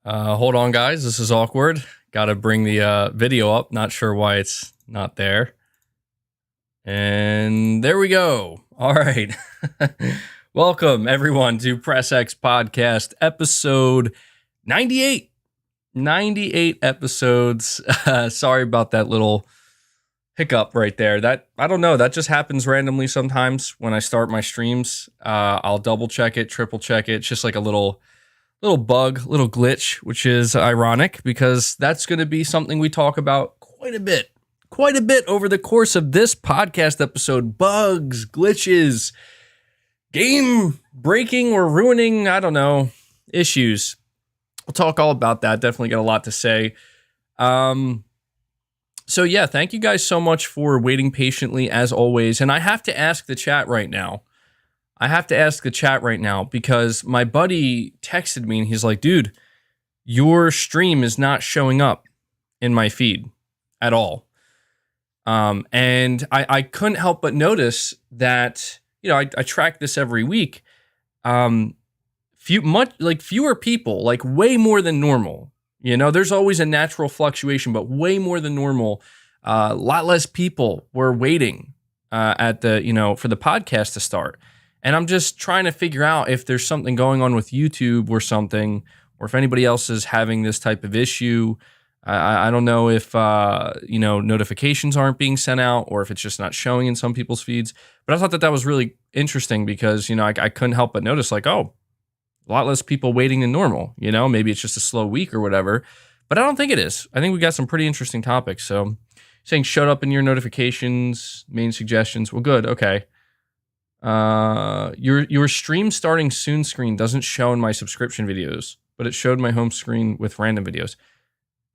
Hold on, guys. This is awkward. Got to bring the video up. Not sure why it's not there. And there we go. All right. Welcome, everyone, to Press X Podcast, episode 98. 98 episodes. Sorry about that little hiccup right there. I don't know. That just happens randomly sometimes when I start my streams. I'll double check it, triple check it. It's just like a little bug, little glitch, which is ironic because that's going to be something we talk about quite a bit over the course of this podcast episode. Bugs, glitches, game breaking or ruining, I don't know, issues. We'll talk all about that. Definitely got a lot to say. So yeah, thank you guys so much for waiting patiently as always. And I have to ask the chat right now. Because my buddy texted me and he's like, dude, your stream is not showing up in my feed at all. And I couldn't help but notice that, I track this every week. Fewer people, like way more than normal. There's always a natural fluctuation, but way more than normal. A lot less people were waiting for the podcast to start. And I'm just trying to figure out if there's something going on with YouTube or something, or if anybody else is having this type of issue. I don't know if, notifications aren't being sent out or if it's just not showing in some people's feeds. But I thought that was really interesting because, I couldn't help but notice like, oh, a lot less people waiting than normal. Maybe it's just a slow week or whatever. But I don't think it is. I think we got some pretty interesting topics. So saying showed up in your notifications, main suggestions. Well, good. Okay. Your stream starting soon screen doesn't show in my subscription videos, but it showed my home screen with random videos.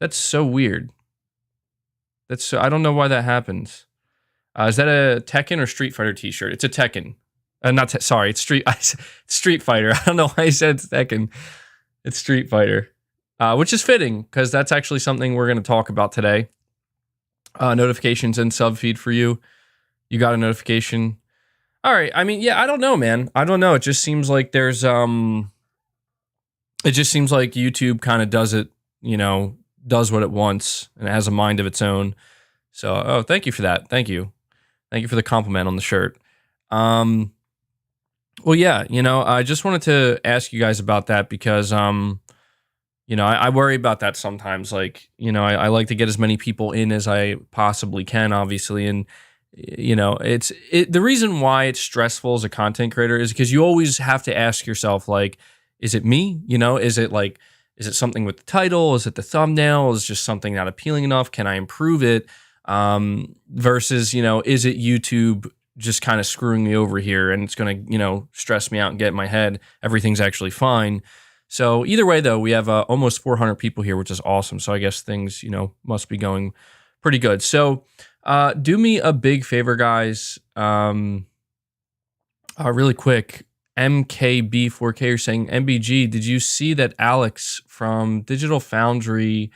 That's so weird. I don't know why that happens. Is that a Tekken or Street Fighter t-shirt? It's a Tekken. It's Street Fighter. I don't know why I said it's Tekken. It's Street Fighter, which is fitting because that's actually something we're going to talk about today. Notifications and sub feed for you. You got a notification. All right. I mean, yeah, I don't know, man. I don't know. It just seems like YouTube kind of does it, does what it wants and it has a mind of its own. So, thank you for that. Thank you. Thank you for the compliment on the shirt. Well, yeah, I just wanted to ask you guys about that because, I worry about that sometimes. Like, I like to get as many people in as I possibly can, obviously. And, the reason why it's stressful as a content creator is because you always have to ask yourself, like, is it me? Is it something with the title? Is it the thumbnail? Is it just something not appealing enough? Can I improve it? Versus, is it YouTube just kind of screwing me over here and it's going to, stress me out and get in my head? Everything's actually fine. So either way, though, we have almost 400 people here, which is awesome. So I guess things, must be going pretty good. So do me a big favor, guys. Really quick. MKB4K, you're saying, MBG, did you see that Alex from Digital Foundry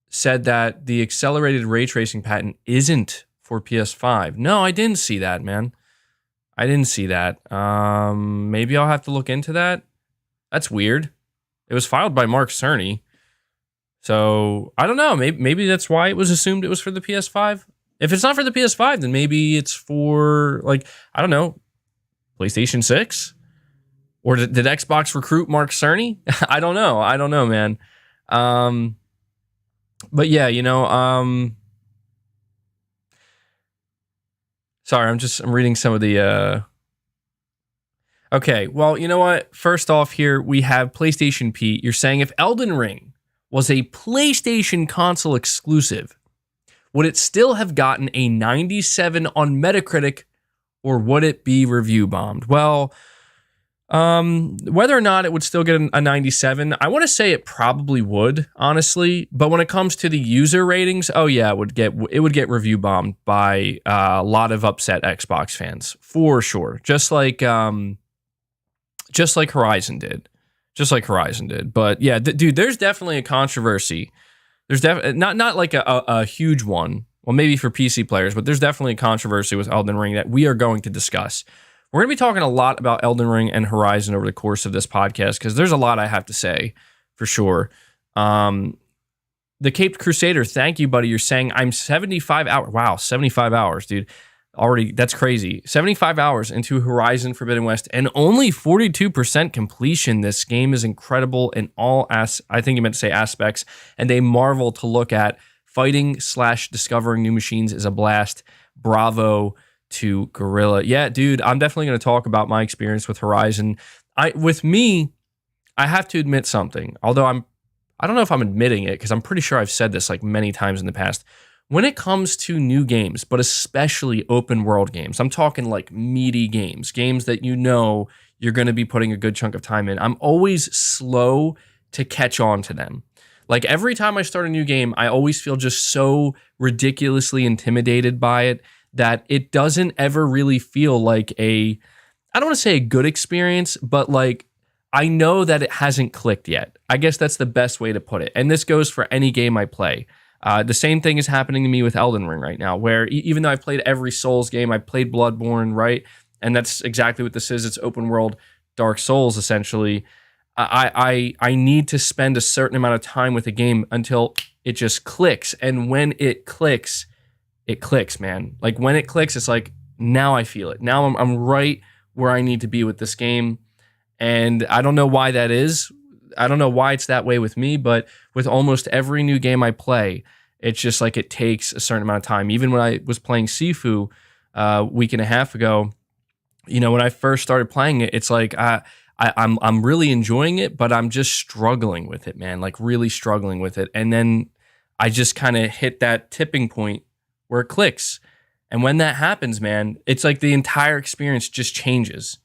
said that the accelerated ray tracing patent isn't for PS5? No, I didn't see that, man. I didn't see that. Maybe I'll have to look into that. That's weird. It was filed by Mark Cerny. So I don't know. Maybe that's why it was assumed it was for the PS5. If it's not for the PS5, then maybe it's for, like, I don't know, PlayStation 6? Or did Xbox recruit Mark Cerny? I don't know, man. But yeah, sorry, I'm reading some of the okay, well, you know what? First off here, we have PlayStation Pete. You're saying if Elden Ring was a PlayStation console exclusive, would it still have gotten a 97 on Metacritic, or would it be review bombed? Well, whether or not it would still get a 97, I want to say it probably would, honestly. But when it comes to the user ratings, oh yeah, it would get review bombed by a lot of upset Xbox fans for sure. Just like Horizon did. But yeah, dude, there's definitely a controversy. There's not like a huge one. Well, maybe for PC players, but there's definitely a controversy with Elden Ring that we are going to discuss. We're going to be talking a lot about Elden Ring and Horizon over the course of this podcast because there's a lot I have to say for sure. The Caped Crusader, thank you, buddy. You're saying I'm 75 hours. Wow, 75 hours, dude. Already, that's crazy. 75 hours into Horizon Forbidden West and only 42% completion. This game is incredible in all I think you meant to say aspects, and they marvel to look at. Fighting/discovering new machines is a blast. Bravo to Gorilla. Yeah, dude, I'm definitely going to talk about my experience with Horizon. I have to admit something, although I don't know if I'm admitting it because I'm pretty sure I've said this like many times in the past. When it comes to new games, but especially open world games, I'm talking like meaty games that you know you're going to be putting a good chunk of time in. I'm always slow to catch on to them. Like every time I start a new game, I always feel just so ridiculously intimidated by it that it doesn't ever really feel like I don't want to say a good experience, but like I know that it hasn't clicked yet. I guess that's the best way to put it. And this goes for any game I play. The same thing is happening to me with Elden Ring right now, where even though I've played every Souls game, I've played Bloodborne, right? And that's exactly what this is. It's open world Dark Souls, essentially. I need to spend a certain amount of time with a game until it just clicks. And when it clicks, man. Like when it clicks, it's like, now I feel it. Now I'm right where I need to be with this game. And I don't know why that is. I don't know why it's that way with me, but with almost every new game I play, it's just like it takes a certain amount of time. Even when I was playing Sifu a week and a half ago, you know, when I first started playing it, it's like I'm really enjoying it, but I'm just struggling with it, man. Like really struggling with it. And then I just kind of hit that tipping point where it clicks. And when that happens, man, it's like the entire experience just changes.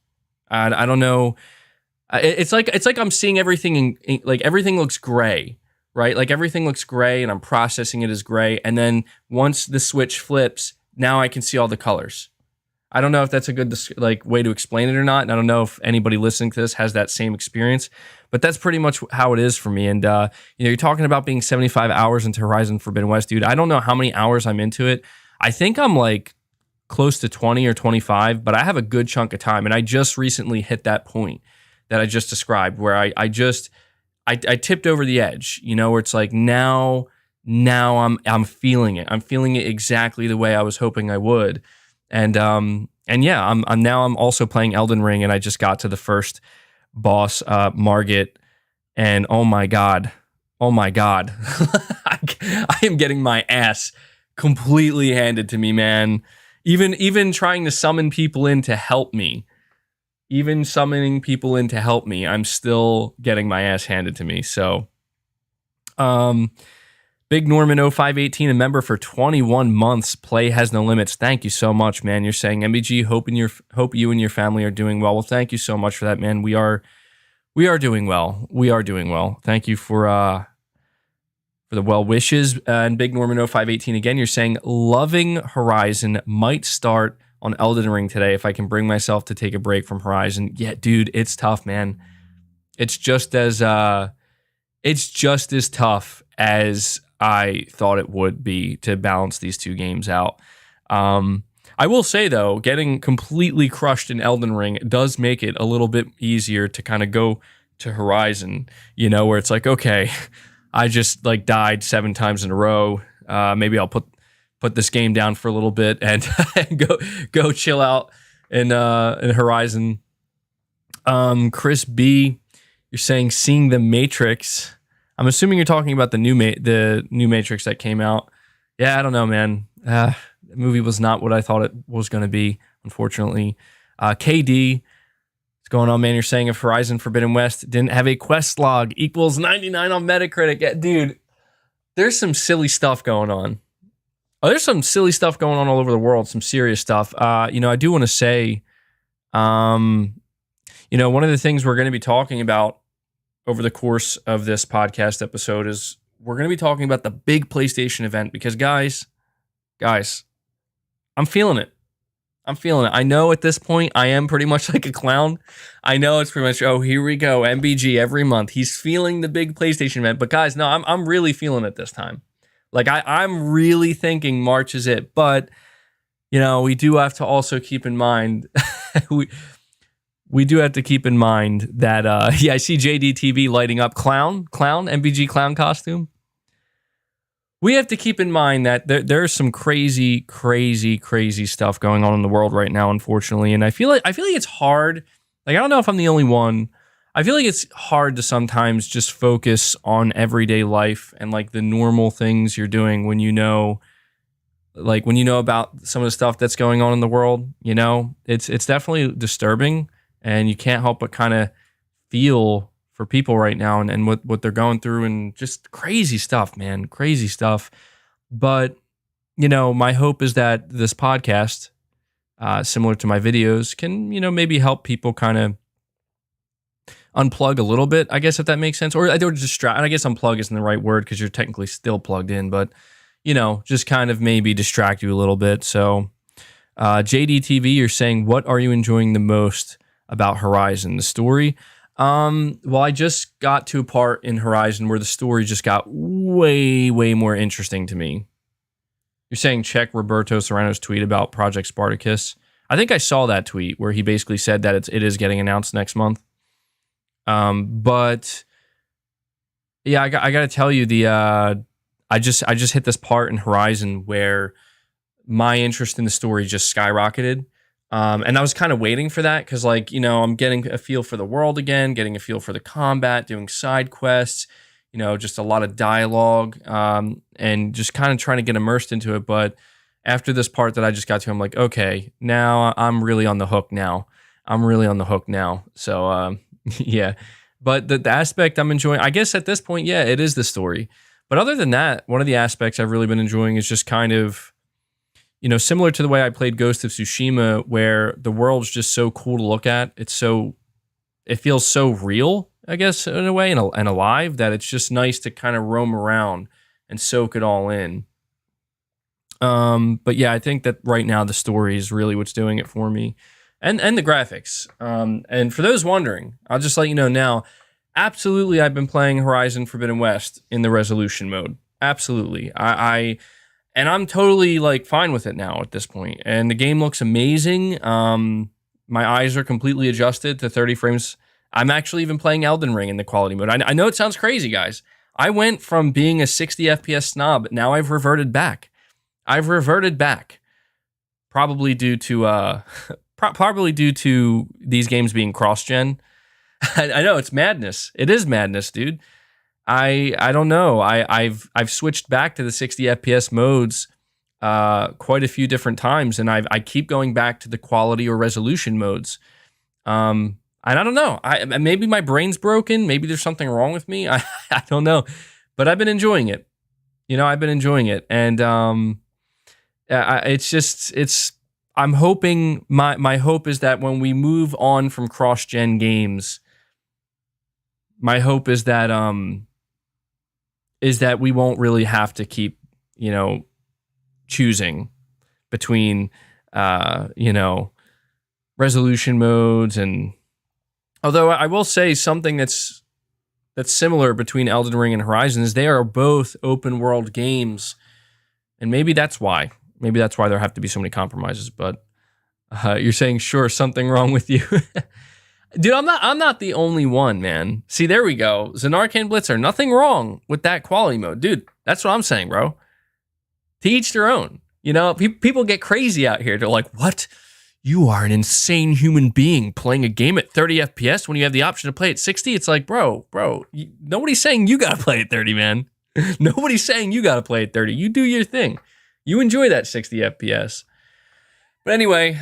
I don't know. It's like I'm seeing everything like everything looks gray, right? Like everything looks gray and I'm processing it as gray. And then once the switch flips, now I can see all the colors. I don't know if that's a good like way to explain it or not. And I don't know if anybody listening to this has that same experience, but that's pretty much how it is for me. And, you're talking about being 75 hours into Horizon Forbidden West, dude. I don't know how many hours I'm into it. I think I'm like close to 20 or 25, but I have a good chunk of time. And I just recently hit that point that I just described where I tipped over the edge, you know, where it's like now I'm feeling it. I'm feeling it exactly the way I was hoping I would. And yeah, I'm also playing Elden Ring, and I just got to the first boss, Margit, and oh my god, I am getting my ass completely handed to me, man. Even trying to summon people in to help me. Even summoning people in to help me, I'm still getting my ass handed to me. So, Big Norman 0518, a member for 21 months. Play has no limits. Thank you so much, man. You're saying MBG, hope you and your family are doing well. Well, thank you so much for that, man. We are doing well. We are doing well. Thank you for the well wishes. And Big Norman 0518 again. You're saying loving Horizon, might start on Elden Ring today if I can bring myself to take a break from Horizon. Yeah, dude, it's tough, man. It's just as tough as I thought it would be to balance these two games out. I will say though, getting completely crushed in Elden Ring does make it a little bit easier to kind of go to Horizon, you know, where it's like, okay, I just like died 7 times in a row. Maybe I'll put this game down for a little bit and go chill out in Horizon. Chris B, you're saying seeing the Matrix. I'm assuming you're talking about the new Matrix that came out. Yeah, I don't know, man. The movie was not what I thought it was going to be, unfortunately. KD, what's going on, man? You're saying if Horizon Forbidden West didn't have a quest log equals 99 on Metacritic. Yeah, dude, there's some silly stuff going on. Oh, there's some silly stuff going on all over the world, some serious stuff. I do want to say, one of the things we're going to be talking about over the course of this podcast episode is we're going to be talking about the big PlayStation event because, guys, I'm feeling it. I know at this point I am pretty much like a clown. I know it's pretty much, oh, here we go, MBG every month. He's feeling the big PlayStation event. But, guys, no, I'm really feeling it this time. Like, I'm really thinking March is it. But, we do have to also keep in mind we do have to keep in mind that, I see JDTV lighting up clown, MBG clown costume. We have to keep in mind that there's some crazy stuff going on in the world right now, unfortunately. And I feel like it's hard. Like, I don't know if I'm the only one. I feel like it's hard to sometimes just focus on everyday life and like the normal things you're doing when you know about some of the stuff that's going on in the world. It's definitely disturbing, and you can't help but kind of feel for people right now and what they're going through, and just crazy stuff, man. Crazy stuff. But, my hope is that this podcast, similar to my videos, can, maybe help people kind of unplug a little bit, I guess, if that makes sense. Or distract. I guess unplug isn't the right word because you're technically still plugged in, but, just kind of maybe distract you a little bit. So, JDTV, you're saying, what are you enjoying the most about Horizon? The story? Well, I just got to a part in Horizon where the story just got way more interesting to me. You're saying check Roberto Serrano's tweet about Project Spartacus. I think I saw that tweet where he basically said that it is getting announced next month. But yeah, I got to tell you, I just hit this part in Horizon where my interest in the story just skyrocketed. And I was kind of waiting for that because, I'm getting a feel for the world again, getting a feel for the combat, doing side quests, just a lot of dialogue, and just kind of trying to get immersed into it. But after this part that I just got to, I'm like, okay, now I'm really on the hook now. So, yeah. But the aspect I'm enjoying, I guess at this point, yeah, it is the story. But other than that, one of the aspects I've really been enjoying is just kind of, similar to the way I played Ghost of Tsushima, where the world's just so cool to look at. It feels so real, I guess, in a way, and alive, that it's just nice to kind of roam around and soak it all in. But yeah, I think that right now the story is really what's doing it for me, and the graphics. And for those wondering, I'll just let you know now, absolutely, I've been playing Horizon Forbidden West in the resolution mode. Absolutely. And I'm totally fine with it now at this point. And the game looks amazing. My eyes are completely adjusted to 30 frames. I'm actually even playing Elden Ring in the quality mode. I know it sounds crazy, guys. I went from being a 60 FPS snob. Now I've reverted back. Probably due to these games being cross-gen. I know, it's madness. It is madness, dude. I don't know. I've switched back to the 60 FPS modes quite a few different times, and I keep going back to the quality or resolution modes. And I don't know. Maybe my brain's broken. Maybe there's something wrong with me. I don't know. But I've been enjoying it. And I'm hoping, my hope is that when we move on from cross-gen games, my hope is that we won't really have to keep, choosing between, resolution modes. And although I will say something that's similar between Elden Ring and Horizon is they are both open world games, and maybe that's why there have to be so many compromises. But you're saying, sure, something wrong with you. Dude, I'm not the only one, man. See, there we go. Zanarkane Blitzer, nothing wrong with that quality mode. Dude, that's what I'm saying, bro. To each their own. People get crazy out here. They're like, what? You are an insane human being playing a game at 30 FPS when you have the option to play at 60? It's like, bro, nobody's saying you gotta play at 30, man. Nobody's saying you gotta play at 30. You do your thing. You enjoy that 60 FPS. But anyway,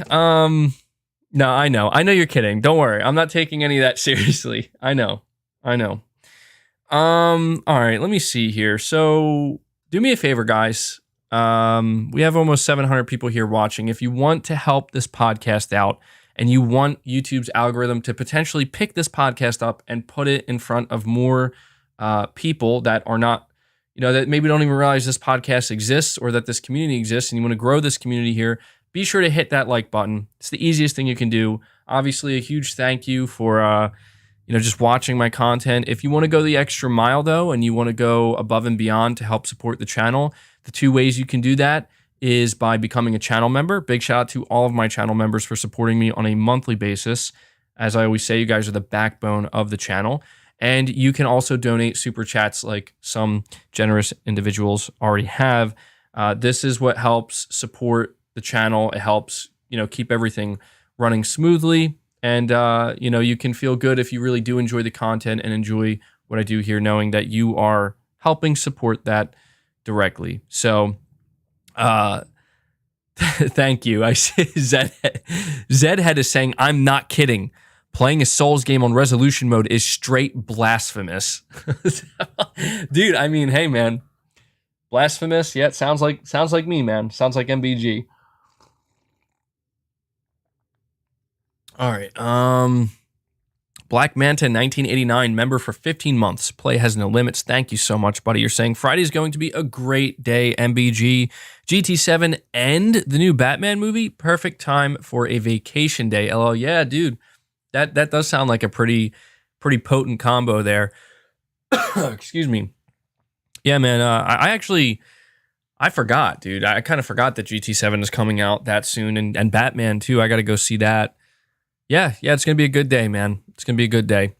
no, I know you're kidding. Don't worry. I'm not taking any of that seriously. I know. All right, let me see here. So do me a favor, guys. We have almost 700 people here watching. If you want to help this podcast out and you want YouTube's algorithm to potentially pick this podcast up and put it in front of more people that are not, that maybe don't even realize this podcast exists or that this community exists, and you want to grow this community here, be sure to hit that like button. It's the easiest thing you can do. Obviously, a huge thank you for just watching my content. If you want to go the extra mile, though, and you want to go above and beyond to help support the channel, the two ways you can do that is by becoming a channel member. Big shout out to all of my channel members for supporting me on a monthly basis. As I always say, you guys are the backbone of the channel. And you can also donate super chats like some generous individuals already have. This is what helps support the channel. It helps, keep everything running smoothly. And, you can feel good if you really do enjoy the content and enjoy what I do here, knowing that you are helping support that directly. So, thank you. I see Zedhead is saying, I'm not kidding. Playing a Souls game on resolution mode is straight blasphemous. Dude, I mean, hey man. Blasphemous? Yeah, it sounds like me, man. Sounds like MBG. All right. Black Manta 1989, member for 15 months. Play has no limits. Thank you so much, buddy. You're saying Friday's going to be a great day, MBG. GT7 and the new Batman movie. Perfect time for a vacation day. LL, yeah, dude. That does sound like a pretty potent combo there. Excuse me. Yeah, man. I forgot, dude. I kind of forgot that GT7 is coming out that soon, and Batman too. I got to go see that. Yeah, it's gonna be a good day, man. It's gonna be a good day.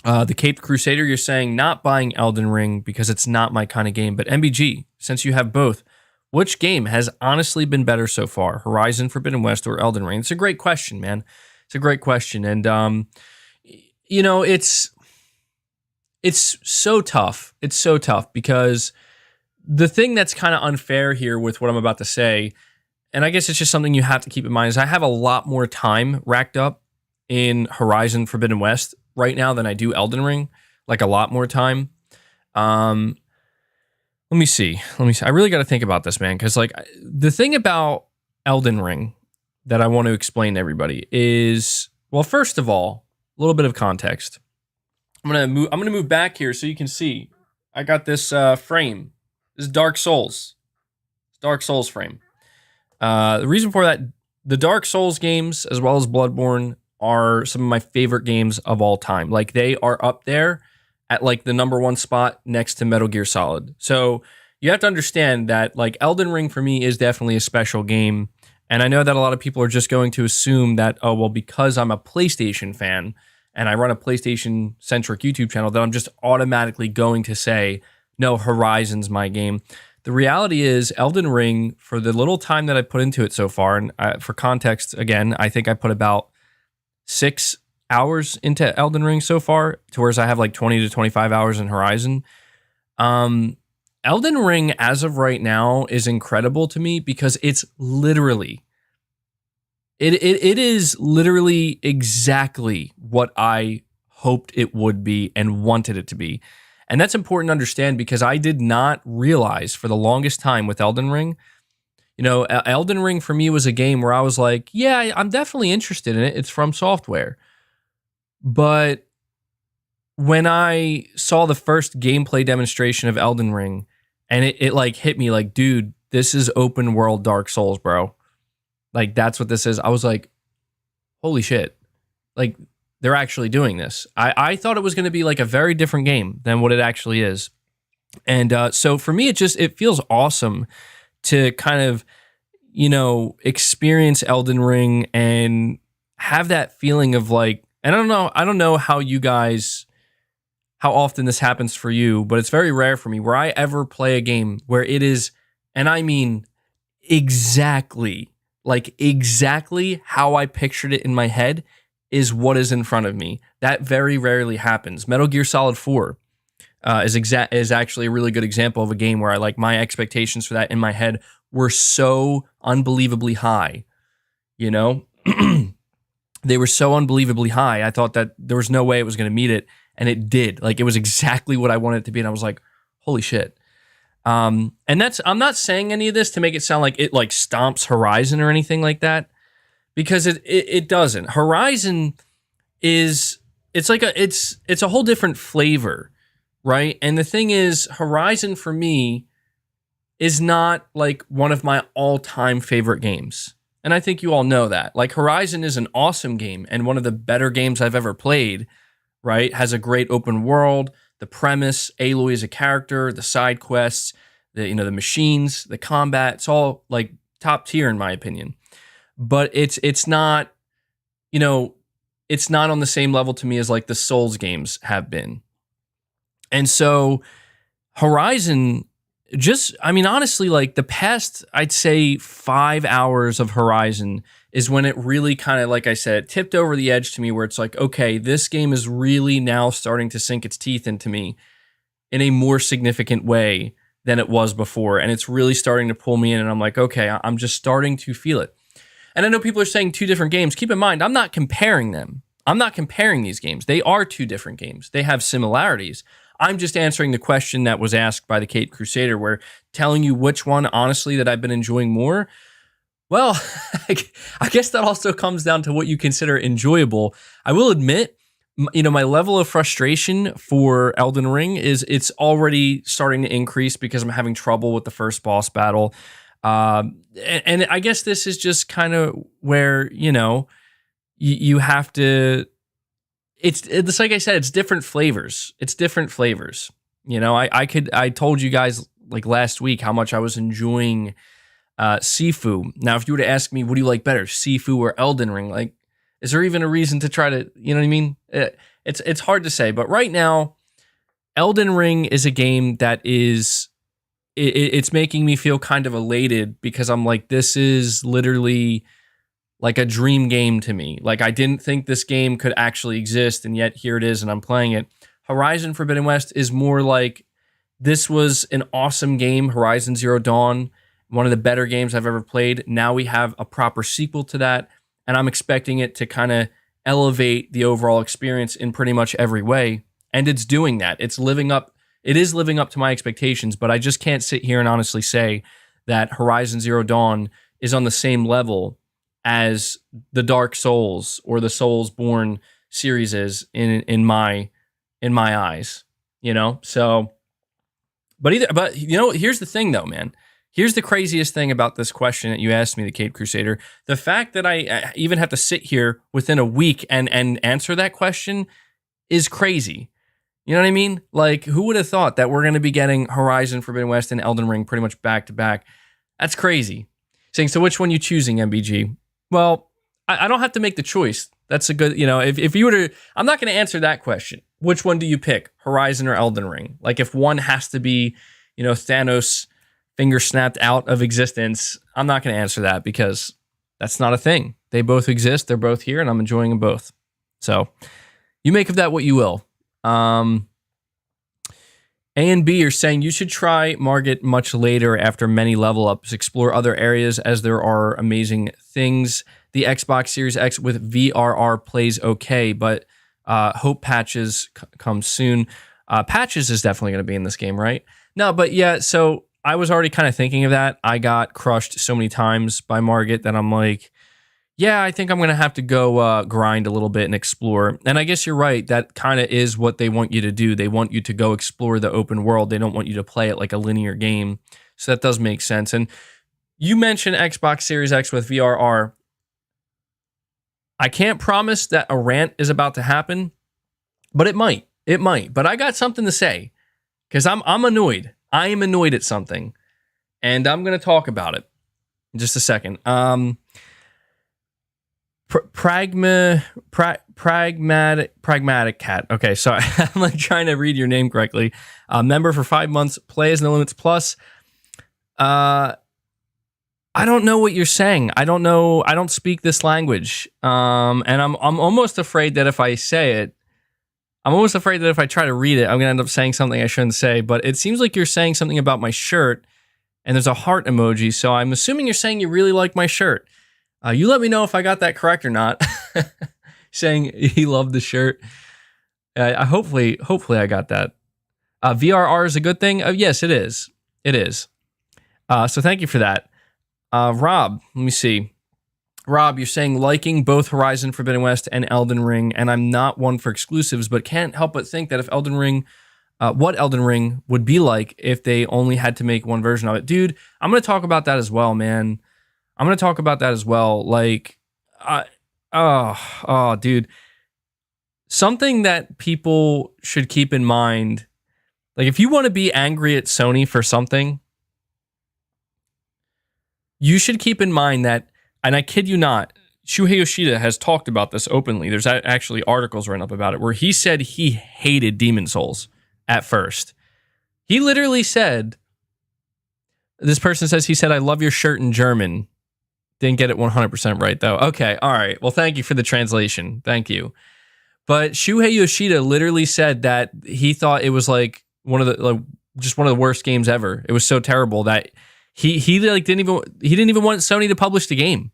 The Caped Crusader, you're saying not buying Elden Ring because it's not my kind of game, but MBG, since you have both, which game has honestly been better so far? Horizon Forbidden West or Elden Ring? It's a great question, man. It's a great question, and it's so tough. It's so tough because the thing that's kind of unfair here with what I'm about to say, and I guess it's just something you have to keep in mind, is I have a lot more time racked up in Horizon Forbidden West right now than I do Elden Ring, like a lot more time. Let me see. I really got to think about this, man, because like the thing about Elden Ring that I want to explain to everybody is, well, first of all, a little bit of context. I'm gonna move back here so you can see. I got this frame. This is Dark Souls. Dark Souls frame. The reason for that, the Dark Souls games as well as Bloodborne are some of my favorite games of all time. Like they are up there at like the number one spot next to Metal Gear Solid. So you have to understand that like Elden Ring for me is definitely a special game. And I know that a lot of people are just going to assume that, oh, well, because I'm a PlayStation fan and I run a PlayStation-centric YouTube channel, that I'm just automatically going to say, no, Horizon's my game. The reality is Elden Ring, for the little time that I put into it so far, and for context, again, I think I put about 6 hours into Elden Ring so far, to whereas I have like 20 to 25 hours in Horizon. Elden Ring, as of right now, is incredible to me because it's literally, it is literally exactly what I hoped it would be and wanted it to be. And that's important to understand because I did not realize for the longest time with Elden Ring, Elden Ring for me was a game where I was like, yeah, I'm definitely interested in it. It's from Software. But when I saw the first gameplay demonstration of Elden Ring, and it like hit me like, dude, this is open world Dark Souls, bro. Like, that's what this is. I was like, holy shit. Like, they're actually doing this. I thought it was going to be like a very different game than what it actually is. And so for me, it feels awesome to kind of, experience Elden Ring and have that feeling of like, and I don't know how often this happens for you, but it's very rare for me where I ever play a game where it is, and I mean exactly how I pictured it in my head is what is in front of me. That very rarely happens. Metal Gear Solid 4 is actually a really good example of a game where I like my expectations for that in my head were so unbelievably high. They were so unbelievably high. I thought that there was no way it was going to meet it, and it did. Like, it was exactly what I wanted it to be, and I was like, holy shit. And I'm not saying any of this to make it sound like it like stomps Horizon or anything like that, because it doesn't. Horizon it's a whole different flavor, right? And the thing is, Horizon for me is not like one of my all-time favorite games. And I think you all know that. Like, Horizon is an awesome game and one of the better games I've ever played, right? Has a great open world, the premise, Aloy is a character, the side quests, the machines, the combat, it's all like top tier in my opinion. But it's not, it's not on the same level to me as like the Souls games have been. And so Horizon, honestly, like the past, I'd say 5 hours of Horizon is when it really kind of, like I said, tipped over the edge to me where it's like, okay, this game is really now starting to sink its teeth into me in a more significant way than it was before. And it's really starting to pull me in, and I'm like, okay, I'm just starting to feel it. And I know people are saying two different games. Keep in mind, I'm not comparing them. I'm not comparing these games. They are two different games. They have similarities. I'm just answering the question that was asked by the Caped Crusader, where telling you which one, honestly, that I've been enjoying more. Well, I guess that also comes down to what you consider enjoyable. I will admit, my level of frustration for Elden Ring it's already starting to increase because I'm having trouble with the first boss battle. And I guess this is just kind of where, you have to, it's like I said, it's different flavors. It's different flavors. I told you guys like last week how much I was enjoying Sifu. Now, if you were to ask me, what do you like better, Sifu or Elden Ring? Like, is there even a reason to try to, you know what I mean? It's hard to say, but right now, Elden Ring is a game that is, it's making me feel kind of elated because I'm like, this is literally like a dream game to me. Like, I didn't think this game could actually exist, and yet here it is, and I'm playing it. Horizon Forbidden West is more like, this was an awesome game, Horizon Zero Dawn, one of the better games I've ever played. Now we have a proper sequel to that, and I'm expecting it to kind of elevate the overall experience in pretty much every way, and it's doing that. It is living up to my expectations, but I just can't sit here and honestly say that Horizon Zero Dawn is on the same level as the Dark Souls or the Soulsborne series is in my eyes, So, but here's the thing though, man. Here's the craziest thing about this question that you asked me, the Caped Crusader. The fact that I even have to sit here within a week and answer that question is crazy. You know what I mean? Like, who would have thought that we're going to be getting Horizon Forbidden West and Elden Ring pretty much back to back? That's crazy. Saying, so which one you choosing, MBG? Well, I don't have to make the choice. That's a good, if you were to, I'm not going to answer that question. Which one do you pick, Horizon or Elden Ring? Like, if one has to be, Thanos finger snapped out of existence, I'm not going to answer that because that's not a thing. They both exist. They're both here, and I'm enjoying them both. So you make of that what you will. A and B are saying you should try Margit much later after many level ups. Explore other areas as there are amazing things. The Xbox Series X with VRR plays okay, but hope patches come soon. Patches is definitely going to be in this game, right? No, but yeah, so I was already kind of thinking of that. I got crushed so many times by Margit that I'm like, yeah, I think I'm going to have to go grind a little bit and explore. And I guess you're right. That kind of is what they want you to do. They want you to go explore the open world. They don't want you to play it like a linear game. So that does make sense. And you mentioned Xbox Series X with VRR. I can't promise that a rant is about to happen, but it might. It might. But I got something to say because I'm annoyed. I am annoyed at something. And I'm going to talk about it in just a second. Pragmatic cat. Okay, sorry. I'm like trying to read your name correctly. Member for 5 months. Play as No Limits Plus. I don't know what you're saying. I don't know. I don't speak this language. And I'm almost afraid that if I say it, I'm almost afraid that if I try to read it, I'm gonna end up saying something I shouldn't say. But it seems like you're saying something about my shirt, and there's a heart emoji. So I'm assuming you're saying you really like my shirt. You let me know if I got that correct or not. Saying he loved the shirt. Hopefully I got that. VRR is a good thing. Yes, it is. It is. So thank you for that. Rob, let me see. Rob, you're saying liking both Horizon Forbidden West and Elden Ring, and I'm not one for exclusives, but can't help but think that if Elden Ring, what Elden Ring would be like if they only had to make one version of it. Dude, I'm going to talk about that as well, man. I'm going to talk about that as well. Like, dude. Something that people should keep in mind, like if you want to be angry at Sony for something, you should keep in mind that, and I kid you not, Shuhei Yoshida has talked about this openly. There's actually articles written up about it where he said he hated Demon Souls at first. He literally said, this person says, he said, "I love your shirt" in German. Didn't get it 100% right, though. Okay, all right. Well, thank you for the translation. Thank you. But Shuhei Yoshida literally said that he thought it was like just one of the worst games ever. It was so terrible that he didn't even want Sony to publish the game.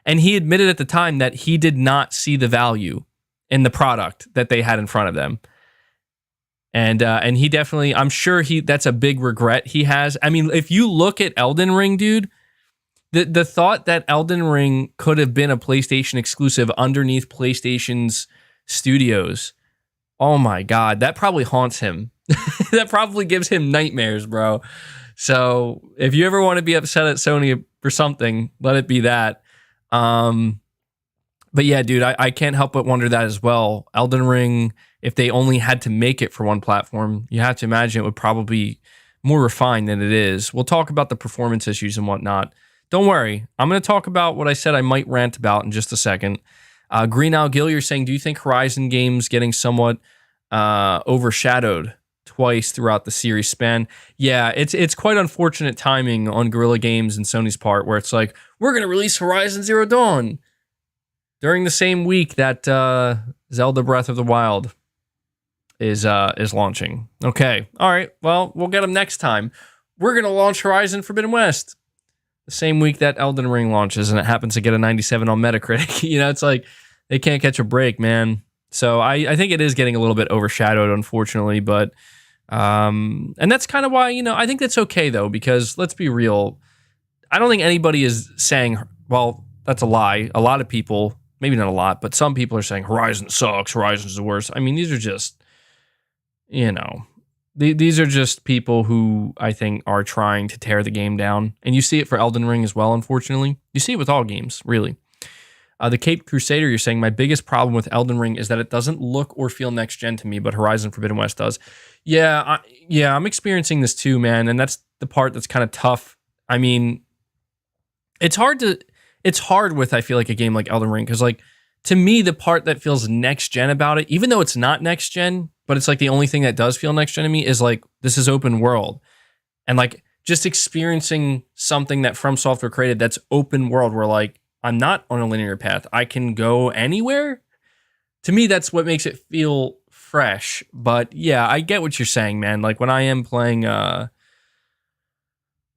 And he admitted at the time that he did not see the value in the product that they had in front of them. And he definitely, I'm sure that's a big regret he has. I mean, if you look at Elden Ring, dude, the thought that Elden Ring could have been a PlayStation exclusive underneath PlayStation's studios, oh my God, that probably haunts him. That probably gives him nightmares, bro. So if you ever want to be upset at Sony for something, let it be that. But yeah, dude, I can't help but wonder that as well. Elden Ring, if they only had to make it for one platform, you have to imagine it would probably be more refined than it is. We'll talk about the performance issues and whatnot. Don't worry. I'm going to talk about what I said I might rant about in just a second. Green Owl Gill, you're saying, do you think Horizon games getting somewhat overshadowed twice throughout the series span? Yeah, it's quite unfortunate timing on Guerrilla Games and Sony's part, where it's like, we're going to release Horizon Zero Dawn during the same week that Zelda Breath of the Wild is launching. Okay, all right, well, we'll get them next time. We're going to launch Horizon Forbidden West the same week that Elden Ring launches, and it happens to get a 97 on Metacritic. You know, it's like, they can't catch a break, man. So I think it is getting a little bit overshadowed, unfortunately, but and that's kind of why, you know, I think that's okay, though, because let's be real, I don't think anybody is saying, well, that's a lie. A lot of people, maybe not a lot, but some people are saying Horizon sucks, Horizon's the worst. I mean, these are just, you know, these are just people who I think are trying to tear the game down. And you see it for Elden Ring as well, unfortunately. You see it with all games, really. The Cape Crusader, you're saying, my biggest problem with Elden Ring is that it doesn't look or feel next-gen to me, but Horizon Forbidden West does. Yeah, I'm experiencing this too, man, and that's the part that's kind of tough. I mean, it's hard with, I feel like, a game like Elden Ring, because, like, to me, the part that feels next-gen about it, even though it's not next-gen, but it's, like, the only thing that does feel next-gen to me is, like, this is open world. And, like, just experiencing something that From Software created that's open world, where, like, I'm not on a linear path. I can go anywhere. To me, that's what makes it feel fresh. But yeah, I get what you're saying, man. Like when I am playing,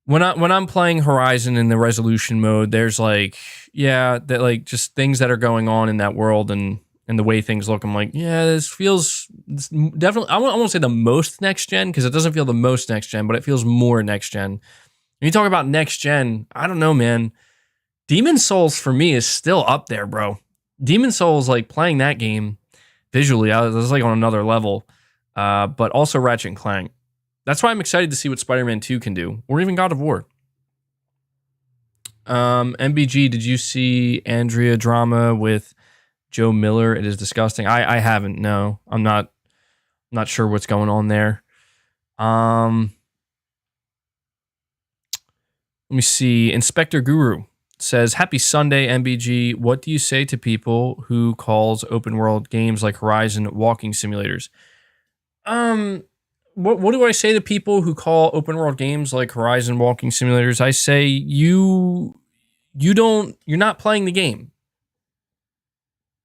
when I'm playing Horizon in the resolution mode, there's like, yeah, that like just things that are going on in that world and the way things look. I'm like, yeah, this feels definitely. I won't say the most next gen, because it doesn't feel the most next gen, but it feels more next gen. When you talk about next gen, I don't know, man. Demon Souls for me is still up there, bro. Demon Souls, like playing that game visually, I was like on another level. But also Ratchet and Clank. That's why I'm excited to see what Spider-Man 2 can do, or even God of War. MBG, did you see Andrea drama with Joe Miller? It is disgusting. I haven't. No, I'm not sure what's going on there. Let me see. Inspector Guru says, happy Sunday, MBG. What do you say to people who calls open world games like Horizon walking simulators? What do I say to people who call open world games like Horizon walking simulators? I say you're not playing the game.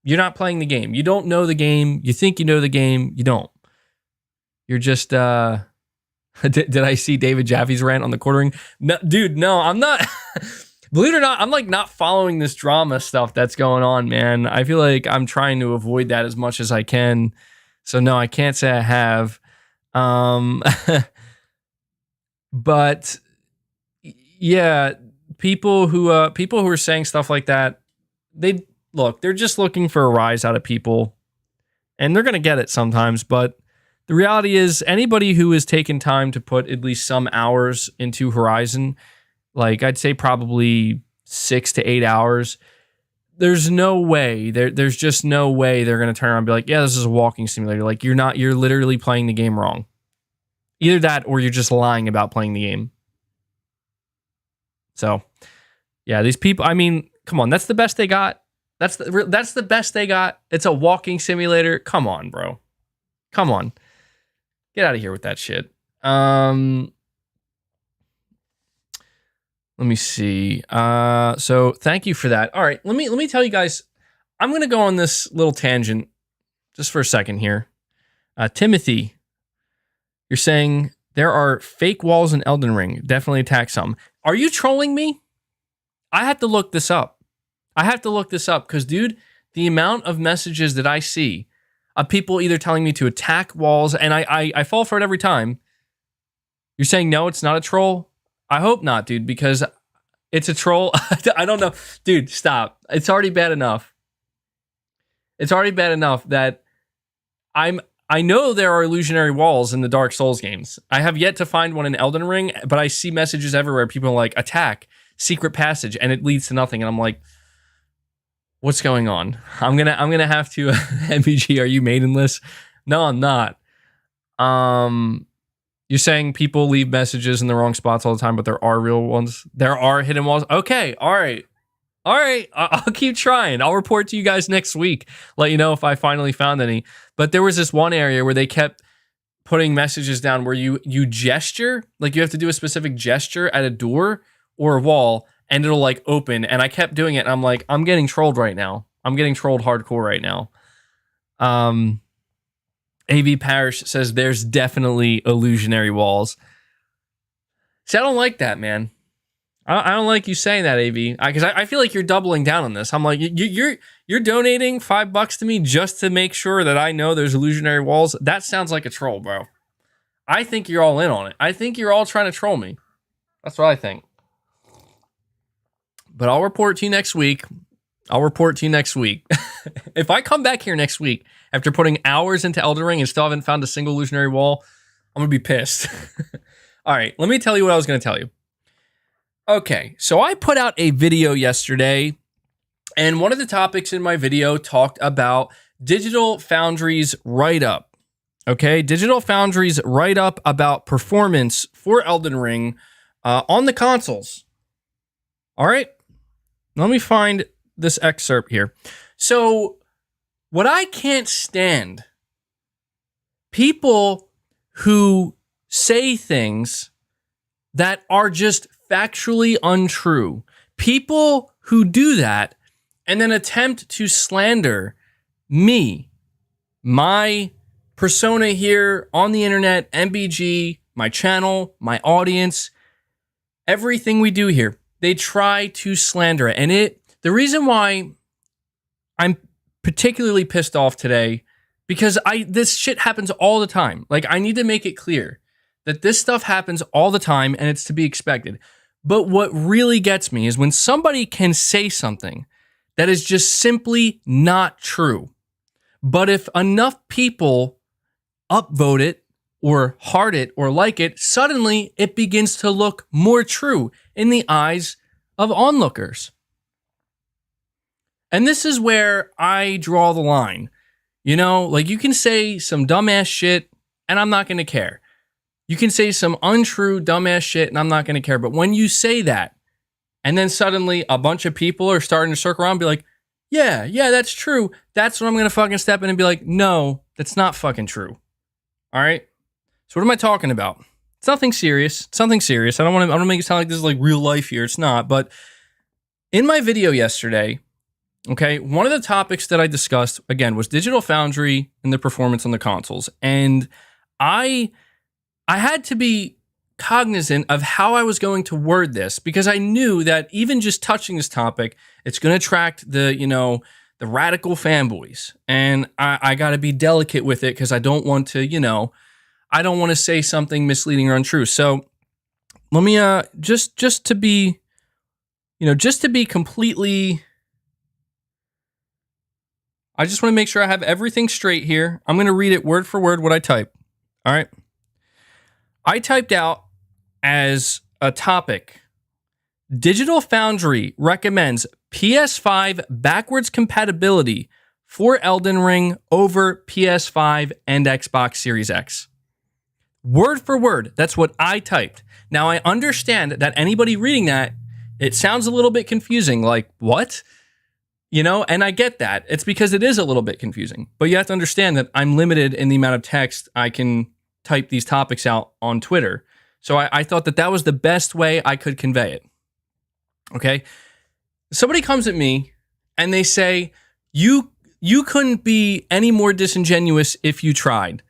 You're not playing the game. You don't know the game. You think you know the game. You don't. You're just did I see David Jaffe's rant on the quartering? No, dude, no, I'm not. Believe it or not, I'm like not following this drama stuff that's going on, man. I feel like I'm trying to avoid that as much as I can. So no, I can't say I have. But yeah, people who are saying stuff like that, they're just looking for a rise out of people, and they're gonna get it sometimes. But the reality is, anybody who has taken time to put at least some hours into Horizon, like I'd say probably 6 to 8 hours, there's no way, there's just no way they're going to turn around and be like, yeah, this is a walking simulator. Like you're literally playing the game wrong. Either that or you're just lying about playing the game. So yeah, these people, I mean, come on, that's the best they got. That's the best they got. It's a walking simulator. Come on, bro. Come on. Get out of here with that shit. Let me see. So thank you for that. All right, let me tell you guys. I'm gonna go on this little tangent just for a second here. Timothy, you're saying there are fake walls in Elden Ring. Definitely attack some. Are you trolling me? I have to look this up. Because, dude, the amount of messages that I see of people either telling me to attack walls, and I fall for it every time. You're saying, no, it's not a troll? I hope not, dude, because it's a troll. I don't know. Dude, stop. It's already bad enough. That I know there are illusionary walls in the Dark Souls games. I have yet to find one in Elden Ring, but I see messages everywhere. People are like, attack, secret passage, and it leads to nothing. And I'm like, what's going on? I'm gonna have to MBG, are you maidenless? No, I'm not. You're saying people leave messages in the wrong spots all the time, but there are real ones. There are hidden walls. Okay, all right. I'll keep trying. I'll report to you guys next week. Let you know if I finally found any. But there was this one area where they kept putting messages down where you gesture, like you have to do a specific gesture at a door or a wall, and it'll like open. And I kept doing it, and I'm like, I'm getting trolled right now. I'm getting trolled hardcore right now. AV Parish says there's definitely illusionary walls. See, I don't like that, man. I don't like you saying that, AV, because I feel like you're doubling down on this. I'm like, you're donating $5 to me just to make sure that I know there's illusionary walls. That sounds like a troll, bro. I think you're all in on it. I think you're all trying to troll me. That's what I think. But I'll report to you next week. If I come back here next week after putting hours into Elden Ring and still haven't found a single illusionary wall, I'm going to be pissed. All right, let me tell you what I was going to tell you. Okay, so I put out a video yesterday, and one of the topics in my video talked about Digital Foundry's write-up. Okay, Digital Foundry's write-up about performance for Elden Ring on the consoles. All right, let me find this excerpt here. So, what I can't stand, people who say things that are just factually untrue. People who do that and then attempt to slander me, my persona here on the internet, MBG, my channel, my audience, everything we do here. They try to slander it. And the reason why I'm particularly pissed off today, because this shit happens all the time. Like, I need to make it clear that this stuff happens all the time and it's to be expected. But what really gets me is when somebody can say something that is just simply not true. But if enough people upvote it or heart it or like it, suddenly it begins to look more true in the eyes of onlookers. And this is where I draw the line. You know, like, you can say some dumbass shit and I'm not going to care. You can say some untrue, dumbass shit, and I'm not going to care. But when you say that, and then suddenly a bunch of people are starting to circle around and be like, yeah, that's true. That's when I'm going to fucking step in and be like, no, that's not fucking true. All right? So what am I talking about? It's nothing serious. I don't want to make it sound like this is like real life here. It's not. But in my video yesterday, okay, one of the topics that I discussed, again, was Digital Foundry and the performance on the consoles. And I had to be cognizant of how I was going to word this, because I knew that even just touching this topic, it's going to attract the radical fanboys. And I got to be delicate with it because I don't want to, I don't want to say something misleading or untrue. So let me just to be completely, I just want to make sure I have everything straight here. I'm going to read it word for word what I type. All right. I typed out as a topic, Digital Foundry recommends PS5 backwards compatibility for Elden Ring over PS5 and Xbox Series X. Word for word, that's what I typed. Now, I understand that anybody reading that, it sounds a little bit confusing, like, what? You know, and I get that. It's because it is a little bit confusing. But you have to understand that I'm limited in the amount of text I can type these topics out on Twitter. So I thought that was the best way I could convey it. Okay? Somebody comes at me and they say, you couldn't be any more disingenuous if you tried.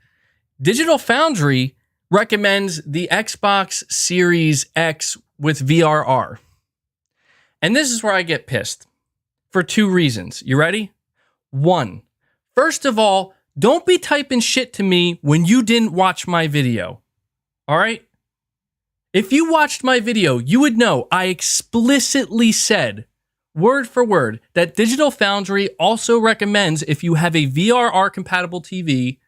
Digital Foundry recommends the Xbox Series X with VRR. And this is where I get pissed. For two reasons. You ready? One, first of all, don't be typing shit to me when you didn't watch my video. All right? If you watched my video, you would know I explicitly said, word for word, that Digital Foundry also recommends if you have a VRR compatible TV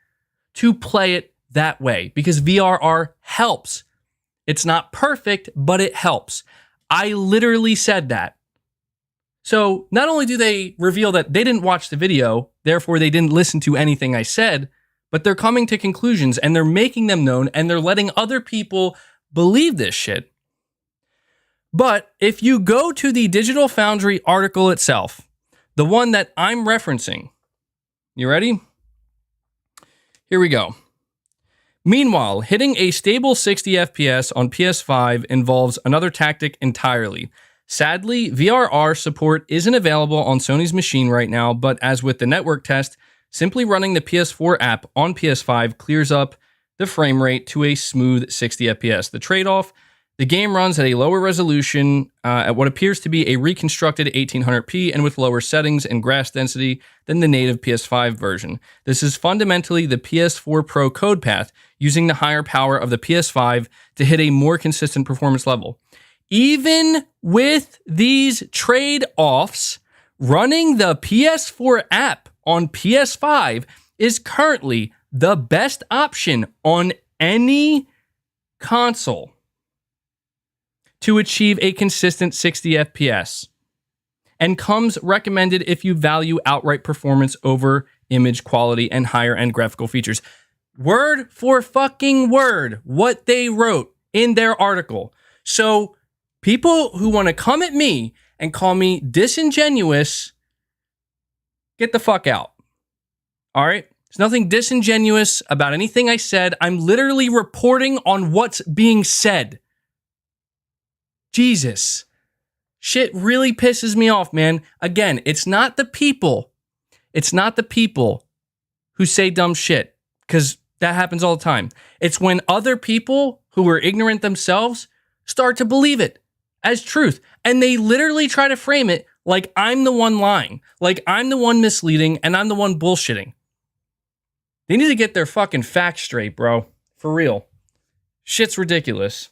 to play it that way because VRR helps. It's not perfect, but it helps. I literally said that. So not only do they reveal that they didn't watch the video, therefore they didn't listen to anything I said, but they're coming to conclusions and they're making them known and they're letting other people believe this shit. But if you go to the Digital Foundry article itself, the one that I'm referencing, you ready? Here we go. Meanwhile, hitting a stable 60 FPS on PS5 involves another tactic entirely. Sadly, VRR support isn't available on Sony's machine right now, but as with the network test, simply running the PS4 app on PS5 clears up the frame rate to a smooth 60 FPS. The trade-off, the game runs at a lower resolution at what appears to be a reconstructed 1800p and with lower settings and grass density than the native PS5 version. This is fundamentally the PS4 Pro code path, using the higher power of the PS5 to hit a more consistent performance level. Even with these trade-offs, running the PS4 app on PS5 is currently the best option on any console to achieve a consistent 60 FPS and comes recommended if you value outright performance over image quality and higher end graphical features. Word for fucking word, what they wrote in their article. So people who want to come at me and call me disingenuous, get the fuck out. All right? There's nothing disingenuous about anything I said. I'm literally reporting on what's being said. Jesus. Shit really pisses me off, man. Again, it's not the people. It's not the people who say dumb shit, because that happens all the time. It's when other people who are ignorant themselves start to believe it as truth. And they literally try to frame it like I'm the one lying, like I'm the one misleading, and I'm the one bullshitting. They need to get their fucking facts straight, bro. For real. Shit's ridiculous.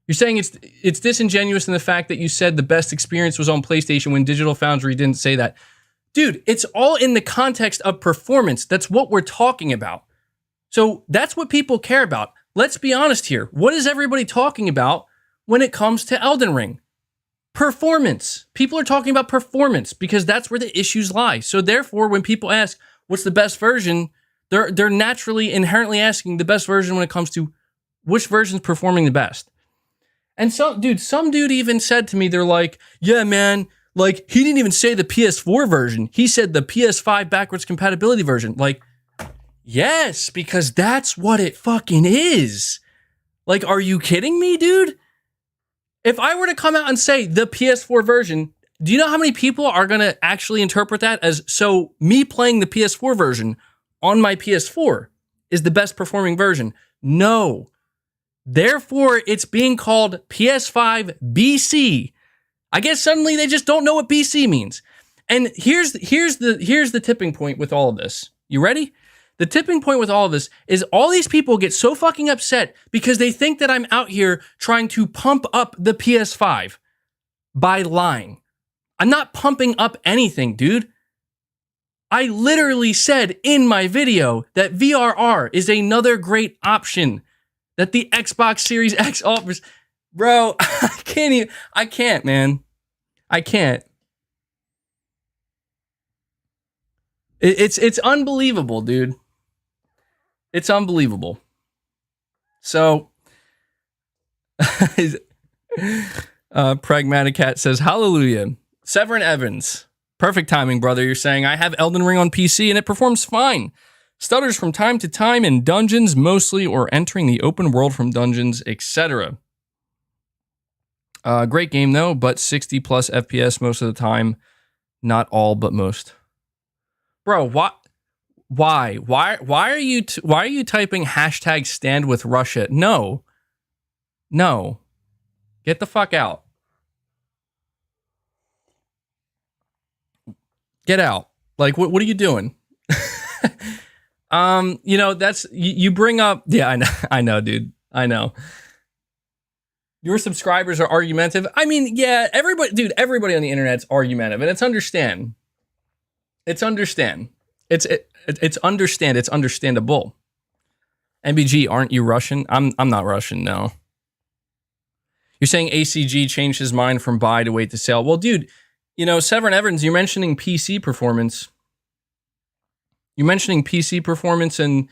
You're saying it's disingenuous in the fact that you said the best experience was on PlayStation when Digital Foundry didn't say that. Dude, it's all in the context of performance. That's what we're talking about. So that's what people care about. Let's be honest here. What is everybody talking about when it comes to Elden Ring? Performance. People are talking about performance because that's where the issues lie. So therefore, when people ask, what's the best version? They're naturally, inherently asking the best version when it comes to which version's performing the best. And some dude even said to me, they're like, yeah, man, like, he didn't even say the PS4 version. He said the PS5 backwards compatibility version. Like, yes, because that's what it fucking is. Like, are you kidding me, dude? If I were to come out and say the PS4 version, do you know how many people are going to actually interpret that as, so me playing the PS4 version on my PS4 is the best performing version? No. Therefore, it's being called PS5 BC. I guess suddenly they just don't know what BC means. And here's the tipping point with all of this. You ready? The tipping point with all of this is all these people get so fucking upset because they think that I'm out here trying to pump up the PS5 by lying. I'm not pumping up anything, dude. I literally said in my video that VRR is another great option that the Xbox Series X offers. Bro, I can't, man. I can't. It's unbelievable, dude. It's unbelievable. So, Pragmatic Cat says, hallelujah. Severin Evans. Perfect timing, brother. You're saying, I have Elden Ring on PC and it performs fine. Stutters from time to time in dungeons mostly, or entering the open world from dungeons, etc. Great game though, but 60 plus FPS most of the time. Not all, but most. Bro, what? Why are you typing hashtag stand with Russia? No. Get the fuck out. Get out. Like, what are you doing? That's you bring up. Yeah, I know, dude. I know. Your subscribers are argumentative. I mean, yeah, everybody on the internet's argumentative, and it's understandable. MBG, aren't you Russian? I'm not Russian, no. You're saying ACG changed his mind from buy to wait to sell. Well, dude, Severin Evans, you're mentioning PC performance. And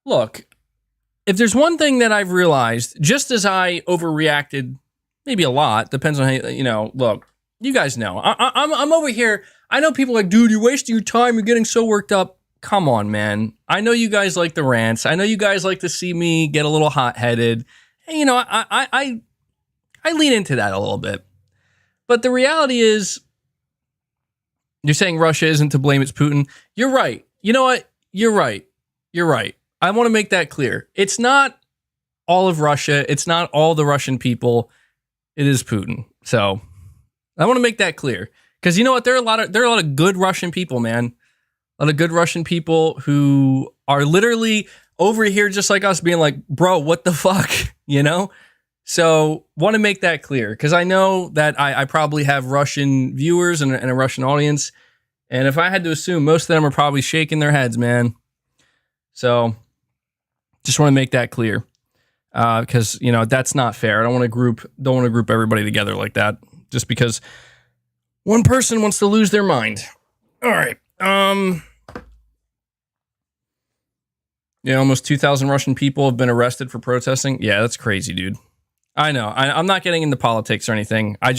look, if there's one thing that I've realized, just as I overreacted, maybe a lot, depends on how, look, you guys know. I'm over here. I know people are like, dude, you're wasting your time. You're getting so worked up. Come on, man. I know you guys like the rants. I know you guys like to see me get a little hot-headed. And, I lean into that a little bit. But the reality is, you're saying Russia isn't to blame, it's Putin. You're right. You know what? You're right. I want to make that clear. It's not all of Russia. It's not all the Russian people. It is Putin. So I want to make that clear. Because you know what? There are a lot of good Russian people, man. A lot of good Russian people who are literally over here just like us being like, bro, what the fuck? So want to make that clear, because I know that I probably have Russian viewers and a Russian audience. And if I had to assume, most of them are probably shaking their heads, man. So just want to make that clear, because that's not fair. I don't want to group everybody together like that just because one person wants to lose their mind. All right. Almost 2,000 Russian people have been arrested for protesting. Yeah, that's crazy, dude. I know. I'm not getting into politics or anything. I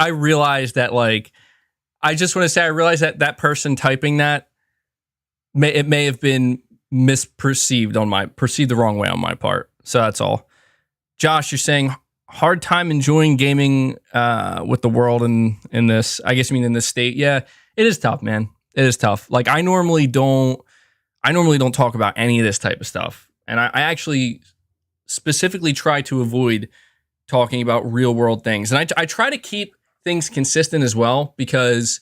realized that, like, I just want to say, I realized that person typing that may have been perceived the wrong way on my part. So that's all. Josh, you're saying hard time enjoying gaming with the world in this. I guess you mean in this state. Yeah, it is tough, man. It is tough. Like, I normally don't talk about any of this type of stuff, and I actually specifically try to avoid talking about real world things. And I try to keep things consistent as well, because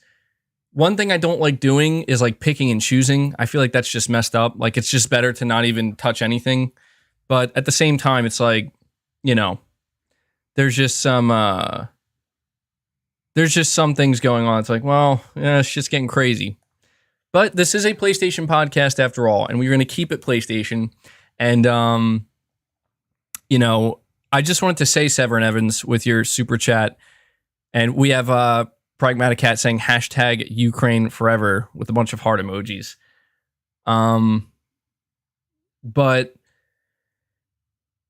one thing I don't like doing is like picking and choosing. I feel like that's just messed up. Like, it's just better to not even touch anything. But at the same time, it's like, there's just some things going on. It's like, well, yeah, it's just getting crazy. But this is a PlayStation podcast after all, and we're going to keep it PlayStation. And, I just wanted to say, Severin Evans, with your super chat, and we have Pragmatic Cat saying hashtag Ukraine forever with a bunch of heart emojis. But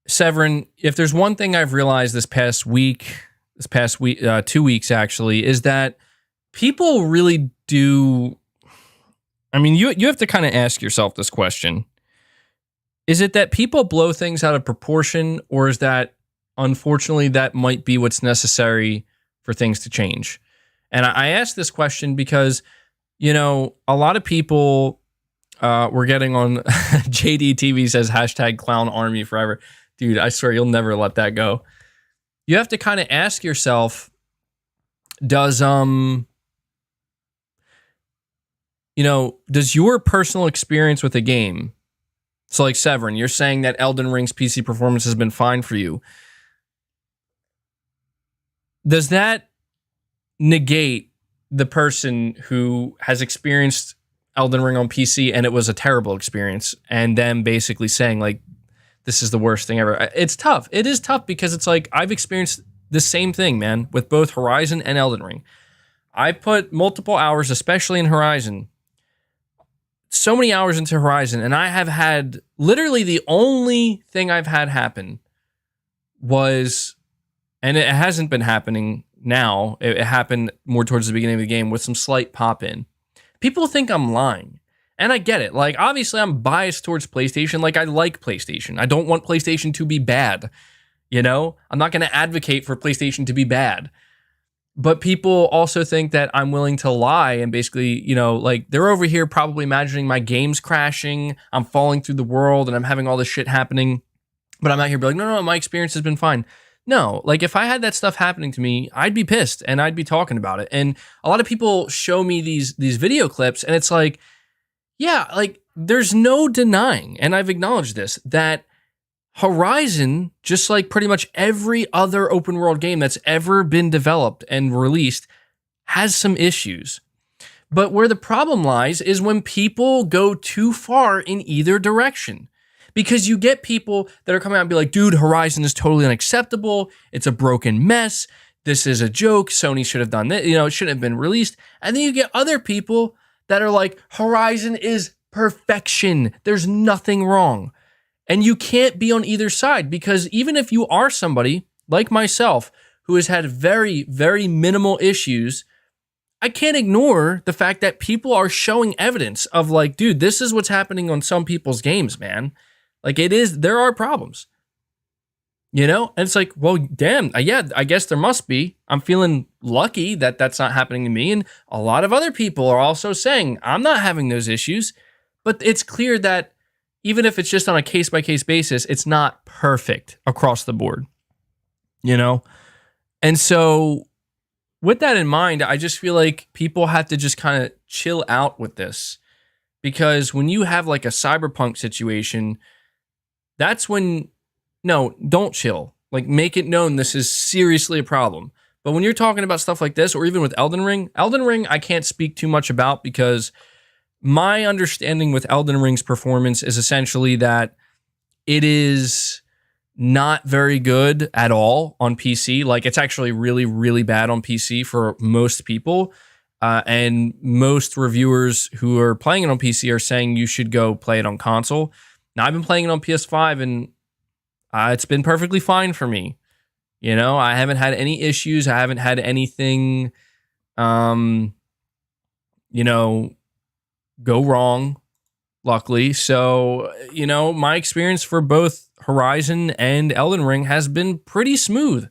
Severin, if there's one thing I've realized this past week, 2 weeks actually, is that people really do. I mean, you have to kind of ask yourself this question. Is it that people blow things out of proportion, or is that, unfortunately, that might be what's necessary for things to change? And I ask this question because, a lot of people were getting on JD TV says hashtag clown army forever. Dude, I swear you'll never let that go. You have to kind of ask yourself, does your personal experience with a game, so like Severin, you're saying that Elden Ring's PC performance has been fine for you. Does that negate the person who has experienced Elden Ring on PC and it was a terrible experience, and them basically saying like, this is the worst thing ever? It's tough. It is tough, because it's like, I've experienced the same thing, man, with both Horizon and Elden Ring. I put multiple hours, especially in Horizon, so many hours into Horizon, and I have had literally the only thing I've had happen was And it hasn't been happening now. It happened more towards the beginning of the game with some slight pop in. People think I'm lying. And I get it. Like, obviously, I'm biased towards PlayStation. Like, I like PlayStation. I don't want PlayStation to be bad. You know? I'm not going to advocate for PlayStation to be bad. But people also think that I'm willing to lie and basically, you know, like, they're over here probably imagining my game's crashing, I'm falling through the world, and I'm having all this shit happening. But I'm out here being like, no, my experience has been fine. No, like, if I had that stuff happening to me, I'd be pissed and I'd be talking about it. And a lot of people show me these video clips, and it's like, yeah, like, there's no denying, and I've acknowledged this, that Horizon, just like pretty much every other open world game that's ever been developed and released, has some issues. But where the problem lies is when people go too far in either direction. Because you get people that are coming out and be like, dude, Horizon is totally unacceptable. It's a broken mess. This is a joke. Sony should have done this. You know, it shouldn't have been released. And then you get other people that are like, Horizon is perfection. There's nothing wrong. And you can't be on either side, because even if you are somebody like myself who has had very, very minimal issues, I can't ignore the fact that people are showing evidence of like, dude, this is what's happening on some people's games, man. Like, there are problems, you know? And it's like, well, damn, yeah, I guess there must be. I'm feeling lucky that that's not happening to me. And a lot of other people are also saying, I'm not having those issues. But it's clear that even if it's just on a case-by-case basis, it's not perfect across the board, you know? And so with that in mind, I just feel like people have to just kind of chill out with this. Because when you have like a cyberpunk situation, that's when, no, don't chill. Like, make it known this is seriously a problem. But when you're talking about stuff like this, or even with Elden Ring, I can't speak too much about, because my understanding with Elden Ring's performance is essentially that it is not very good at all on PC. Like, it's actually really, really bad on PC for most people. And most reviewers who are playing it on PC are saying you should go play it on console. Now, I've been playing it on PS5, and it's been perfectly fine for me. You know, I haven't had any issues. I haven't had anything, you know, go wrong, luckily. So, you know, my experience for both Horizon and Elden Ring has been pretty smooth.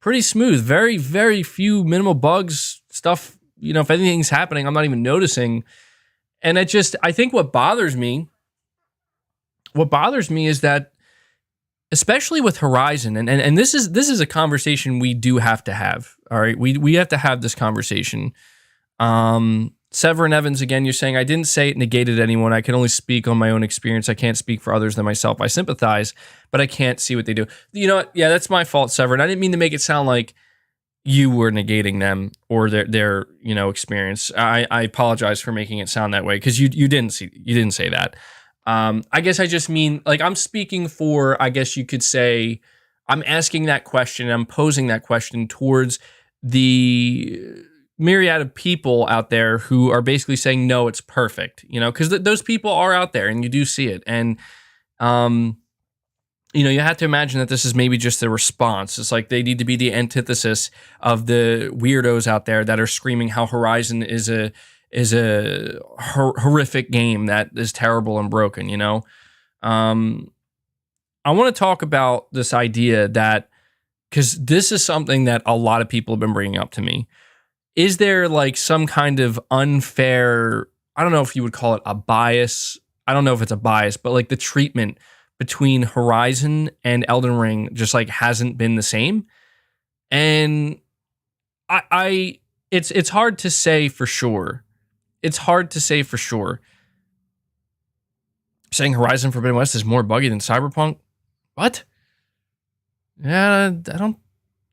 Very, very few minimal bugs, stuff, you know, if anything's happening, I'm not even noticing. And I think what bothers me is that, especially with Horizon, and this is a conversation we do have to have. All right, we have to have this conversation. Severin Evans, again, you're saying, I didn't say it negated anyone. I can only speak on my own experience. I can't speak for others than myself. I sympathize, but I can't see what they do. You know what? Yeah, that's my fault, Severin. I didn't mean to make it sound like you were negating them or their you know, experience. I apologize for making it sound that way, because you didn't say that. I guess I just mean, like, I'm speaking for, I guess you could say, I'm asking that question, I'm posing that question towards the myriad of people out there who are basically saying, no, it's perfect, you know, because those people are out there and you do see it. And, you know, you have to imagine that this is maybe just a response. It's like they need to be the antithesis of the weirdos out there that are screaming how Horizon is a horrific game that is terrible and broken, you know? I want to talk about this idea that, because this is something that a lot of people have been bringing up to me. Is there like some kind of unfair, I don't know if you would call it a bias. I don't know if it's a bias, but like the treatment between Horizon and Elden Ring just like hasn't been the same. And it's hard to say for sure. Saying Horizon Forbidden West is more buggy than Cyberpunk? What? Yeah, I don't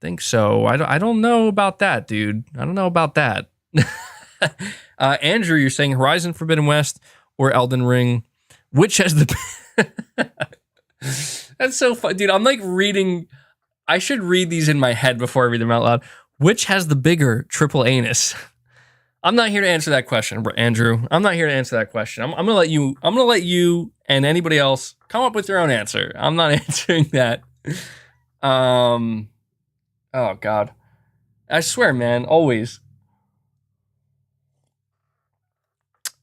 think so. I don't know about that, dude. I don't know about that. Andrew, you're saying Horizon Forbidden West or Elden Ring? Which has the... That's so fun. Dude, I'm like reading... I should read these in my head before I read them out loud. Which has the bigger triple anus? I'm not here to answer that question, Andrew. I'm not here to answer that question. I'm gonna let you. I'm gonna let you and anybody else come up with your own answer. I'm not answering that. Oh God. I swear, man, always.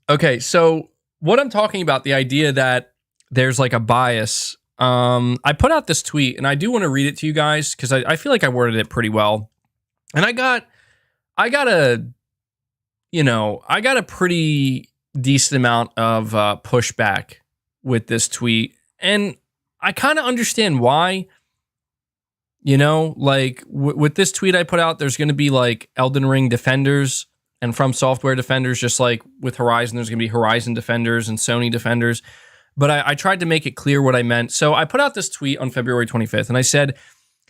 Okay, so what I'm talking about, the idea that there's like a bias. I put out this tweet and I do want to read it to you guys because I feel like I worded it pretty well. And I got a I got a pretty decent amount of pushback with this tweet. And I kind of understand why. Like with this tweet I put out, there's going to be like Elden Ring defenders and From Software defenders, just like with Horizon, there's going to be Horizon defenders and Sony defenders. But I tried to make it clear what I meant. So I put out this tweet on February 25th, and I said,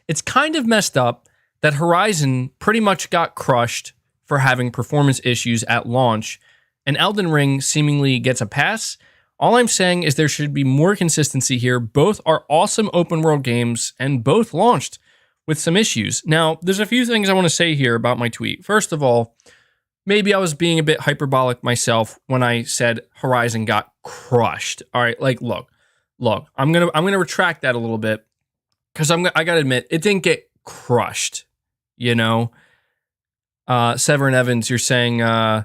it's kind of messed up that Horizon pretty much got crushed for having performance issues at launch, and Elden Ring seemingly gets a pass. All I'm saying is there should be more consistency here. Both are awesome open world games, and both launched with some issues. Now, there's a few things I want to say here about my tweet. First of all, maybe I was being a bit hyperbolic myself when I said Horizon got crushed. All right, like look, I'm gonna retract that a little bit because I gotta admit it didn't get crushed. Severin Evans, you're saying I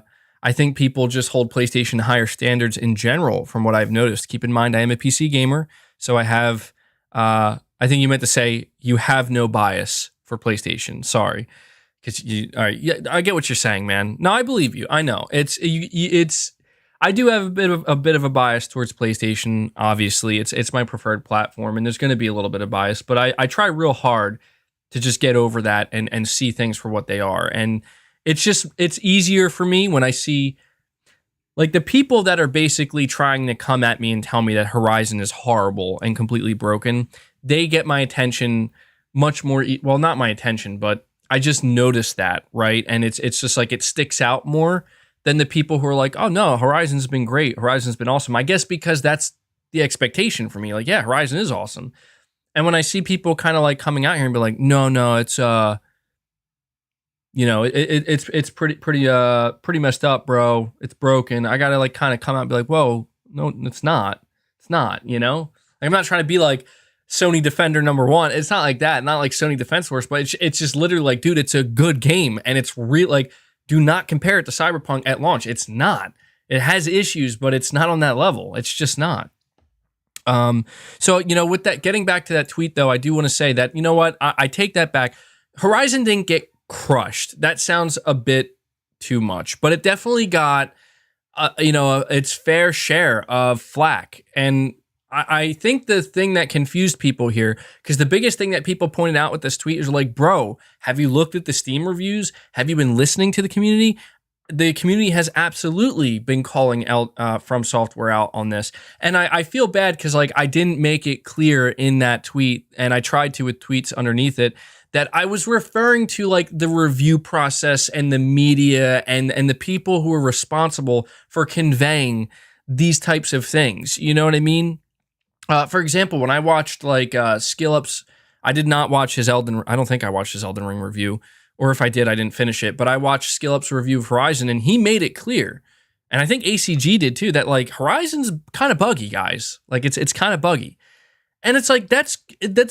think people just hold PlayStation to higher standards in general, from what I've noticed. Keep in mind, I am a PC gamer, so I have. I think you meant to say you have no bias for PlayStation. Sorry, because all right, yeah, I get what you're saying, man. No, I believe you. I know it's. I do have a bit of a bias towards PlayStation. Obviously, it's my preferred platform, and there's going to be a little bit of bias. But I try real hard to just get over that and see things for what they are. And it's easier for me when I see like the people that are basically trying to come at me and tell me that Horizon is horrible and completely broken. They get my attention much more. Well, not my attention, but I just notice that, right? And it's just like it sticks out more than the people who are like, oh no, Horizon's been great. Horizon's been awesome. I guess because that's the expectation for me. Like, yeah, Horizon is awesome. And when I see people kind of like coming out here and be like, no, it's it's pretty messed up, bro. It's broken. I gotta like kind of come out and be like, whoa, no, it's not. It's not. Like, I'm not trying to be like Sony Defender #1. It's not like that. Not like Sony Defense Force, but it's just literally like, dude, it's a good game, and it's real. Like, do not compare it to Cyberpunk at launch. It's not. It has issues, but it's not on that level. It's just not. So with that, getting back to that tweet though, I do want to say that what I take that back. Horizon didn't get crushed. That sounds a bit too much, but it definitely got its fair share of flack. And I think the thing that confused people here, because the biggest thing that people pointed out with this tweet is like, bro, have you looked at the Steam reviews? Have you been listening to the community? The community has absolutely been calling out From Software out on this. And I feel bad because like I didn't make it clear in that tweet, and I tried to with tweets underneath it, that I was referring to like the review process and the media and the people who are responsible for conveying these types of things. You know what I mean? For example, when I watched like SkillUp's, I did not watch his Elden. I don't think I watched his Elden Ring review, or if I did, I didn't finish it. But I watched SkillUp's review of Horizon, and he made it clear, and I think ACG did too, that like Horizon's kind of buggy, guys. Like it's kind of buggy. And it's like, that's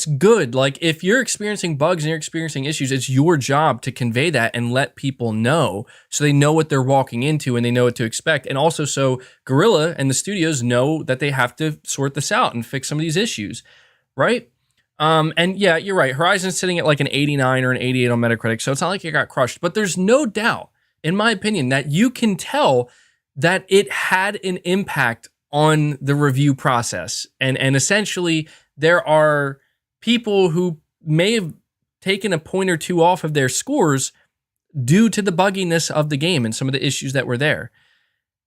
good. Like, if you're experiencing bugs and you're experiencing issues, it's your job to convey that and let people know so they know what they're walking into and they know what to expect. And also so Guerrilla and the studios know that they have to sort this out and fix some of these issues, right? And yeah, you're right. Horizon's sitting at like an 89 or an 88 on Metacritic, so it's not like it got crushed. But there's no doubt, in my opinion, that you can tell that it had an impact on the review process. And essentially, there are people who may have taken a point or two off of their scores due to the bugginess of the game and some of the issues that were there.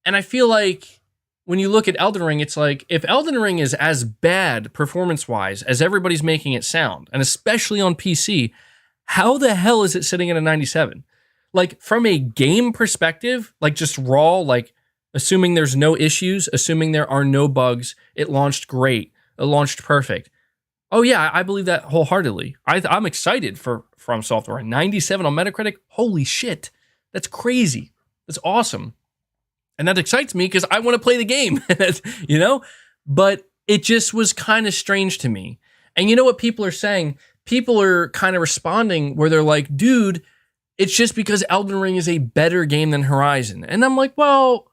And I feel like when you look at Elden Ring, it's like, if Elden Ring is as bad performance-wise as everybody's making it sound, and especially on PC, how the hell is it sitting at a 97? Like, from a game perspective, like just raw, like assuming there's no issues, assuming there are no bugs, it launched great. It launched perfect. Oh yeah, I believe that wholeheartedly. I'm excited for From Software. 97 on Metacritic. Holy shit. That's crazy. That's awesome. And that excites me because I want to play the game, But it just was kind of strange to me. And you know what people are saying? people are kind of responding where they're like, dude, it's just because Elden Ring is a better game than Horizon. And I'm like, well,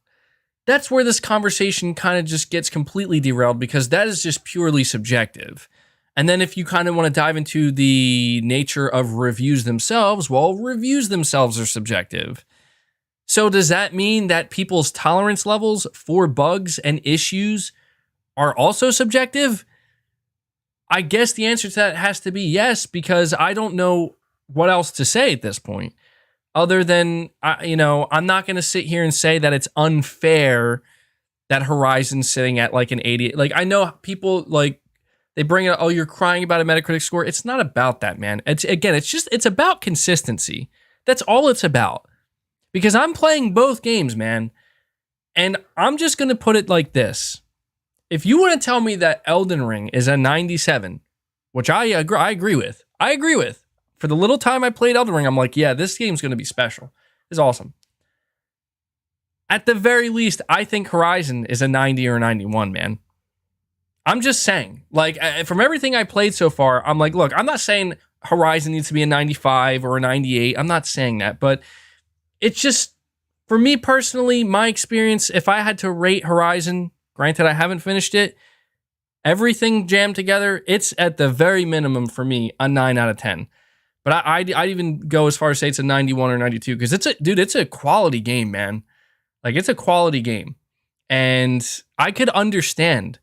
that's where this conversation kind of just gets completely derailed, because that is just purely subjective. And then if you kind of want to dive into the nature of reviews themselves, well, reviews themselves are subjective. So does that mean that people's tolerance levels for bugs and issues are also subjective? I guess the answer to that has to be yes, because I don't know what else to say at this point, other than, I'm not going to sit here and say that it's unfair that Horizon's sitting at like an 80. Like, I know people like, they bring it, oh, you're crying about a Metacritic score. It's not about that, man. It's about consistency. That's all it's about. Because I'm playing both games, man. And I'm just going to put it like this. If you want to tell me that Elden Ring is a 97, which I agree with. For the little time I played Elden Ring, I'm like, yeah, this game's going to be special. It's awesome. At the very least, I think Horizon is a 90 or a 91, man. I'm just saying, like, from everything I played so far, I'm like, look, I'm not saying Horizon needs to be a 95 or a 98. I'm not saying that, but it's just, for me personally, my experience, if I had to rate Horizon, granted I haven't finished it, everything jammed together, it's at the very minimum for me a 9 out of 10. But I'd even go as far as say it's a 91 or 92, because it's a quality game, man. Like, it's a quality game. And I could understand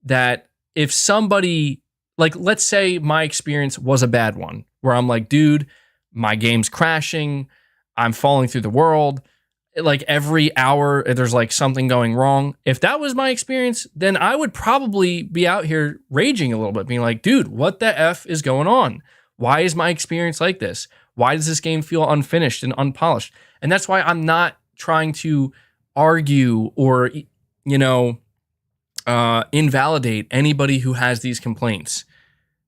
that if somebody, like, let's say my experience was a bad one, where I'm like, dude, my game's crashing, I'm falling through the world, like every hour there's like something going wrong. If that was my experience, then I would probably be out here raging a little bit, being like, dude, what the F is going on? Why is my experience like this? Why does this game feel unfinished and unpolished? And that's why I'm not trying to argue or, invalidate anybody who has these complaints.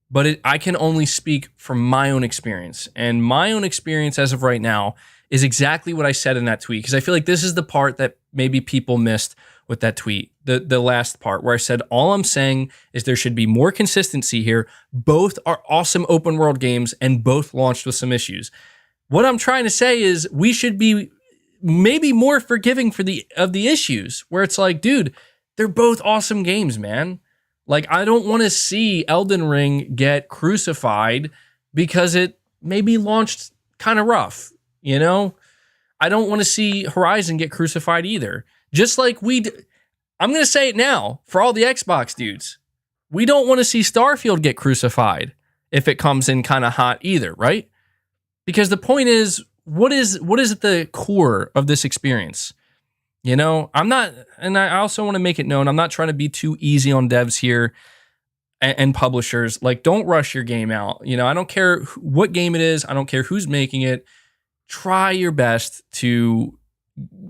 But I can only speak from my own experience. And my own experience as of right now is exactly what I said in that tweet. Because I feel like this is the part that maybe people missed with that tweet. The last part where I said, all I'm saying is there should be more consistency here. Both are awesome open world games and both launched with some issues. What I'm trying to say is we should be maybe more forgiving of the issues, where it's like, dude, they're both awesome games, man. Like, I don't want to see Elden Ring get crucified because it maybe launched kind of rough, I don't want to see Horizon get crucified either. Just like I'm going to say it now for all the Xbox dudes. We don't want to see Starfield get crucified if it comes in kind of hot either, right? Because the point is, what is at the core of this experience? I'm not, and I also want to make it known, I'm not trying to be too easy on devs here and publishers. Like, don't rush your game out. I don't care what game it is. I don't care who's making it. Try your best to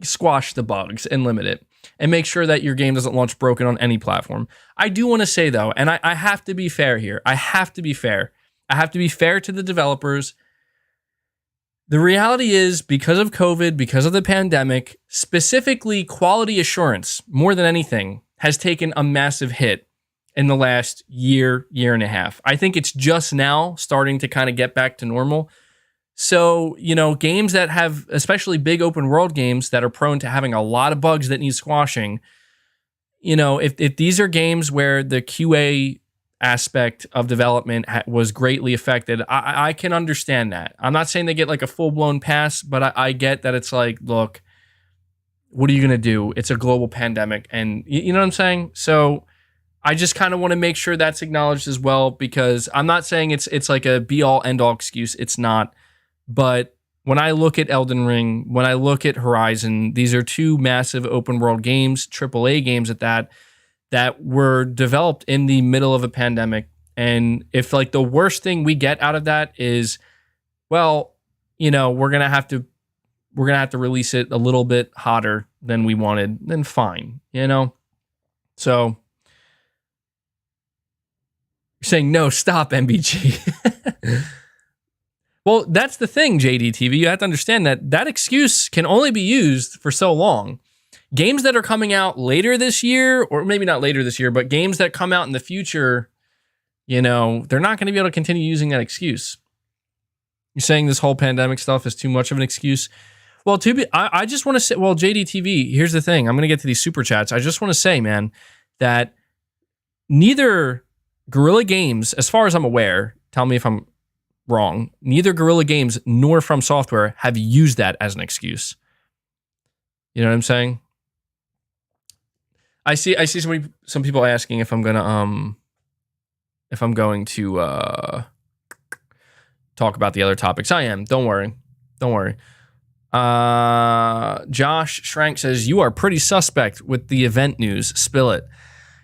squash the bugs and limit it, and make sure that your game doesn't launch broken on any platform. I do want to say, though, and I have to be fair here. I have to be fair to the developers. The reality is, because of COVID, because of the pandemic, specifically quality assurance, more than anything, has taken a massive hit in the last year and a half. I think it's just now starting to kind of get back to normal. So, games that have, especially big open world games that are prone to having a lot of bugs that need squashing, if these are games where the QA aspect of development was greatly affected, I can understand that. I'm not saying they get like a full-blown pass, but I get that it's like, look, what are you going to do? It's a global pandemic, and you know what I'm saying? So I just kind of want to make sure that's acknowledged as well, because I'm not saying it's like a be-all, end-all excuse. It's not. But when I look at Elden Ring, when I look at Horizon, these are two massive open world games, AAA games at that were developed in the middle of a pandemic. And if like the worst thing we get out of that is, well, we're gonna have to release it a little bit hotter than we wanted, then fine, So you're saying no, stop, MBG. Well, that's the thing, JDTV. You have to understand that excuse can only be used for so long. Games that are coming out later this year, or maybe not later this year, but games that come out in the future, they're not going to be able to continue using that excuse. You're saying this whole pandemic stuff is too much of an excuse. Well, I just want to say, well, JDTV, here's the thing. I'm going to get to these super chats. I just want to say, man, that neither Guerrilla Games, as far as I'm aware, tell me if I'm wrong, neither Guerrilla Games nor From Software have used that as an excuse. You know what I'm saying? I see some people asking if I'm going to talk about the other topics. I am. Don't worry. Josh Schrank says, you are pretty suspect with the event news. Spill it.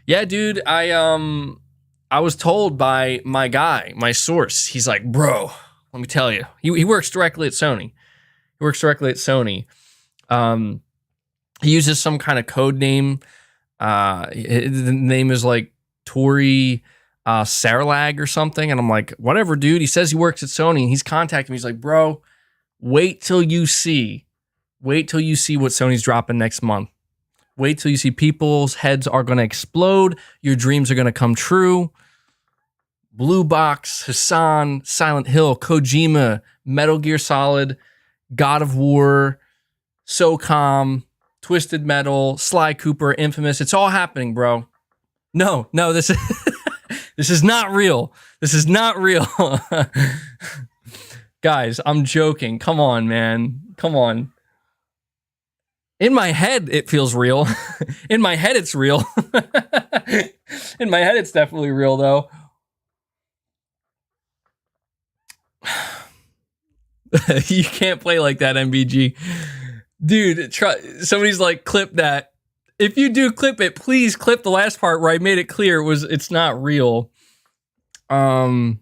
Yeah, dude, I was told by my guy, my source. He's like, bro, let me tell you. He works directly at Sony. He uses some kind of code name. The name is like Tori Sarlag or something. And I'm like, whatever, dude. He says he works at Sony and he's contacting me. He's like, bro, wait till you see what Sony's dropping next month. Wait till you see people's heads are going to explode. Your dreams are going to come true. Blue Box, Hassan, Silent Hill, Kojima, Metal Gear Solid, God of War, SOCOM, Twisted Metal, Sly Cooper, Infamous. It's all happening, bro. No, this is this is not real. This is not real. Guys, I'm joking. Come on, man. Come on. In my head, it feels real. In my head, it's real. In my head, it's definitely real, though. You can't play like that, MBG. Dude, somebody's like, clip that. If you do clip it, please clip the last part where I made it clear it's not real. Tori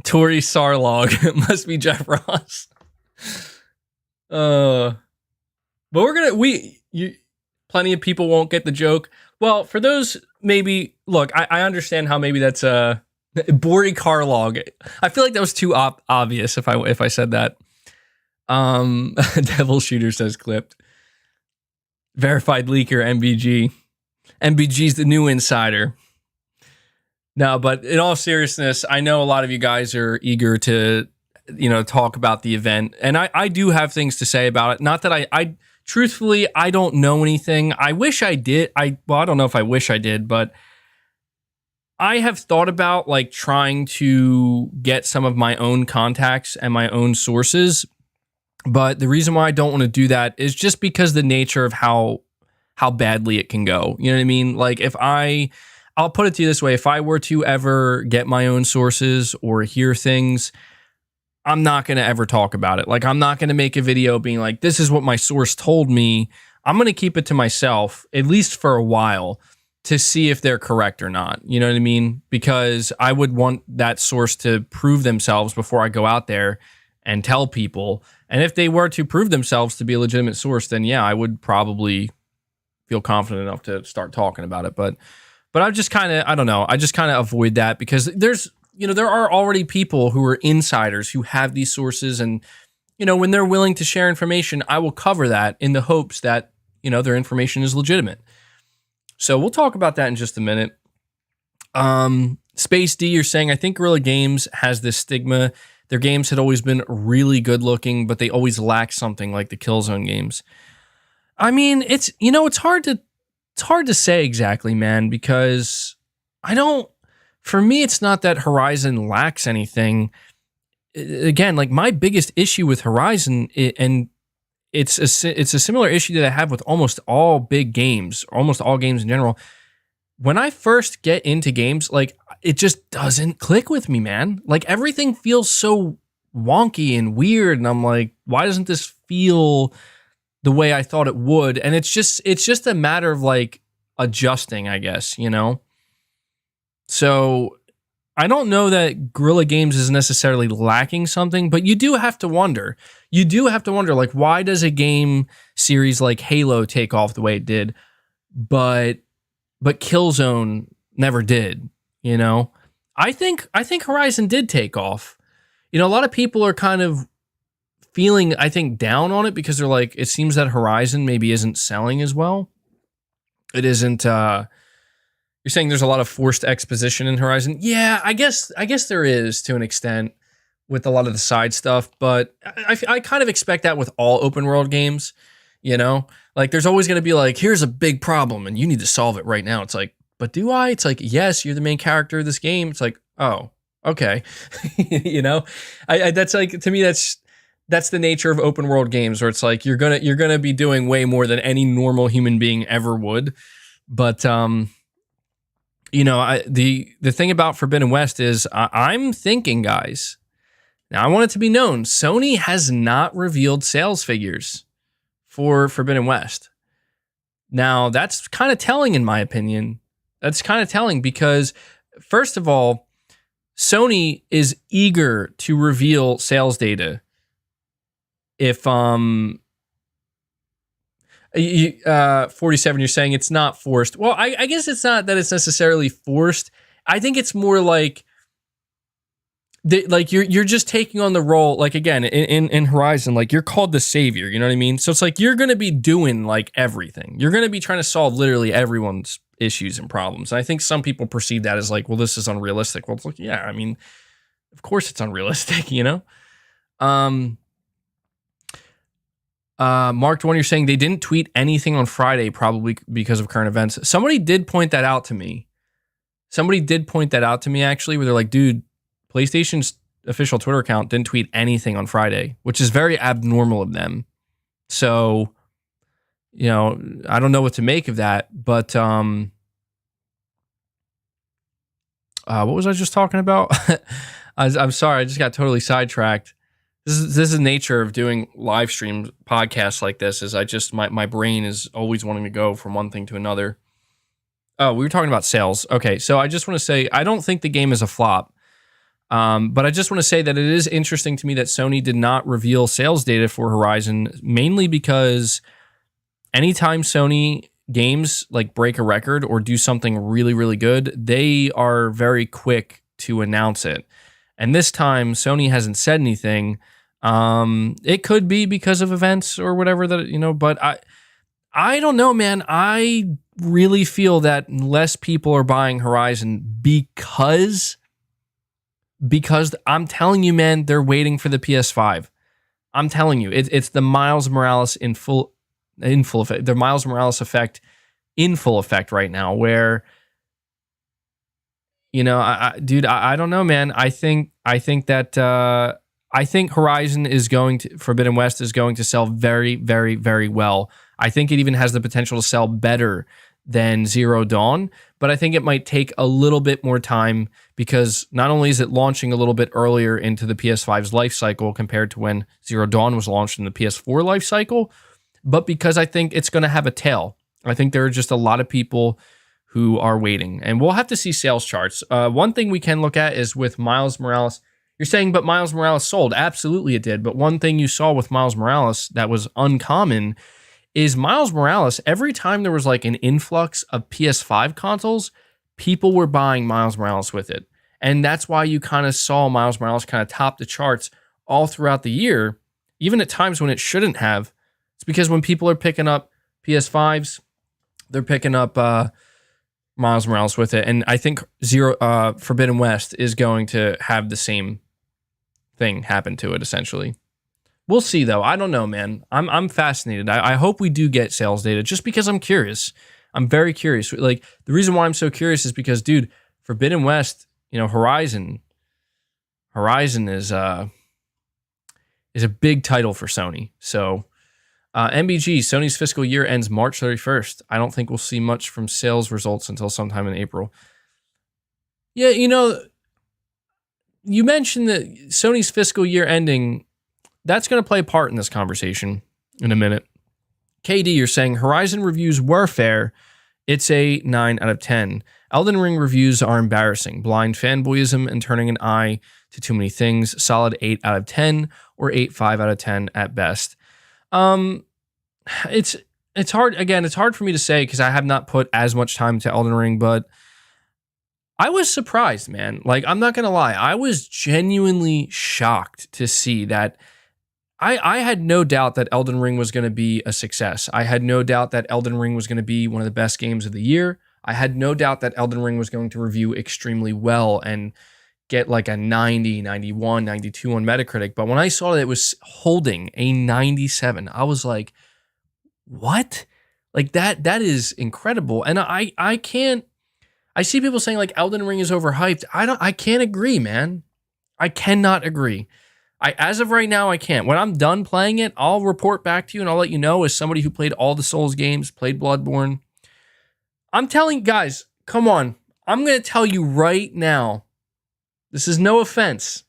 Sarlog. It must be Jeff Ross. But plenty of people won't get the joke. Well, for those, maybe, look, I understand how maybe that's Bori Karlog. I feel like that was too obvious if I said that. Devil Shooter says clipped. Verified leaker, MBG. MBG's the new insider. No, but in all seriousness, I know a lot of you guys are eager to, talk about the event. And I do have things to say about it. Not that I truthfully, I don't know anything. I wish I did. I don't know if I wish I did, but I have thought about like trying to get some of my own contacts and my own sources. But the reason why I don't want to do that is just because the nature of how badly it can go. You know what I mean? Like I'll put it to you this way. If I were to ever get my own sources or hear things, I'm not going to ever talk about it. Like, I'm not going to make a video being like, this is what my source told me. I'm going to keep it to myself, at least for a while, to see if they're correct or not. You know what I mean? Because I would want that source to prove themselves before I go out there and tell people. And if they were to prove themselves to be a legitimate source, then yeah, I would probably feel confident enough to start talking about it. But I just kind of, I don't know. I just kind of avoid that because there are already people who are insiders who have these sources. And, when they're willing to share information, I will cover that in the hopes that, their information is legitimate. So we'll talk about that in just a minute. Space D, you're saying, I think Guerrilla Games has this stigma. Their games had always been really good looking, but they always lack something like the Killzone games. I mean, it's hard to say exactly, man, because for me, it's not that Horizon lacks anything. Again, like my biggest issue with Horizon, and it's a similar issue that I have with almost all big games, almost all games in general. When I first get into games, like it just doesn't click with me, man. Like everything feels so wonky and weird, and I'm like, why doesn't this feel the way I thought it would? And it's just a matter of like adjusting, I guess, So I don't know that Guerrilla Games is necessarily lacking something, but you do have to wonder. Like, why does a game series like Halo take off the way it did, but Killzone never did? I think Horizon did take off. A lot of people are kind of feeling, I think, down on it because they're like, it seems that Horizon maybe isn't selling as well. It isn't You're saying there's a lot of forced exposition in Horizon? Yeah, I guess there is to an extent with a lot of the side stuff, but I kind of expect that with all open world games, you know? Like there's always going to be like, here's a big problem and you need to solve it right now. It's like, but do I? It's like, yes, you're the main character of this game. It's like, oh, okay. You know? I that's like, to me, that's the nature of open world games where it's like you're gonna be doing way more than any normal human being ever would. But you know, the thing about Forbidden West is I'm thinking, guys. Now I want it to be known, Sony has not revealed sales figures for Forbidden West. Now that's kind of telling, in my opinion. That's kind of telling because, first of all, Sony is eager to reveal sales data. If 47, you're saying it's not forced. Well, I guess it's not that it's necessarily forced. I think it's more like you're just taking on the role. Like again, in Horizon, like you're called the savior. You know what I mean? So it's like you're gonna be doing like everything. You're gonna be trying to solve literally everyone's issues and problems. And I think some people perceive that as like, well, this is unrealistic. Well, it's like, yeah, I mean, of course it's unrealistic. You know. Mark One, you're saying they didn't tweet anything on Friday, probably because of current events. Somebody did point that out to me. Actually, where they're like, dude, PlayStation's official Twitter account didn't tweet anything on Friday, which is very abnormal of them. So, you know, I don't know what to make of that, but what was I just talking about? I'm sorry, I just got totally sidetracked. This is the nature of doing live stream podcasts like this. Is I just my brain is always wanting to go from one thing to another. Oh, we were talking about sales. Okay, so I just want to say I don't think the game is a flop, but I just want to say that it is interesting to me that Sony did not reveal sales data for Horizon, mainly because anytime Sony games like break a record or do something really, really good, they are very quick to announce it. And this time, Sony hasn't said anything. It could be because of events or whatever that, you know, but I don't know, man. I really feel that less people are buying Horizon because I'm telling you, man, they're waiting for the PS5. I'm telling you, it's the Miles Morales in full effect. The Miles Morales effect in full effect right now, where, you know, I don't know, man. I think that Horizon is going to, Forbidden West is going to sell very, very, very well. I think it even has the potential to sell better than Zero Dawn, but I think it might take a little bit more time because not only is it launching a little bit earlier into the PS5's life cycle compared to when Zero Dawn was launched in the PS4 life cycle, but because I think it's going to have a tail. I think there are just a lot of people who are waiting, and we'll have to see sales charts. One thing we can look at is with Miles Morales. You're saying, but Miles Morales sold. Absolutely it did. But one thing you saw with Miles Morales that was uncommon is Miles Morales, every time there was like an influx of PS5 consoles, people were buying Miles Morales with it. And that's why you kind of saw Miles Morales kind of top the charts all throughout the year, even at times when it shouldn't have. It's because when people are picking up PS5s, they're picking up Miles Morales with it. And I think Forbidden West is going to have the same thing happen to it, essentially. We'll see, though. I don't know, man. I'm fascinated. I hope we do get sales data just because I'm curious. I'm very curious. Like, the reason why I'm so curious is because, dude, Forbidden West, you know, Horizon is a big title for Sony. So, MBG, Sony's fiscal year ends March 31st. I don't think we'll see much from sales results until sometime in April. Yeah, you know, you mentioned that Sony's fiscal year ending, that's going to play a part in this conversation in a minute. KD, you're saying Horizon reviews were fair. It's a 9 out of 10. Elden Ring reviews are embarrassing. Blind fanboyism and turning an eye to too many things. Solid 8 out of 10 or 8.5 out of 10 at best. It's hard. Again, it's hard for me to say because I have not put as much time to Elden Ring, but I was surprised, man. Like, I'm not going to lie. I was genuinely shocked to see that. I had no doubt that Elden Ring was going to be a success. I had no doubt that Elden Ring was going to be one of the best games of the year. I had no doubt that Elden Ring was going to review extremely well and get like a 90, 91, 92 on Metacritic. But when I saw that it was holding a 97, I was like, what? Like that is incredible. And I can't, I see people saying like Elden Ring is overhyped. I can't agree, man. I cannot agree. As of right now, I can't. When I'm done playing it, I'll report back to you and I'll let you know, as somebody who played all the Souls games, played Bloodborne. I'm telling guys, come on. I'm going to tell you right now. This is no offense.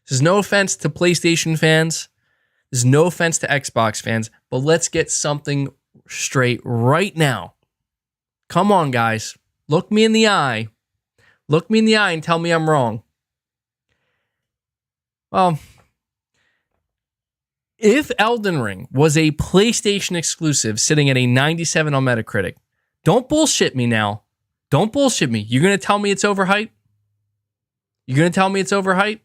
This is no offense to PlayStation fans. This is no offense to Xbox fans. But let's get something straight right now. Come on, guys. Look me in the eye. Look me in the eye and tell me I'm wrong. Well, if Elden Ring was a PlayStation exclusive sitting at a 97 on Metacritic, don't bullshit me now. Don't bullshit me. You're going to tell me it's overhyped? You're going to tell me it's overhyped?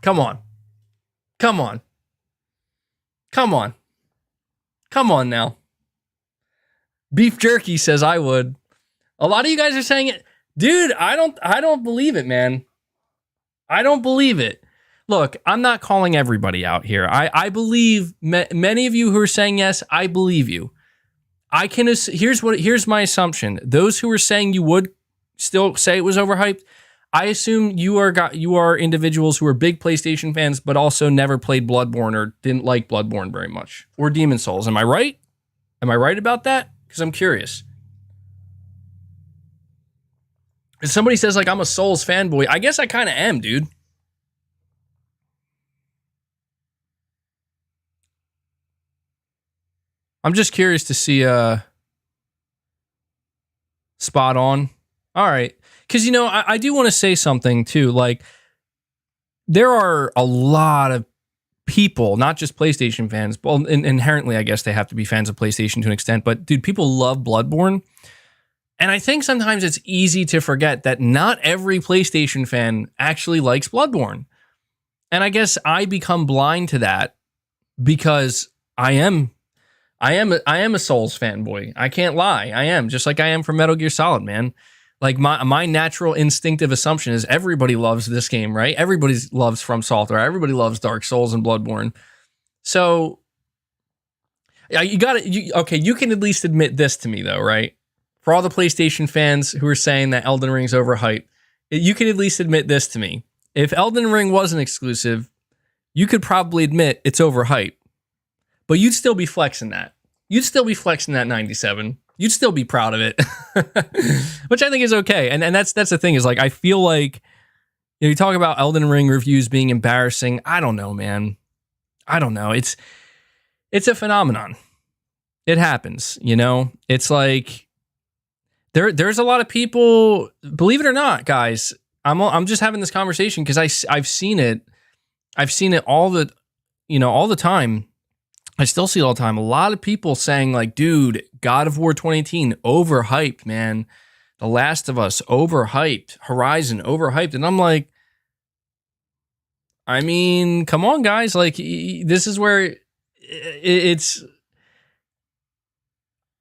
Come on. Come on. Come on. Come on now. Beef Jerky says I would. A lot of you guys are saying it. Dude, I don't believe it, man. I don't believe it. Look, I'm not calling everybody out here. I believe many of you who are saying yes, I believe you. Here's my assumption. Those who are saying you would still say it was overhyped, I assume you are individuals who are big PlayStation fans, but also never played Bloodborne or didn't like Bloodborne very much, or Demon's Souls. Am I right? Am I right about that? Because I'm curious. If somebody says like I'm a Souls fanboy, I guess I kind of am, dude. I'm just curious to see spot on. All right. Because, you know, I do want to say something too. Like, there are a lot of people, not just PlayStation fans, but inherently, I guess they have to be fans of PlayStation to an extent. But dude, people love Bloodborne. And I think sometimes it's easy to forget that not every PlayStation fan actually likes Bloodborne. And I guess I become blind to that because I am a Souls fanboy. I can't lie. I am, just like I am for Metal Gear Solid, man. Like my natural instinctive assumption is everybody loves this game, right? Everybody loves From Software. Everybody loves Dark Souls and Bloodborne. So yeah, you can at least admit this to me though, right? For all the PlayStation fans who are saying that Elden Ring's overhyped, you can at least admit this to me. If Elden Ring wasn't exclusive, you could probably admit it's overhyped. But you'd still be flexing that. You'd still be flexing that 97. You'd still be proud of it. Which I think is okay. And that's the thing, is like, I feel like, you talk about Elden Ring reviews being embarrassing. I don't know, man. I don't know. It's a phenomenon. It happens, you know? It's like, there's a lot of people, believe it or not, guys, I'm just having this conversation because I've seen it. I've seen it all the time. I still see it all the time. A lot of people saying like, dude, God of War 2018, overhyped, man. The Last of Us, overhyped. Horizon, overhyped. And I'm like, I mean, come on, guys. Like, this is where it's...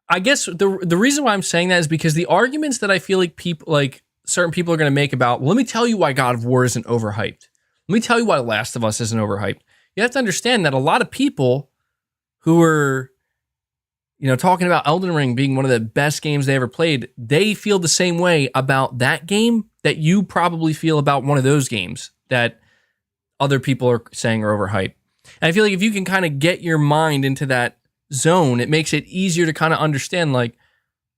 I guess the reason why I'm saying that is because the arguments that I feel like certain people are going to make about, well, let me tell you why God of War isn't overhyped. Let me tell you why The Last of Us isn't overhyped. You have to understand that a lot of people who are, talking about Elden Ring being one of the best games they ever played, they feel the same way about that game that you probably feel about one of those games that other people are saying are overhyped. And I feel like if you can kind of get your mind into that zone, it makes it easier to kind of understand, like,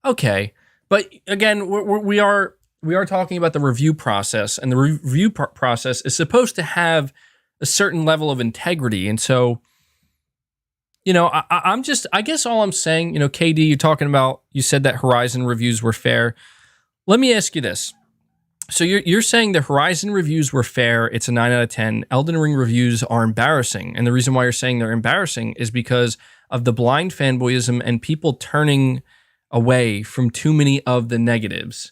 okay. But again, we are talking about the review process, and the review process is supposed to have a certain level of integrity. And so, I guess all I'm saying, KD, you're talking about, you said that Horizon reviews were fair. Let me ask you this. So you're saying the Horizon reviews were fair. It's a 9 out of 10. Elden Ring reviews are embarrassing. And the reason why you're saying they're embarrassing is because of the blind fanboyism and people turning away from too many of the negatives.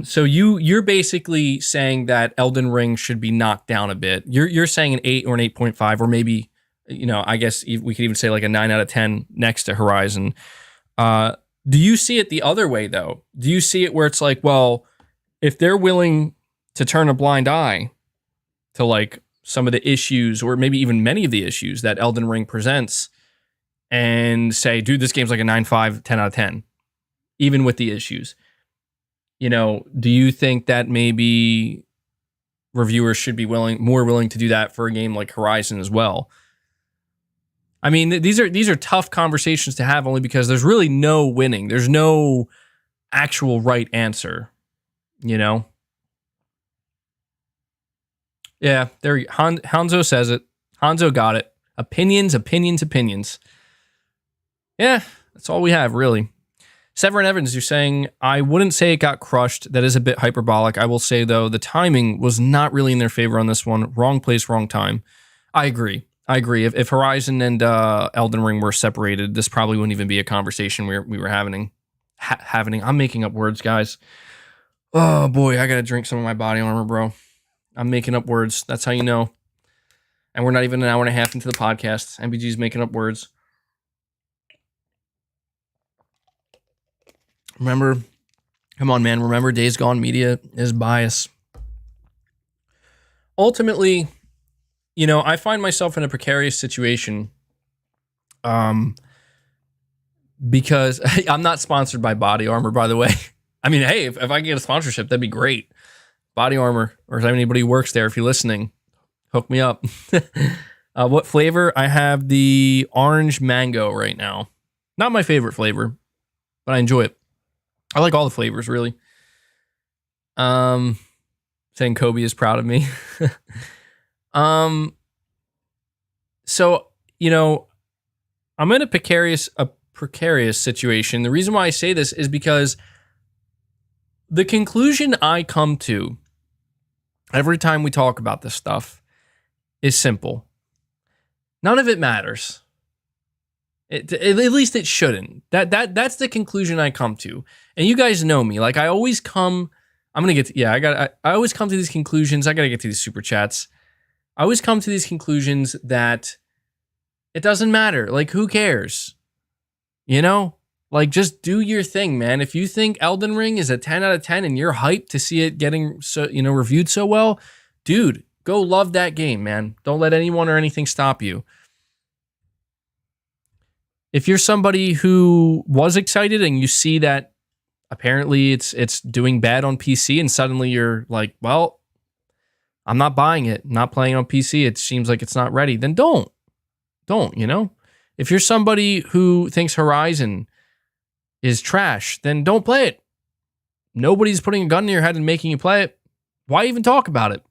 So you're basically saying that Elden Ring should be knocked down a bit. You're saying an 8 or an 8.5, or maybe, I guess we could even say like a 9 out of 10 next to Horizon. Do you see it the other way, though? Do you see it where it's like, well, if they're willing to turn a blind eye to like some of the issues, or maybe even many of the issues that Elden Ring presents, and say, dude, this game's like a 9.5, 10 out of 10, even with the issues, you know, do you think that maybe reviewers should be more willing to do that for a game like Horizon as well? I mean, these are tough conversations to have, only because there's really no winning. There's no actual right answer, you know? Yeah, there. Hanzo says it. Hanzo got it. Opinions. Yeah, that's all we have, really. Severin Evans, you're saying, I wouldn't say it got crushed. That is a bit hyperbolic. I will say, though, the timing was not really in their favor on this one. Wrong place, wrong time. I agree. If Horizon and Elden Ring were separated, this probably wouldn't even be a conversation we were having. I'm making up words, guys. Oh, boy, I got to drink some of my body armor, bro. I'm making up words. That's how you know. And we're not even an hour and a half into the podcast. MBG's making up words. Remember, come on, man. Remember, Days Gone media is bias. Ultimately, you know, I find myself in a precarious situation because I'm not sponsored by Body Armor, by the way. I mean, hey, if I can get a sponsorship, that'd be great. Body Armor, or if anybody who works there, if you're listening, hook me up. What flavor? I have the orange mango right now. Not my favorite flavor, but I enjoy it. I like all the flavors, really. Saying Kobe is proud of me. So, you know, I'm in a precarious situation. The reason why I say this is because the conclusion I come to every time we talk about this stuff is simple. None of it matters. At least it shouldn't. That's the conclusion I come to. And you guys know me. Like, I always come. I'm gonna get to, I always come to these conclusions. I gotta get to these super chats. I always come to these conclusions that it doesn't matter. Like, who cares? You know? Like, just do your thing, man. If you think Elden Ring is a 10 out of 10 and you're hyped to see it getting reviewed so well, dude, go love that game, man. Don't let anyone or anything stop you. If you're somebody who was excited and you see that apparently it's doing bad on PC, and suddenly you're like, well, I'm not buying it, not playing on PC, it seems like it's not ready, then don't, you know? If you're somebody who thinks Horizon is trash, then don't play it. Nobody's putting a gun in your head and making you play it. Why even talk about it?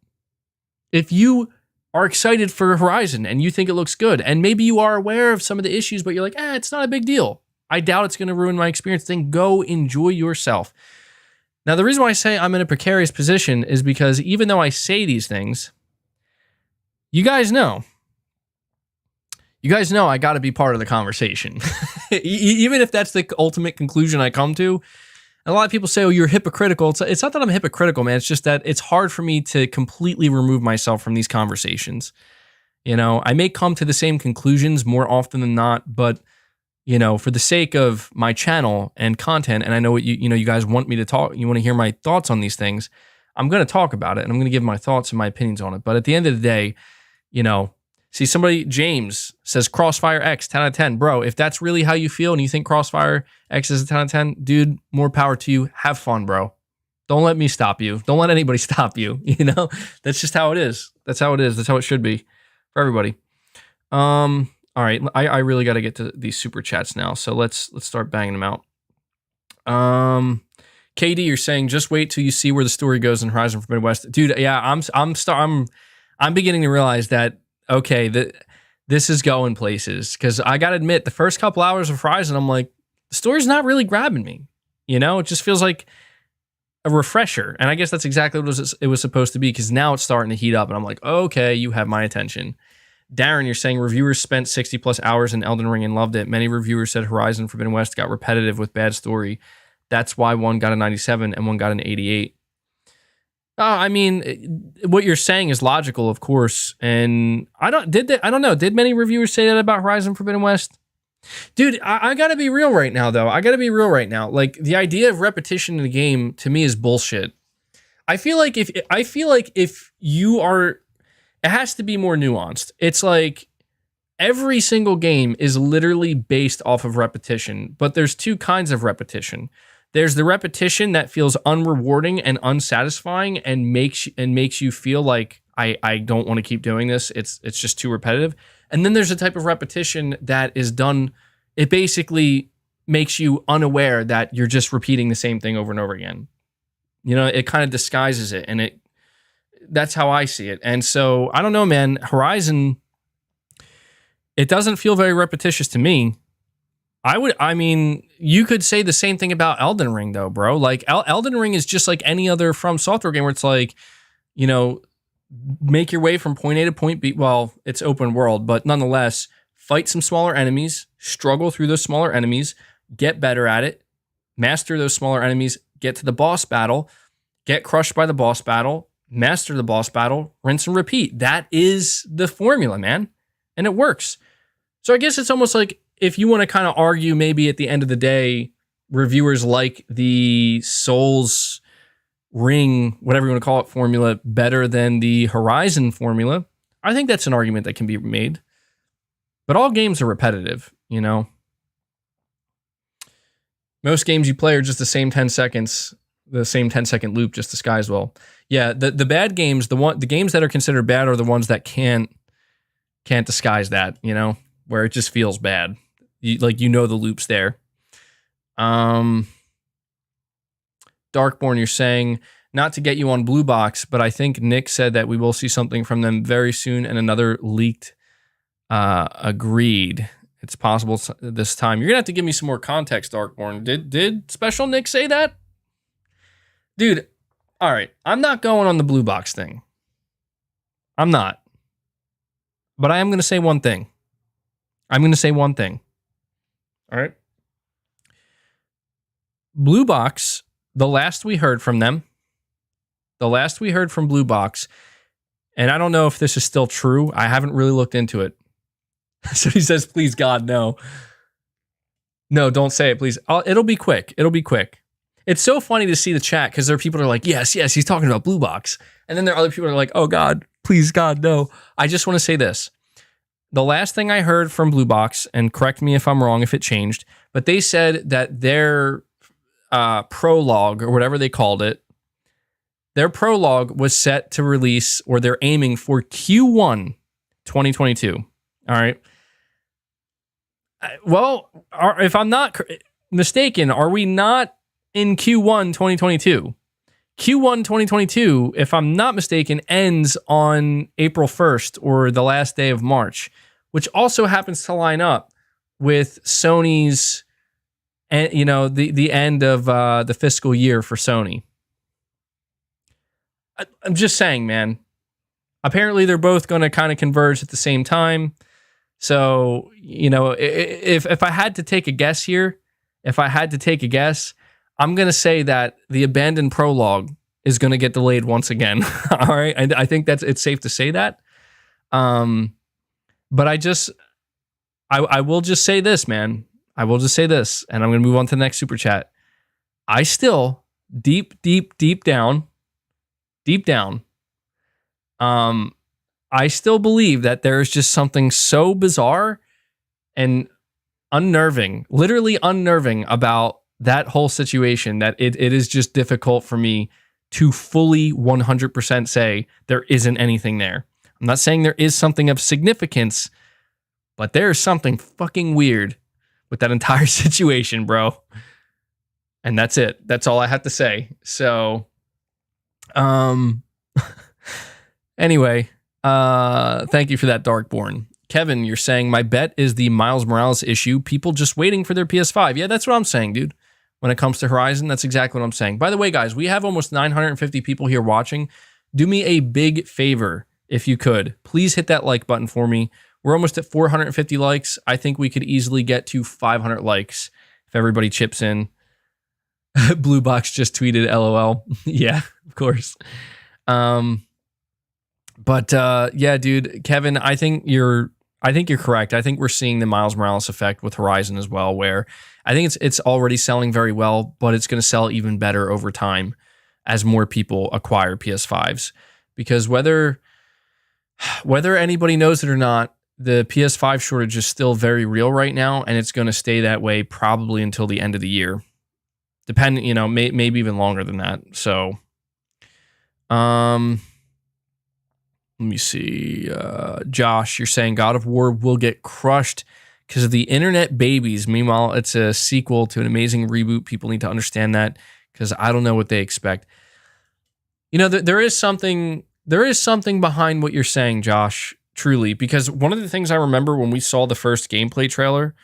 If you are excited for Horizon and you think it looks good, and maybe you are aware of some of the issues, but you're like, it's not a big deal, I doubt it's going to ruin my experience, then go enjoy yourself. Now, the reason why I say I'm in a precarious position is because even though I say these things, you guys know I got to be part of the conversation. Even if that's the ultimate conclusion I come to. And a lot of people say, oh, you're hypocritical. It's not that I'm hypocritical, man. It's just that it's hard for me to completely remove myself from these conversations. You know, I may come to the same conclusions more often than not, but, you know, for the sake of my channel and content, and I know what you guys want me to talk, you want to hear my thoughts on these things, I'm going to talk about it, and I'm going to give my thoughts and my opinions on it. But at the end of the day, you know, see, somebody, James, says Crossfire X, 10 out of 10. Bro, if that's really how you feel and you think Crossfire X is a 10 out of 10, dude, more power to you. Have fun, bro. Don't let me stop you. Don't let anybody stop you. You know, that's just how it is. That's how it is. That's how it should be for everybody. All right, I really got to get to these super chats now. So let's start banging them out. KD, you're saying just wait till you see where the story goes in Horizon Forbidden West, dude. Yeah, I'm beginning to realize that. Okay, this is going places, because I gotta admit, the first couple hours of Horizon, I'm like, the story's not really grabbing me. You know, it just feels like a refresher, and I guess that's exactly what it was supposed to be, because now it's starting to heat up, and I'm like, okay, you have my attention. Darren, you're saying reviewers spent 60 plus hours in Elden Ring and loved it. Many reviewers said Horizon Forbidden West got repetitive with bad story. That's why one got a 97 and one got an 88. I mean, what you're saying is logical, of course, and I don't know. Did many reviewers say that about Horizon Forbidden West? Dude, I gotta be real right now, though. I gotta be real right now. Like, the idea of repetition in a game to me is bullshit. I feel like if you are, it has to be more nuanced. It's like every single game is literally based off of repetition, but there's two kinds of repetition. There's the repetition that feels unrewarding and unsatisfying and makes you feel like I don't want to keep doing this. It's just too repetitive. And then there's a type of repetition that is done. It basically makes you unaware that you're just repeating the same thing over and over again. You know, it kind of disguises it, and that's how I see it. And so I don't know, man. Horizon, it doesn't feel very repetitious to me. I mean, you could say the same thing about Elden Ring, though, bro. Like, Elden Ring is just like any other From Software game where it's like, you know, make your way from point A to point B. Well, it's open world, but nonetheless, fight some smaller enemies, struggle through those smaller enemies, get better at it, master those smaller enemies, get to the boss battle, get crushed by the boss battle, master the boss battle, rinse and repeat. That is the formula, man. And it works. So I guess it's almost like, if you want to kind of argue, maybe at the end of the day, reviewers like the Souls Ring, whatever you want to call it, formula better than the Horizon formula, I think that's an argument that can be made. But all games are repetitive, you know? Most games you play are just the same 10 seconds, the same 10-second loop, just disguised well. Yeah, the bad games, the games that are considered bad are the ones that can't disguise that, you know, where it just feels bad. You know the loop's there. Darkborn, you're saying, not to get you on Blue Box, but I think Nick said that we will see something from them very soon, and another leaked. Agreed. It's possible this time. You're gonna have to give me some more context, Darkborn. Did Special Nick say that? Dude, all right. I'm not going on the Blue Box thing. I'm not. But I am gonna say one thing. All right. Blue Box, the last we heard from Blue Box, and I don't know if this is still true. I haven't really looked into it. So he says, please, God, no. No, don't say it, please. It'll be quick. It's so funny to see the chat because there are people that are like, yes, he's talking about Blue Box. And then there are other people that are like, oh, God, please, God, no. I just want to say this. The last thing I heard from Blue Box, and correct me if I'm wrong if it changed, but they said that their prologue, or whatever they called it, their prologue was set to release, or they're aiming for Q1 2022. All right. Well, if I'm not mistaken, are we not in Q1 2022? Q1 2022, if I'm not mistaken, ends on April 1st or the last day of March, which also happens to line up with Sony's, you know, the end of the fiscal year for Sony. I'm just saying, man. Apparently, they're both going to kind of converge at the same time. So, you know, if I had to take a guess here, I'm going to say that the abandoned prologue is going to get delayed once again. All right. I think it's safe to say that. But I will just say this, man. I will just say this, and I'm going to move on to the next super chat. I still, deep down, I still believe that there is just something so bizarre and unnerving, literally unnerving about that whole situation that it is just difficult for me to fully 100% say there isn't anything there. I'm not saying there is something of significance, but there's something fucking weird with that entire situation, bro. And that's it. That's all I have to say. So, anyway, thank you for that, Darkborn. Kevin, you're saying, my bet is the Miles Morales issue. People just waiting for their PS5. Yeah, that's what I'm saying, dude. When it comes to Horizon, that's exactly what I'm saying. By the way, guys, we have almost 950 people here watching. Do me a big favor, if you could. Please hit that like button for me. We're almost at 450 likes. I think we could easily get to 500 likes if everybody chips in. Blue Box just tweeted LOL. Yeah, of course. But yeah, dude, Kevin, I think you're I think you're correct. I think we're seeing the Miles Morales effect with Horizon as well, where I think it's already selling very well, but it's going to sell even better over time as more people acquire PS5s. Because whether anybody knows it or not, the PS5 shortage is still very real right now, and it's going to stay that way probably until the end of the year. Depending, maybe even longer than that. So, let me see. Josh, you're saying God of War will get crushed because of the internet babies. Meanwhile, it's a sequel to an amazing reboot. People need to understand that, because I don't know what they expect. There is something behind what you're saying, Josh, truly, because one of the things I remember when we saw the first gameplay trailer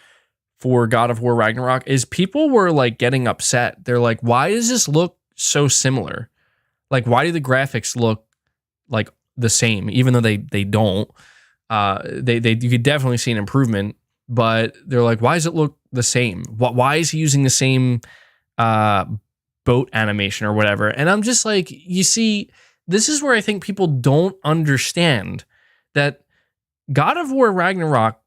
for God of War Ragnarok is people were like getting upset. They're like, why does this look so similar? Like, why do the graphics look like the same, even though they don't? You could definitely see an improvement, but they're like, why does it look the same? Why is he using the same boat animation or whatever? And I'm just like, you see, this is where I think people don't understand that God of War Ragnarok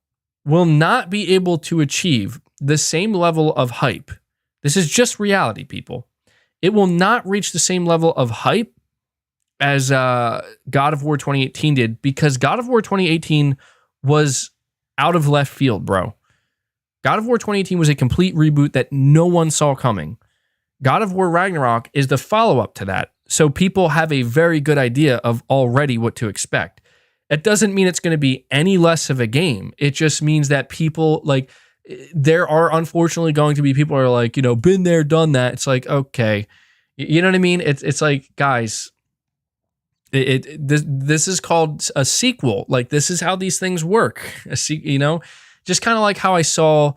will not be able to achieve the same level of hype. This is just reality, people. It will not reach the same level of hype as God of War 2018 did, because God of War 2018 was out of left field, bro. God of War 2018 was a complete reboot that no one saw coming. God of War Ragnarok is the follow-up to that, so people have a very good idea of already what to expect. It doesn't mean it's going to be any less of a game. It just means that people, like, there are unfortunately going to be people who are like, been there, done that. It's like, okay. You know what I mean? It's like, guys, this is called a sequel. Like, this is how these things work. Just kind of like how I saw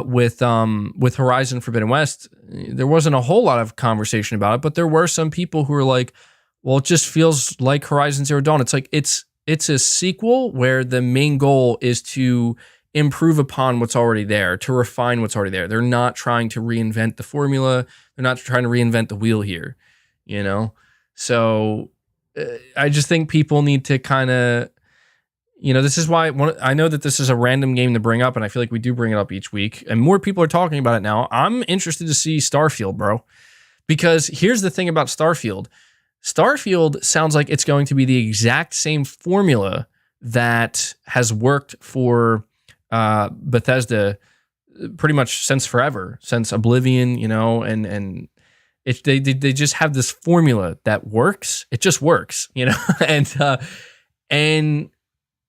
with Horizon Forbidden West. There wasn't a whole lot of conversation about it, but there were some people who were like, well, it just feels like Horizon Zero Dawn. It's like, it's a sequel where the main goal is to improve upon what's already there, to refine what's already there. They're not trying to reinvent the formula. They're not trying to reinvent the wheel here, So I just think people need to kind of, this is why I know that this is a random game to bring up, and I feel like we do bring it up each week, and more people are talking about it now. I'm interested to see Starfield, bro, because here's the thing about Starfield. Starfield sounds like it's going to be the exact same formula that has worked for Bethesda pretty much since forever, since Oblivion, and they just have this formula that works. It just works, and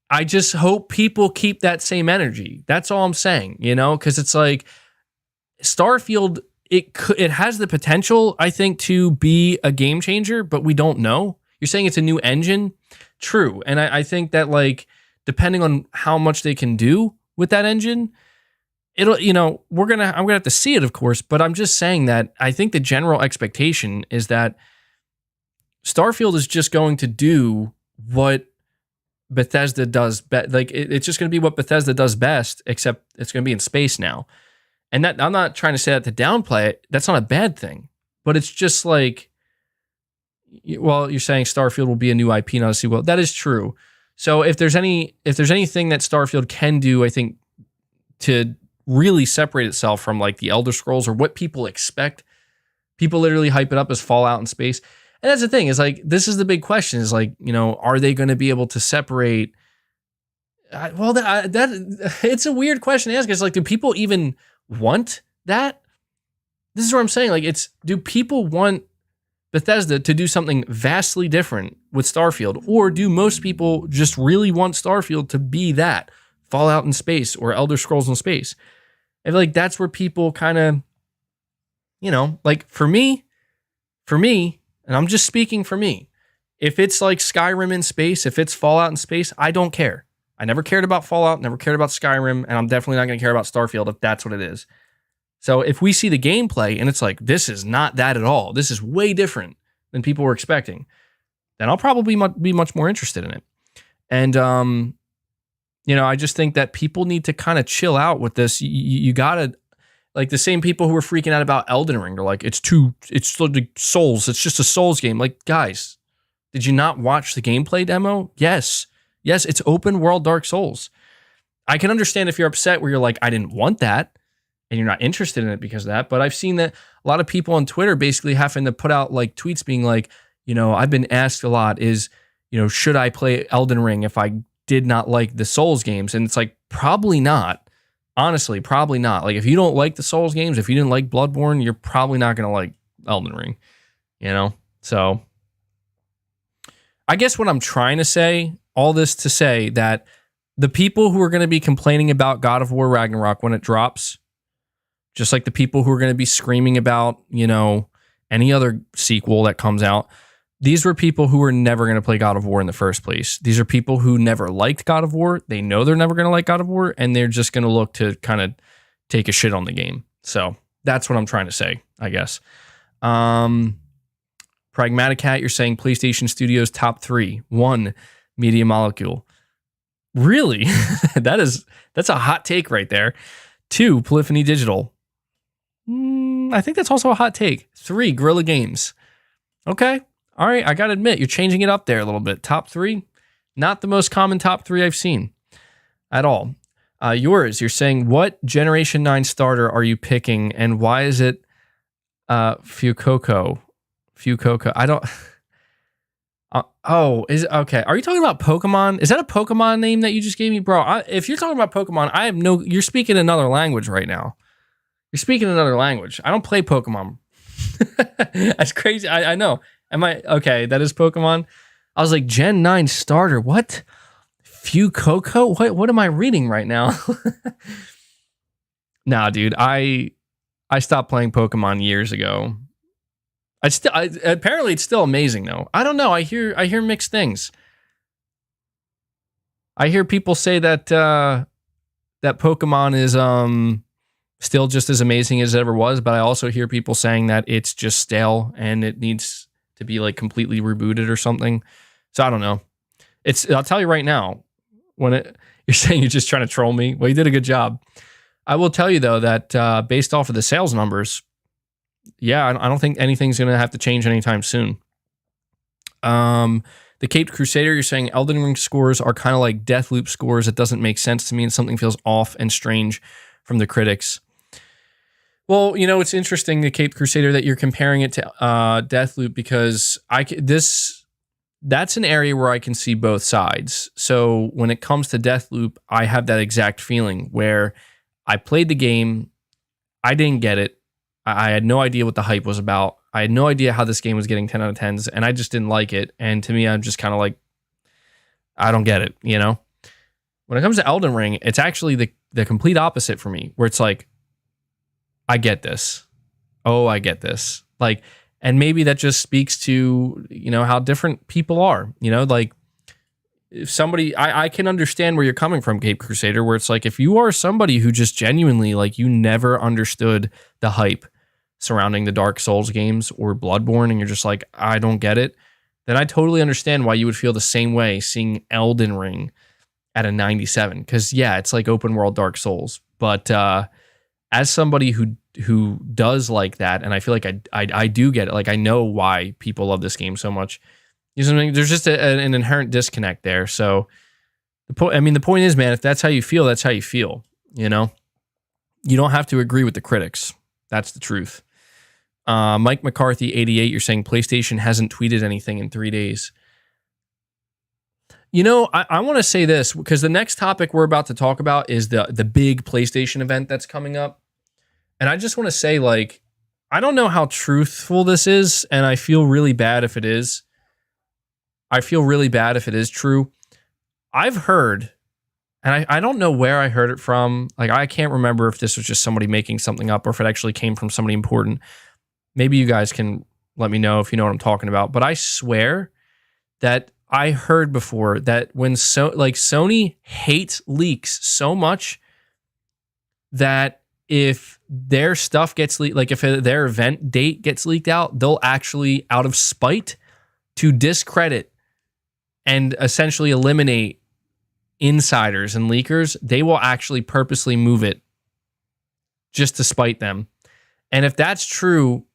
I just hope people keep that same energy. That's all I'm saying, because it's like Starfield. It has the potential, I think, to be a game changer, but we don't know. You're saying it's a new engine? True. And I think that, like, depending on how much they can do with that engine, it'll, I'm gonna have to see it, of course, but I'm just saying that I think the general expectation is that Starfield is just going to do what Bethesda does best. Like, it's just going to be what Bethesda does best, except it's going to be in space now. And that, I'm not trying to say that to downplay it. That's not a bad thing. But it's just like, well, you're saying Starfield will be a new IP, not a sequel. That is true. So if there's anything that Starfield can do, I think, to really separate itself from like the Elder Scrolls or what people expect, people literally hype it up as Fallout in space. And that's the thing, is like, this is the big question, is like, are they going to be able to separate? That it's a weird question to ask. It's like, do people even want that? This is what I'm saying. Like, do people want Bethesda to do something vastly different with Starfield, or do most people just really want Starfield to be that Fallout in space or Elder Scrolls in space? I feel like that's where people kind of, like, for me, and I'm just speaking for me, if it's like Skyrim in space, if it's Fallout in space, I don't care. I never cared about Fallout, never cared about Skyrim, and I'm definitely not going to care about Starfield if that's what it is. So if we see the gameplay and it's like, this is not that at all, this is way different than people were expecting, then I'll probably be much more interested in it. And, I just think that people need to kind of chill out with this. You got to, like, the same people who were freaking out about Elden Ring, they're like, it's like Souls, it's just a Souls game. Like, guys, did you not watch the gameplay demo? Yes, it's open world Dark Souls. I can understand if you're upset where you're like, I didn't want that and you're not interested in it because of that. But I've seen that a lot of people on Twitter basically having to put out like tweets being like, I've been asked a lot is, should I play Elden Ring if I did not like the Souls games? And it's like, probably not. Honestly, probably not. Like if you don't like the Souls games, if you didn't like Bloodborne, you're probably not going to like Elden Ring, So I guess what I'm trying to say, all this to say that the people who are going to be complaining about God of War Ragnarok when it drops, just like the people who are going to be screaming about, any other sequel that comes out, these were people who were never going to play God of War in the first place. These are people who never liked God of War. They know they're never going to like God of War, and they're just going to look to kind of take a shit on the game. So that's what I'm trying to say, I guess. Pragmatic Cat, you're saying PlayStation Studios top 3. 1, Media Molecule. Really? That's a hot take right there. 2, Polyphony Digital. I think that's also a hot take. 3, Guerrilla Games. Okay. All right. I got to admit, you're changing it up there a little bit. Top 3, not the most common top 3 I've seen at all. Yours, you're saying, what Generation 9 starter are you picking and why is it Fuecoco? I don't... is it okay? Are you talking about Pokemon? Is that a Pokemon name that you just gave me, bro? If you're talking about Pokemon, you're speaking another language right now. You're speaking another language. I don't play Pokemon. That's crazy. I know. Am I okay? That is Pokemon. I was like Gen 9 starter. What? Fuecoco? What am I reading right now? Nah, dude. I stopped playing Pokemon years ago. Apparently it's still amazing though. I don't know. I hear mixed things. I hear people say that that Pokemon is still just as amazing as it ever was, but I also hear people saying that it's just stale and it needs to be like completely rebooted or something. So I don't know. I'll tell you right now, you're saying you're just trying to troll me. Well, you did a good job. I will tell you though that based off of the sales numbers, yeah, I don't think anything's going to have to change anytime soon. The Caped Crusader, you're saying Elden Ring scores are kind of like Deathloop scores. It doesn't make sense to me and something feels off and strange from the critics. Well, it's interesting, the Caped Crusader, that you're comparing it to Deathloop because that's an area where I can see both sides. So when it comes to Deathloop, I have that exact feeling where I played the game, I didn't get it. I had no idea what the hype was about. I had no idea how this game was getting 10 out of 10s, and I just didn't like it. And to me, I'm just kind of like, I don't get it, When it comes to Elden Ring, it's actually the complete opposite for me, where it's like, I get this. Oh, I get this. Like, and maybe that just speaks to, how different people are, like, if somebody, I can understand where you're coming from, Caped Crusader, where it's like, if you are somebody who just genuinely, like, you never understood the hype surrounding the Dark Souls games or Bloodborne, and you're just like, I don't get it, then I totally understand why you would feel the same way seeing Elden Ring at a 97. Because, yeah, it's like open world Dark Souls. But as somebody who does like that, and I feel like I do get it, like, I know why people love this game so much. There's just an inherent disconnect there. So, the point is, man, if that's how you feel, that's how you feel. You don't have to agree with the critics. That's the truth. Mike McCarthy, 88, you're saying PlayStation hasn't tweeted anything in 3 days. I want to say this because the next topic we're about to talk about is the big PlayStation event that's coming up. And I just want to say, like, I don't know how truthful this is, and I feel really bad if it is. I feel really bad if it is true. I've heard, and I don't know where I heard it from. Like, I can't remember if this was just somebody making something up or if it actually came from somebody important. Maybe you guys can let me know if you know what I'm talking about. But I swear that I heard before that when Sony hates leaks so much that if their stuff gets leaked, like if their event date gets leaked out, they'll actually, out of spite, to discredit and essentially eliminate insiders and leakers, they will actually purposely move it just to spite them. And if that's true,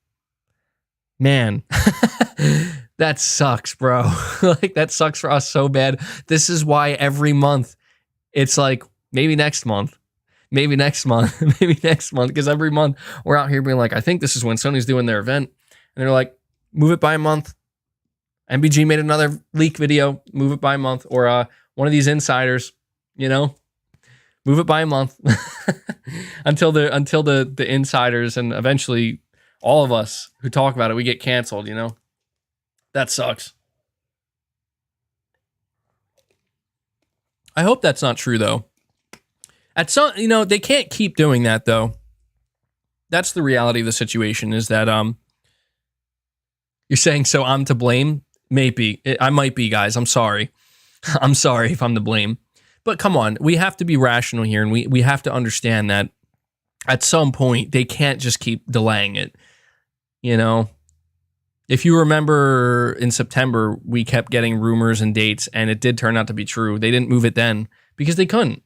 man, that sucks, bro. Like, that sucks for us so bad. This is why every month it's like, Maybe next month. Maybe next month. Maybe next month. Because every month we're out here being like, I think this is when Sony's doing their event. And they're like, move it by a month. MBG made another leak video. Move it by a month. Or one of these insiders, move it by a month until the insiders and eventually all of us who talk about it, we get canceled, That sucks. I hope that's not true though. At some, they can't keep doing that though. That's the reality of the situation is that you're saying so I'm to blame? Maybe. I might be, guys. I'm sorry. I'm sorry if I'm to blame. But come on, we have to be rational here, and we have to understand that at some point they can't just keep delaying it. If you remember in September, we kept getting rumors and dates, and it did turn out to be true. They didn't move it then because they couldn't.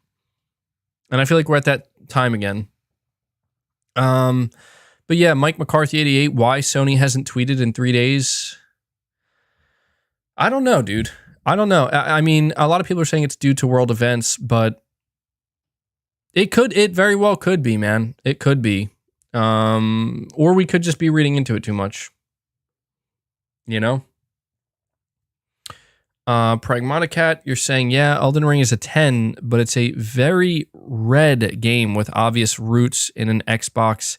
And I feel like we're at that time again. But yeah, Mike McCarthy 88, why Sony hasn't tweeted in 3 days? I don't know, dude. I don't know. I mean, a lot of people are saying it's due to world events, but it very well could be, man. It could be. Or we could just be reading into it too much. Pragmaticat, you're saying, yeah, Elden Ring is a 10, but it's a very red game with obvious roots in an Xbox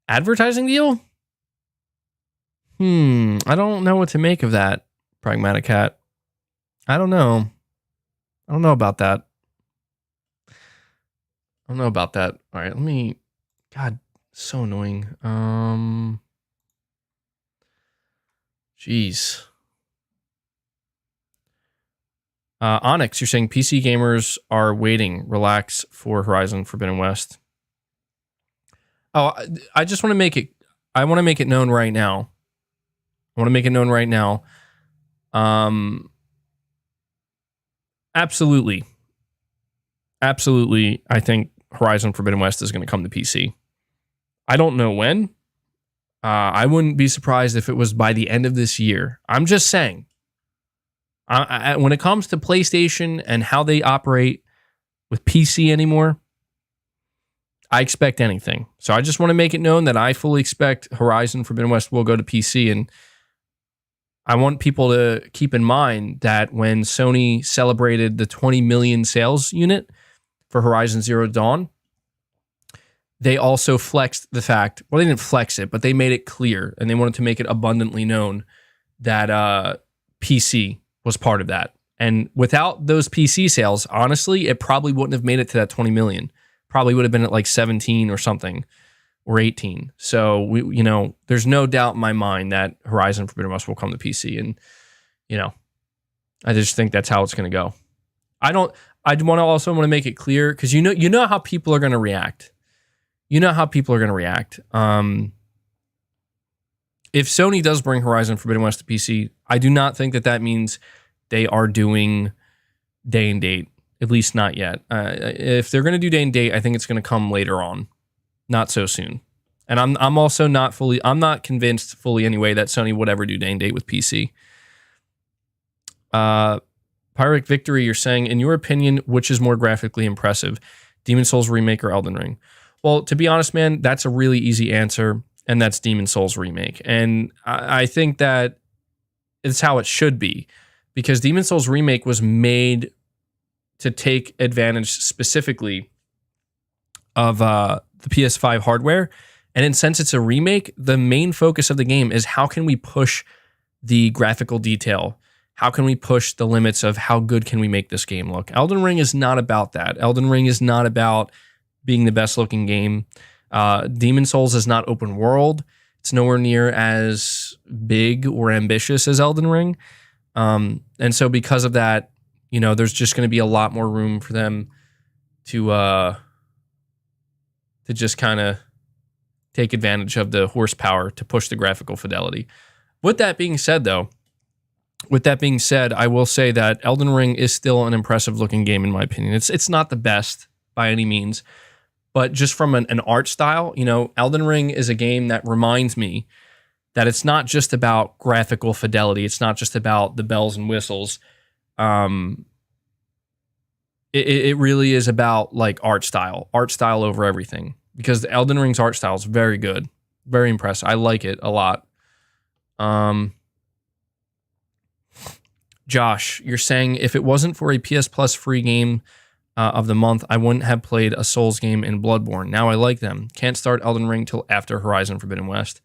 advertising deal? I don't know what to make of that, Pragmaticat. I don't know. I don't know about that. All right, let me... God, so annoying. Jeez. Onyx, you're saying PC gamers are waiting. Relax for Horizon Forbidden West. Oh, I just want to make it... I want to make it known right now. Absolutely. I think Horizon Forbidden West is going to come to PC. I don't know when. I wouldn't be surprised if it was by the end of this year. I'm just saying. When it comes to PlayStation and how they operate with PC anymore, I expect anything. So I just want to make it known that I fully expect Horizon Forbidden West will go to PC, and I want people to keep in mind that when Sony celebrated the 20 million sales unit for Horizon Zero Dawn, they also flexed the fact, well, they didn't flex it, but they made it clear, and they wanted to make it abundantly known that PC was part of that. And without those PC sales, honestly, it probably wouldn't have made it to that 20 million. Probably would have been at like 17 or something, or 18. So there's no doubt in my mind that Horizon Forbidden West will come to PC, and I just think that's how it's going to go. I want to make it clear, because you know how people are going to react. If Sony does bring Horizon Forbidden West to PC, I do not think that means they are doing day and date. At least not yet. If they're going to do day and date, I think it's going to come later on, not so soon. And I'm also not convinced fully anyway that Sony would ever do day and date with PC. Pyrrhic Victory, you're saying, in your opinion, which is more graphically impressive, Demon's Souls Remake or Elden Ring? Well, to be honest, man, that's a really easy answer, and that's Demon's Souls Remake. And I think that it's how it should be, because Demon's Souls Remake was made to take advantage specifically of the PS5 hardware. And since it's a remake, the main focus of the game is how can we push the graphical detail? How can we push the limits of how good can we make this game look? Elden Ring is not about that. Elden Ring is not about being the best looking game. Demon's Souls is not open world. It's nowhere near as big or ambitious as Elden Ring. And so because of that, there's just going to be a lot more room for them to just kind of take advantage of the horsepower to push the graphical fidelity. With that being said, I will say that Elden Ring is still an impressive looking game in my opinion. It's not the best by any means, but just from an art style, Elden Ring is a game that reminds me that it's not just about graphical fidelity. It's not just about the bells and whistles. it really is about like art style over everything, because the Elden Ring's art style is very good, very impressive. I like it a lot. Josh, you're saying if it wasn't for a PS Plus free game of the month, I wouldn't have played a Souls game in Bloodborne. Now I like them. Can't start Elden Ring till after Horizon Forbidden West.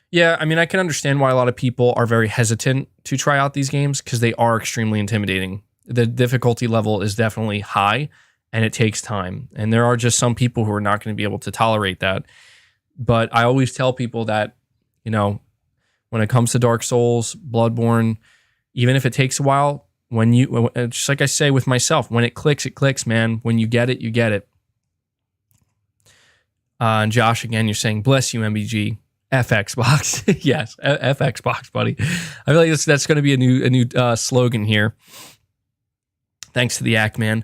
Yeah, I mean, I can understand why a lot of people are very hesitant to try out these games, because they are extremely intimidating. The difficulty level is definitely high, and it takes time. And there are just some people who are not going to be able to tolerate that. But I always tell people that, you know, when it comes to Dark Souls, Bloodborne, even if it takes a while, just like I say with myself, when it clicks, man. When you get it, you get it. And Josh, again, you're saying, bless you, MBG. FXbox. Yes, FXbox, buddy. I feel like that's going to be a new slogan here. Thanks to the act, man.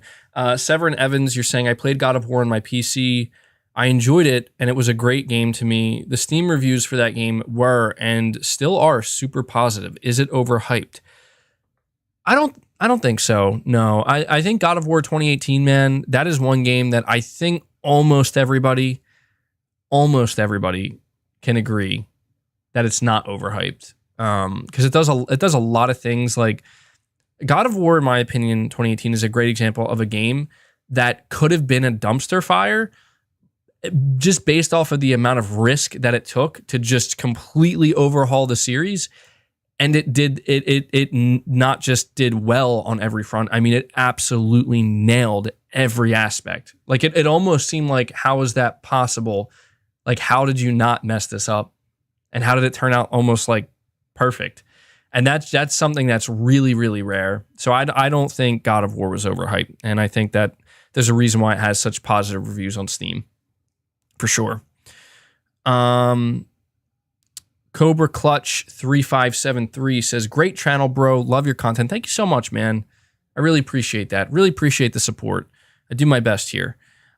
Severin Evans, you're saying, I played God of War on my PC. I enjoyed it, and it was a great game to me. The Steam reviews for that game were, and still are, super positive. Is it overhyped? I don't think so. No, I think God of War 2018, man, that is one game that I think almost everybody can agree that it's not overhyped. Because it does a lot of things. Like, God of War, in my opinion, 2018 is a great example of a game that could have been a dumpster fire, just based off of the amount of risk that it took to just completely overhaul the series. And it not just did well on every front. I mean, it absolutely nailed every aspect. Like, it almost seemed like, how is that possible? Like, how did you not mess this up? And how did it turn out almost like perfect? And that's something that's really, really rare. So I don't think God of War was overhyped. And I think that there's a reason why it has such positive reviews on Steam. For sure. Cobra Clutch 3573 says, great channel, bro. Love your content. Thank you so much, man. I really appreciate that. Really appreciate the support. I do my best here.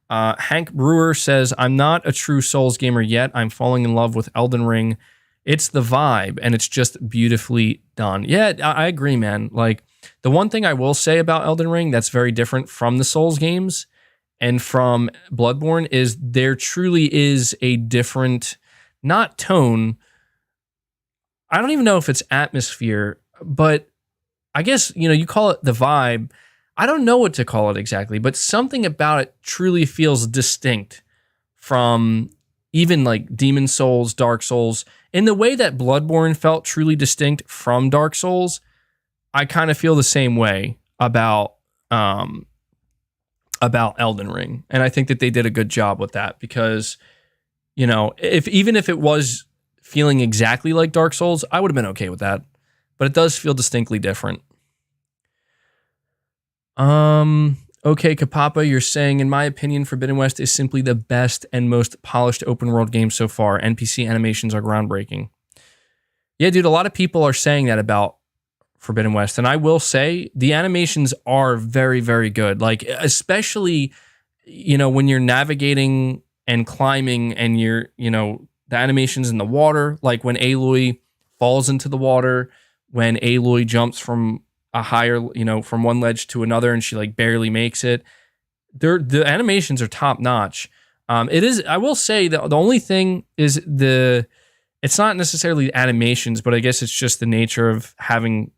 Hank Brewer says, I'm not a true Souls gamer yet. I'm falling in love with Elden Ring. It's the vibe, and it's just beautifully done. Yeah, I agree, man. Like, the one thing I will say about Elden Ring that's very different from the Souls games and from Bloodborne is there truly is a different, not tone, I don't even know if it's atmosphere, but I guess, you call it the vibe. I don't know what to call it exactly, but something about it truly feels distinct from even like Demon Souls, Dark Souls. In the way that Bloodborne felt truly distinct from Dark Souls, I kind of feel the same way about Elden Ring. And I think that they did a good job with that, because, even if it was feeling exactly like Dark Souls, I would have been okay with that. But it does feel distinctly different. Okay, Kapapa, you're saying, in my opinion, Forbidden West is simply the best and most polished open world game so far. NPC animations are groundbreaking. Yeah, dude, a lot of people are saying that about Forbidden West. And I will say the animations are very, very good. Like, especially, when you're navigating and climbing and you're, the animations in the water, like when Aloy falls into the water, when Aloy jumps from a higher, from one ledge to another, and she like barely makes it. The animations are top notch. It is, I will say, the only thing is it's not necessarily animations, but I guess it's just the nature of having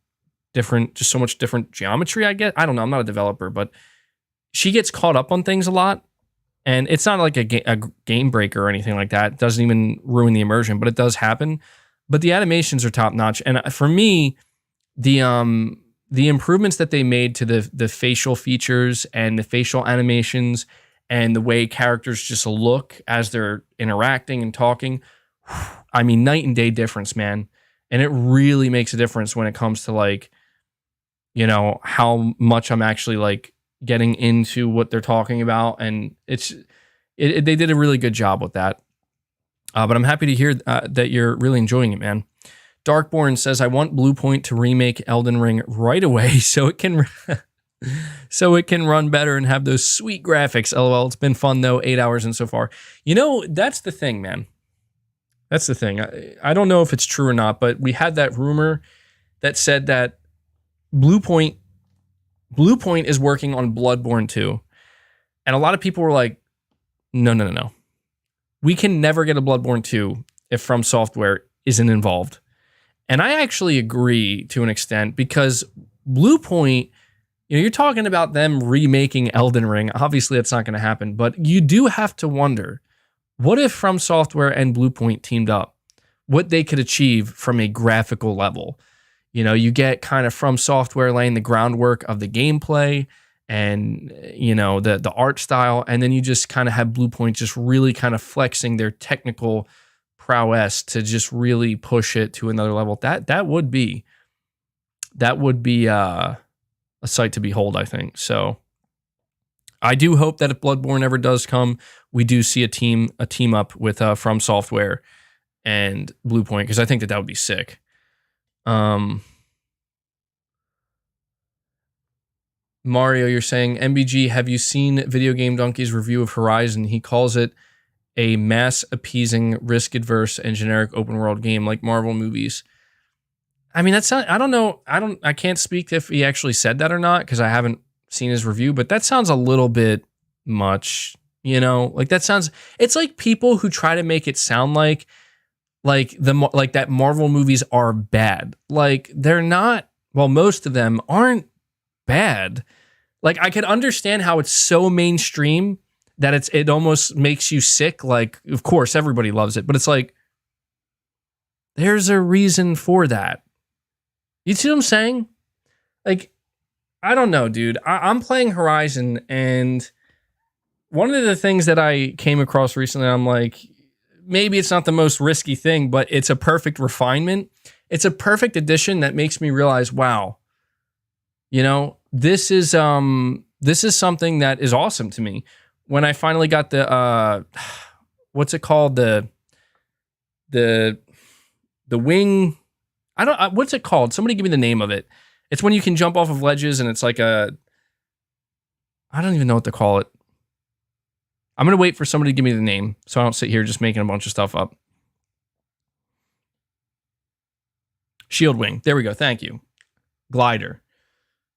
just so much different geometry, I guess. I don't know. I'm not a developer, but she gets caught up on things a lot. And it's not like a game breaker or anything like that. It doesn't even ruin the immersion, but it does happen. But the animations are top notch. And for me, the improvements that they made to the facial features and the facial animations and the way characters just look as they're interacting and talking, I mean, night and day difference, man. And it really makes a difference when it comes to like, how much I'm actually like getting into what they're talking about. And they did a really good job with that. But I'm happy to hear that you're really enjoying it, man. Darkborn says, I want Bluepoint to remake Elden Ring right away so it can run better and have those sweet graphics. LOL, it's been fun though, 8 hours in so far. That's the thing, man. That's the thing. I don't know if it's true or not, but we had that rumor that said that Bluepoint Bluepoint is working on Bloodborne 2. And a lot of people were like, no. We can never get a Bloodborne 2 if From Software isn't involved. And I actually agree to an extent, because Bluepoint, you're talking about them remaking Elden Ring. Obviously, that's not going to happen, but you do have to wonder, what if From Software and Bluepoint teamed up? What they could achieve from a graphical level. You get kind of From Software laying the groundwork of the gameplay and, the art style, and then you just kind of have Bluepoint just really kind of flexing their technical prowess to just really push it to another level. That would be a sight to behold, I think. So I do hope that if Bloodborne ever does come, we do see a team up with From Software and Bluepoint, because I think that would be sick. Mario, you're saying, MBG, have you seen Video Game Donkey's review of Horizon? He calls it a mass-appeasing, risk-adverse, and generic open-world game like Marvel movies. I mean, I don't know. I can't speak if he actually said that or not, because I haven't seen his review, but that sounds a little bit much, Like, that sounds... It's like people who try to make it sound like that Marvel movies are bad. Like, they're not... Well, most of them aren't bad. Like, I could understand how it's so mainstream that it almost makes you sick. Like, of course, everybody loves it, but it's like, there's a reason for that. You see what I'm saying? Like, I don't know, dude. I'm playing Horizon, and one of the things that I came across recently, I'm like, maybe it's not the most risky thing, but it's a perfect refinement. It's a perfect addition that makes me realize, wow, this is something that is awesome to me. When I finally got the what's it called, the wing, what's it called? Somebody give me the name of it. It's when you can jump off of ledges, and it's like I don't even know what to call it. I'm gonna wait for somebody to give me the name, so I don't sit here just making a bunch of stuff up. Shield wing. There we go. Thank you. Glider.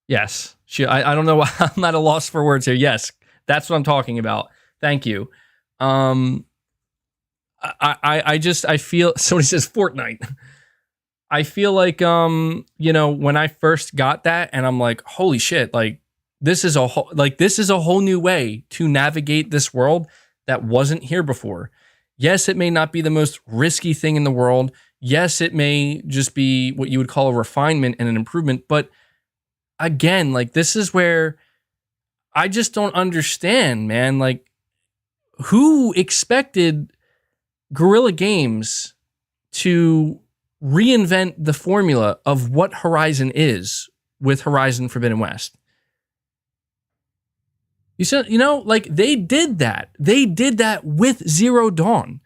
Yes. I don't know why I'm at a loss for words here. Yes, that's what I'm talking about. Thank you. I feel, somebody says Fortnite. I feel like, when I first got that, and I'm like, holy shit, like, this is a whole new way to navigate this world that wasn't here before. Yes, it may not be the most risky thing in the world. Yes, it may just be what you would call a refinement and an improvement, but again, like, this is where I just don't understand, man. Like, who expected Guerrilla Games to reinvent the formula of what Horizon is with Horizon Forbidden West? You said, like, they did that. They did that with Zero Dawn.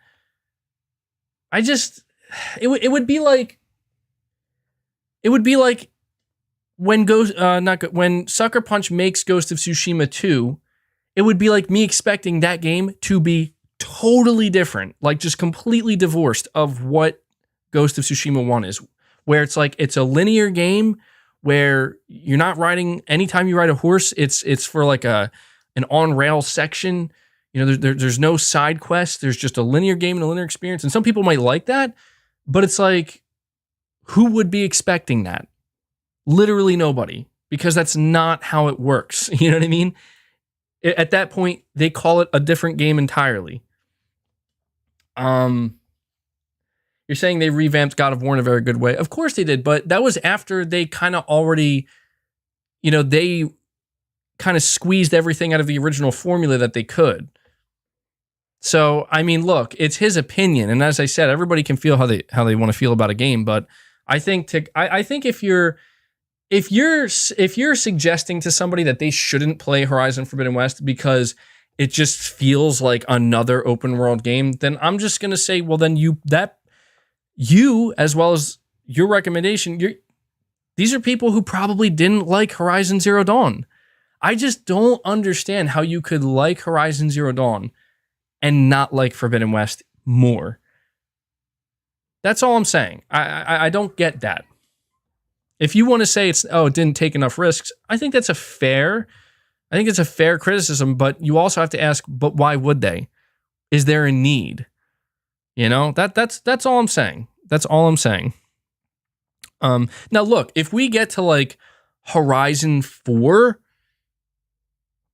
It would be like when when Sucker Punch makes Ghost of Tsushima 2, it would be like me expecting that game to be totally different, like just completely divorced of what Ghost of Tsushima 1 is, where it's like, it's a linear game where you're not riding, anytime you ride a horse, it's for like an on-rail section. There's no side quests. There's just a linear game and a linear experience. And some people might like that, but it's like, who would be expecting that? Literally nobody, because that's not how it works. You know what I mean? At that point, they call it a different game entirely. You're saying they revamped God of War in a very good way. Of course they did, but that was after they kind of already, they kind of squeezed everything out of the original formula that they could. So, I mean, look, it's his opinion, and as I said, everybody can feel how they want to feel about a game. But I think if you're suggesting to somebody that they shouldn't play Horizon Forbidden West because it just feels like another open world game, then I'm just gonna say, well, then you as well as your recommendation, these are people who probably didn't like Horizon Zero Dawn. I just don't understand how you could like Horizon Zero Dawn and not like Forbidden West more. That's all I'm saying. I don't get that. If you want to say it didn't take enough risks, I think it's a fair criticism, but you also have to ask, but why would they? Is there a need? That's all I'm saying. That's all I'm saying. Now look, if we get to like Horizon 4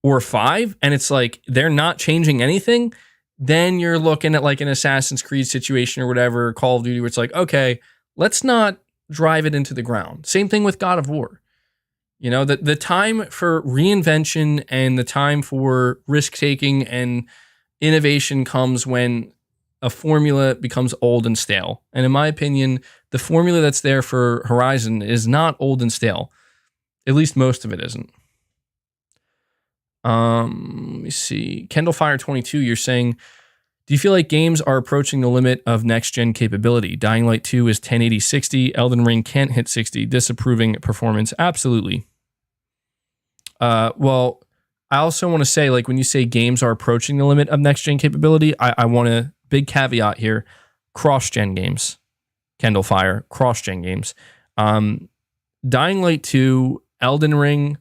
or 5 and it's like they're not changing anything, then you're looking at like an Assassin's Creed situation or whatever, Call of Duty, where it's like, okay, let's not drive it into the ground. Same thing with God of War. The time for reinvention and the time for risk-taking and innovation comes when a formula becomes old and stale. And in my opinion, the formula that's there for Horizon is not old and stale. At least most of it isn't. Let me see. Kendallfire22, you're saying, do you feel like games are approaching the limit of next-gen capability? Dying Light 2 is 1080-60. Elden Ring can't hit 60. Disapproving performance. Absolutely. Well, I also want to say, like, when you say games are approaching the limit of next-gen capability, I want a big caveat here. Cross-gen games. Kendallfire. Cross-gen games. Dying Light 2, Elden Ring,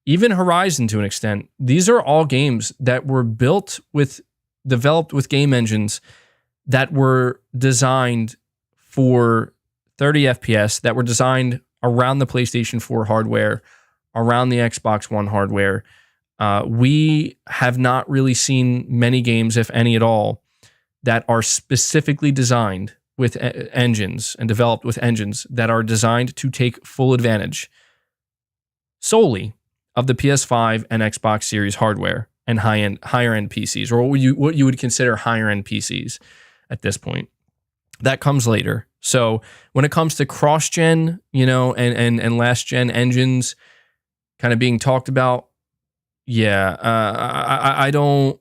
even Horizon to an extent, these are all games that were developed with game engines that were designed for 30 FPS, that were designed around the PlayStation 4 hardware, around the Xbox One hardware. We have not really seen many games, if any at all, that are specifically designed with engines and developed with engines that are designed to take full advantage solely of the PS5 and Xbox Series hardware and higher end PCs, or what you would consider higher end PCs at this point. That comes later. So when it comes to cross-gen, and last-gen engines kind of being talked about, I don't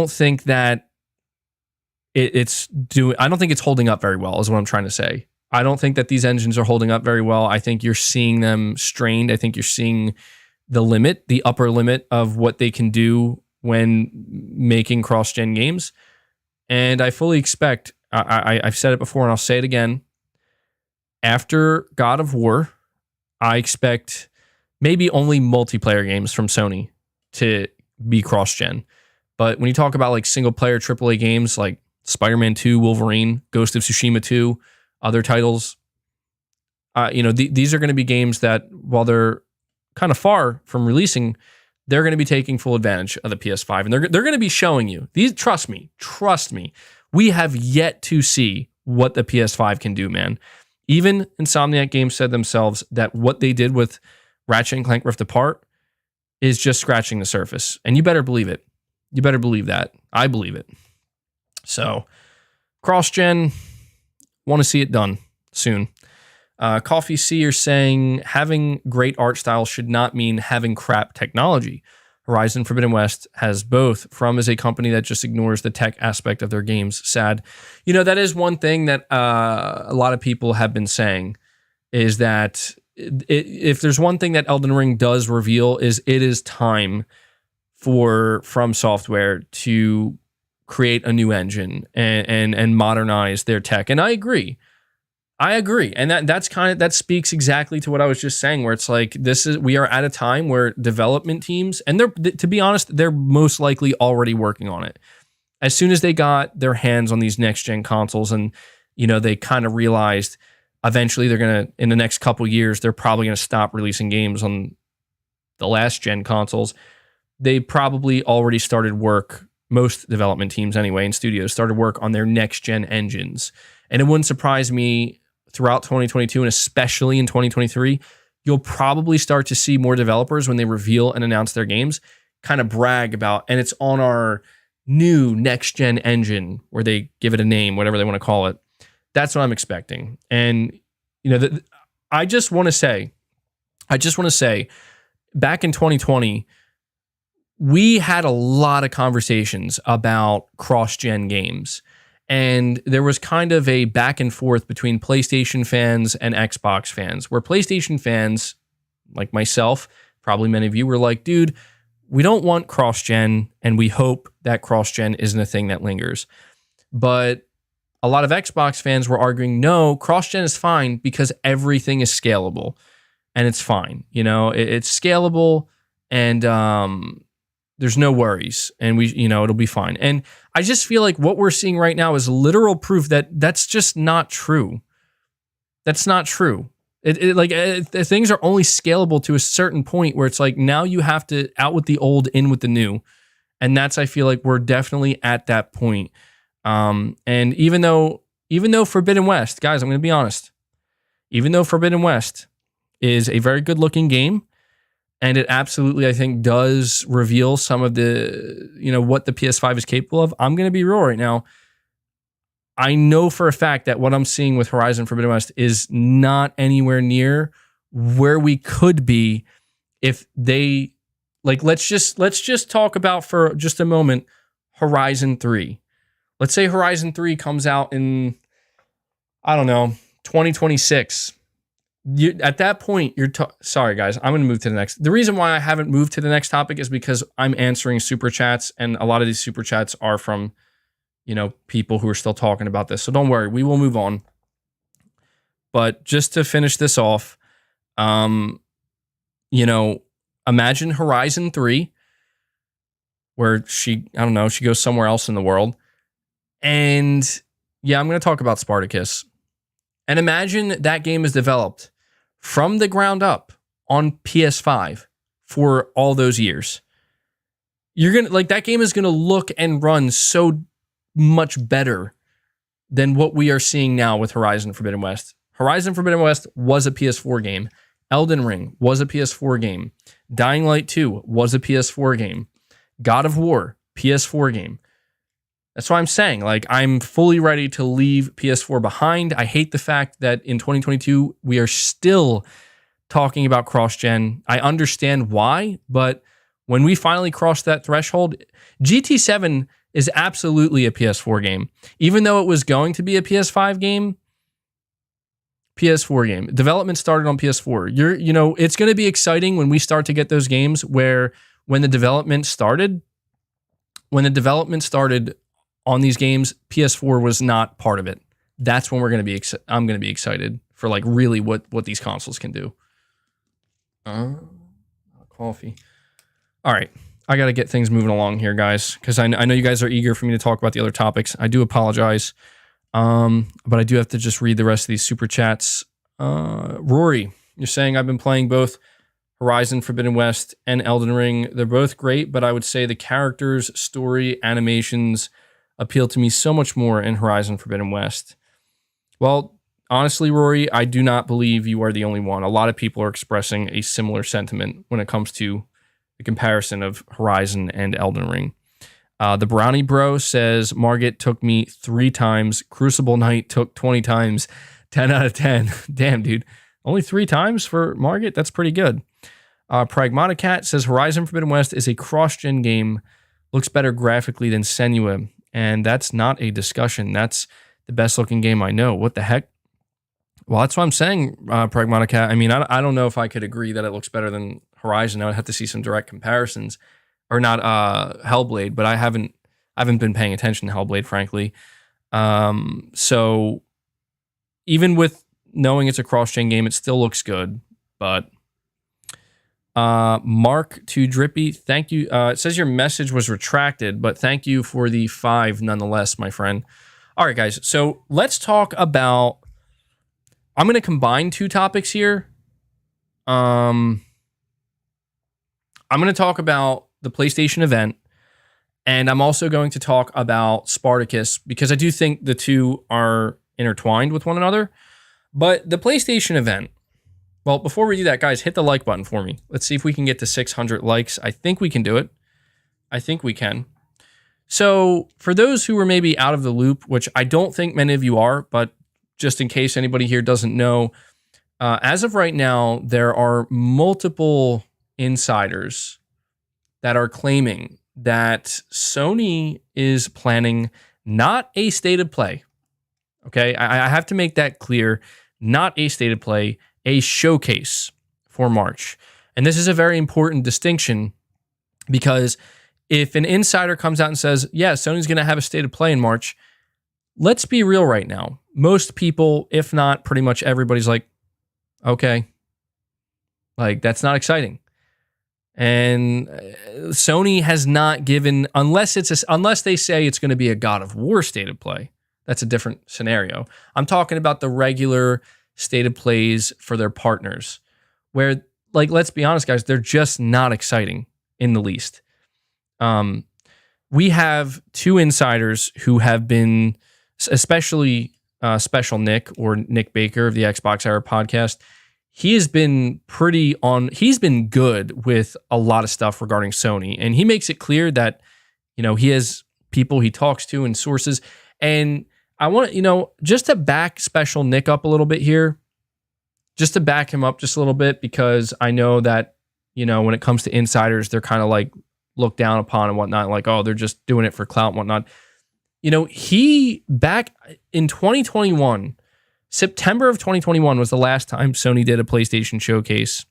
think that I don't think it's holding up very well, is what I'm trying to say. I don't think that these engines are holding up very well. I think you're seeing them strained. I think you're seeing the upper limit of what they can do when making cross-gen games. And I fully expect, I've said it before and I'll say it again, after God of War, I expect maybe only multiplayer games from Sony to be cross-gen. But when you talk about like single-player AAA games like Spider-Man 2, Wolverine, Ghost of Tsushima 2, other titles, these are going to be games that, while they're kind of far from releasing, they're going to be taking full advantage of the PS5, and they're going to be showing you these. Trust me, we have yet to see what the PS5 can do, man. Even Insomniac Games said themselves that what they did with Ratchet & Clank Rift Apart is just scratching the surface, and you better believe it. You better believe that. I believe it. So, cross-gen, want to see it done soon. Coffee C are saying having great art style should not mean having crap technology. Horizon Forbidden West has both. From is a company that just ignores the tech aspect of their games. Sad. That is one thing that a lot of people have been saying, is that if there's one thing that Elden Ring does reveal, is it is time for From Software to create a new engine and modernize their tech. And I agree. And that speaks exactly to what I was just saying, where it's like, we are at a time where development teams, and to be honest, they're most likely already working on it. As soon as they got their hands on these next gen consoles, and they kind of realized eventually they're going to, in the next couple years, they're probably going to stop releasing games on the last gen consoles. They probably already started work, most development teams anyway, and studios started work on their next gen engines. And it wouldn't surprise me, throughout 2022 and especially in 2023, you'll probably start to see more developers, when they reveal and announce their games, kind of brag about, and it's on our new next gen engine, where they give it a name, whatever they want to call it. That's what I'm expecting. And I just want to say, back in 2020, we had a lot of conversations about cross-gen games. And there was kind of a back and forth between PlayStation fans and Xbox fans, where PlayStation fans, like myself, probably many of you, were like, dude, we don't want cross-gen, and we hope that cross-gen isn't a thing that lingers. But a lot of Xbox fans were arguing, no, cross-gen is fine because everything is scalable and it's fine. It's scalable and there's no worries and it'll be fine. And I just feel like what we're seeing right now is literal proof that that's just not true. That's not true. Things are only scalable to a certain point where it's like now you have to out with the old, in with the new. And I feel like we're definitely at that point. And even though Forbidden West, guys, I'm going to be honest, even though Forbidden West is a very good looking game, and it absolutely, I think, does reveal some of the, what the PS5 is capable of, I'm going to be real right now. I know for a fact that what I'm seeing with Horizon Forbidden West is not anywhere near where we could be if they, let's just talk about for just a moment Horizon 3. Let's say Horizon 3 comes out in, I don't know, 2026. At that point, sorry, guys, I'm going to move to the next. The reason why I haven't moved to the next topic is because I'm answering super chats, and a lot of these super chats are from, people who are still talking about this. So don't worry, we will move on. But just to finish this off, imagine Horizon 3, where she goes somewhere else in the world. And yeah, I'm going to talk about Spartacus. And imagine that game is developed from the ground up on PS5 for all those years. You're going to that game is going to look and run so much better than what we are seeing now with Horizon Forbidden West. Horizon Forbidden West was a PS4 game. Elden Ring was a PS4 game. Dying Light 2 was a PS4 game. God of War, PS4 game. That's why I'm saying, I'm fully ready to leave PS4 behind. I hate the fact that in 2022, we are still talking about cross-gen. I understand why, but when we finally cross that threshold, GT7 is absolutely a PS4 game. Even though it was going to be a PS5 game, PS4 game. Development started on PS4. It's going to be exciting when we start to get those games where when the development started on these games, PS4 was not part of it. That's when I'm going to be excited for really what these consoles can do. Coffee. All right. I got to get things moving along here, guys, because I know you guys are eager for me to talk about the other topics. I do apologize. But I do have to just read the rest of these super chats. Rory, you're saying I've been playing both Horizon Forbidden West and Elden Ring. They're both great, but I would say the characters, story, animations appeal to me so much more in Horizon Forbidden West. Well, honestly, Rory, I do not believe you are the only one. A lot of people are expressing a similar sentiment when it comes to the comparison of Horizon and Elden Ring. The Brownie Bro says, Margit took me 3 times. Crucible Knight took 20 times. 10 out of 10. Damn, dude. Only 3 times for Margit? That's pretty good. Pragmatic Cat says, Horizon Forbidden West is a cross-gen game. Looks better graphically than Senua. And that's not a discussion. That's the best-looking game I know. What the heck? Well, that's what I'm saying, Pragmatic Cat. I mean, I don't know if I could agree that it looks better than Horizon. I would have to see some direct comparisons. Or not Hellblade, but I haven't been paying attention to Hellblade, frankly. So even with knowing it's a cross-gen game, it still looks good. But Mark to Drippy, thank you. It says your message was retracted, but thank you for the 5 nonetheless, my friend. All right, guys. So let's talk about. I'm going to combine 2 topics here. I'm going to talk about the PlayStation event, and I'm also going to talk about Spartacus because I do think the 2 are intertwined with one another. But the PlayStation event, well, before we do that, guys, hit the like button for me. Let's see if we can get to 600 likes. I think we can do it. I think we can. So for those who are maybe out of the loop, which I don't think many of you are, but just in case anybody here doesn't know, as of right now, there are multiple insiders that are claiming that Sony is planning not a state of play. Okay, I have to make that clear. Not a state of play, a showcase for March. And this is a very important distinction because if an insider comes out and says, yeah, Sony's going to have a state of play in March, let's be real right now. Most people, if not pretty much everybody's like, okay, like that's not exciting. And Sony has not given, unless they say it's going to be a God of War state of play. That's a different scenario. I'm talking about the regular state of plays for their partners, where, like, let's be honest, guys, they're just not exciting in the least. We have two insiders who have been, especially Special Nick, or Nick Baker of the Xbox Era podcast. He's been good with a lot of stuff regarding Sony. And he makes it clear that, he has people he talks to and sources. And I want to, just to back Special Nick up a little bit here, just to back him up just a little bit, because I know that, when it comes to insiders, they're kind of like looked down upon and whatnot, like, oh, they're just doing it for clout and whatnot. He, back in 2021, September of 2021 was the last time Sony did a PlayStation showcase.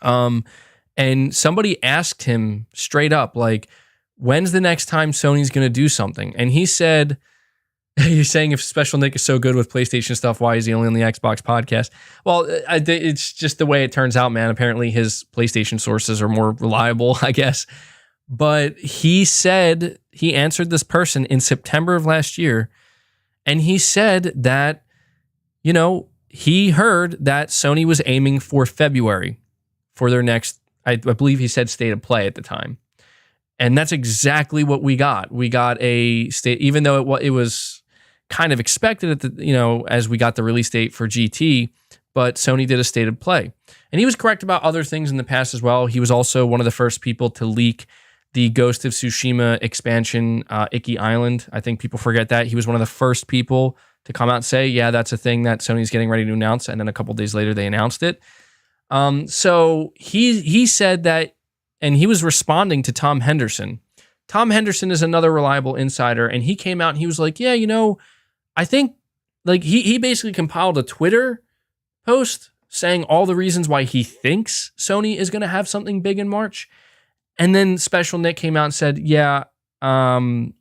And somebody asked him straight up, like, when's the next time Sony's going to do something? And he said, you're saying if Special Nick is so good with PlayStation stuff, why is he only on the Xbox podcast? Well, it's just the way it turns out, man. Apparently his PlayStation sources are more reliable, I guess. But he said, he answered this person in September of last year, and he said that, he heard that Sony was aiming for February for their next, I believe he said state of play at the time. And that's exactly what we got. We got a state, even though it was kind of expected at the, as we got the release date for GT, but Sony did a state of play. And he was correct about other things in the past as well. He was also one of the first people to leak the Ghost of Tsushima expansion, Iki Island. I think people forget that. He was one of the first people to come out and say, yeah, that's a thing that Sony's getting ready to announce. And then a couple days later, they announced it. So he said that, and he was responding to Tom Henderson. Tom Henderson is another reliable insider, and he came out and he was like, yeah, I think, like, he basically compiled a Twitter post saying all the reasons why he thinks Sony is going to have something big in March. And then Special Nick came out and said, yeah, Sony's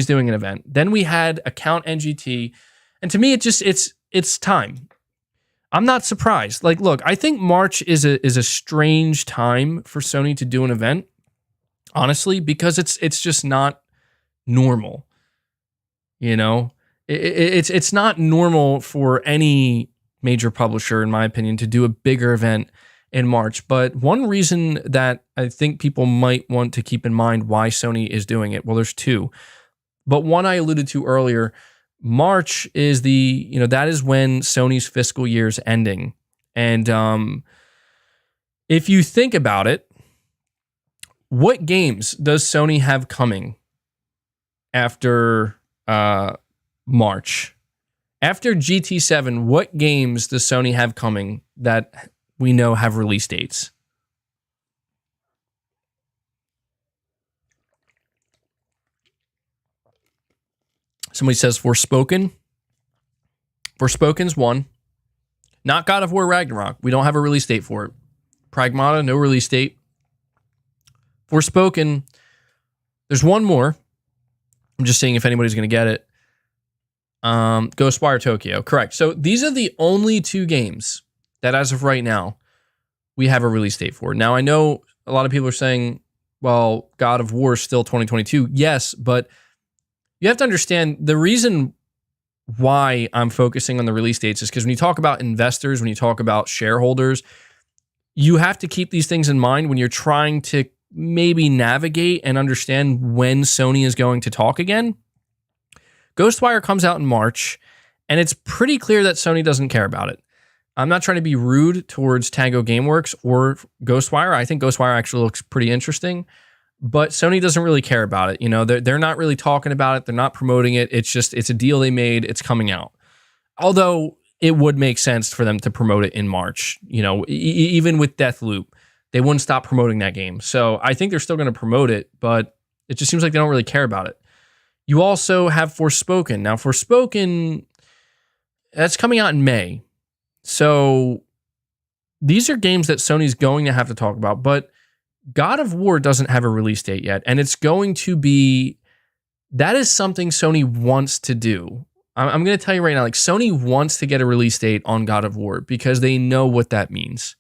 doing an event. Then we had Account NGT, and to me, it's time. I'm not surprised. Like, look, I think March is a strange time for Sony to do an event, honestly, because it's just not normal. It's not normal for any major publisher, in my opinion, to do a bigger event in March. But one reason that I think people might want to keep in mind why Sony is doing it, well, there's two. But one I alluded to earlier, March is that is when Sony's fiscal year is ending. And if you think about it, what games does Sony have coming after March? After GT7, what games does Sony have coming that we know have release dates? Somebody says Forspoken. Forspoken's one. Not God of War Ragnarok. We don't have a release date for it. Pragmata, no release date. Forspoken. There's one more. I'm just seeing if anybody's going to get it. Ghostwire Tokyo. Correct. So these are the only two games that, as of right now, we have a release date for. Now, I know a lot of people are saying, well, God of War is still 2022. Yes, but you have to understand the reason why I'm focusing on the release dates is because when you talk about investors, when you talk about shareholders, you have to keep these things in mind when you're trying to maybe navigate and understand when Sony is going to talk again. Ghostwire comes out in March, and it's pretty clear that Sony doesn't care about it. I'm not trying to be rude towards Tango Gameworks or Ghostwire. I think Ghostwire actually looks pretty interesting, but Sony doesn't really care about it. They're not really talking about it. They're not promoting it. It's a deal they made. It's coming out. Although it would make sense for them to promote it in March. Even with Deathloop, they wouldn't stop promoting that game. So I think they're still going to promote it, but it just seems like they don't really care about it. You also have Forspoken. Now, Forspoken, that's coming out in May. So these are games that Sony's going to have to talk about, but God of War doesn't have a release date yet, and it's going to be that is something Sony wants to do. I'm going to tell you right now, like Sony wants to get a release date on God of War because they know what that means.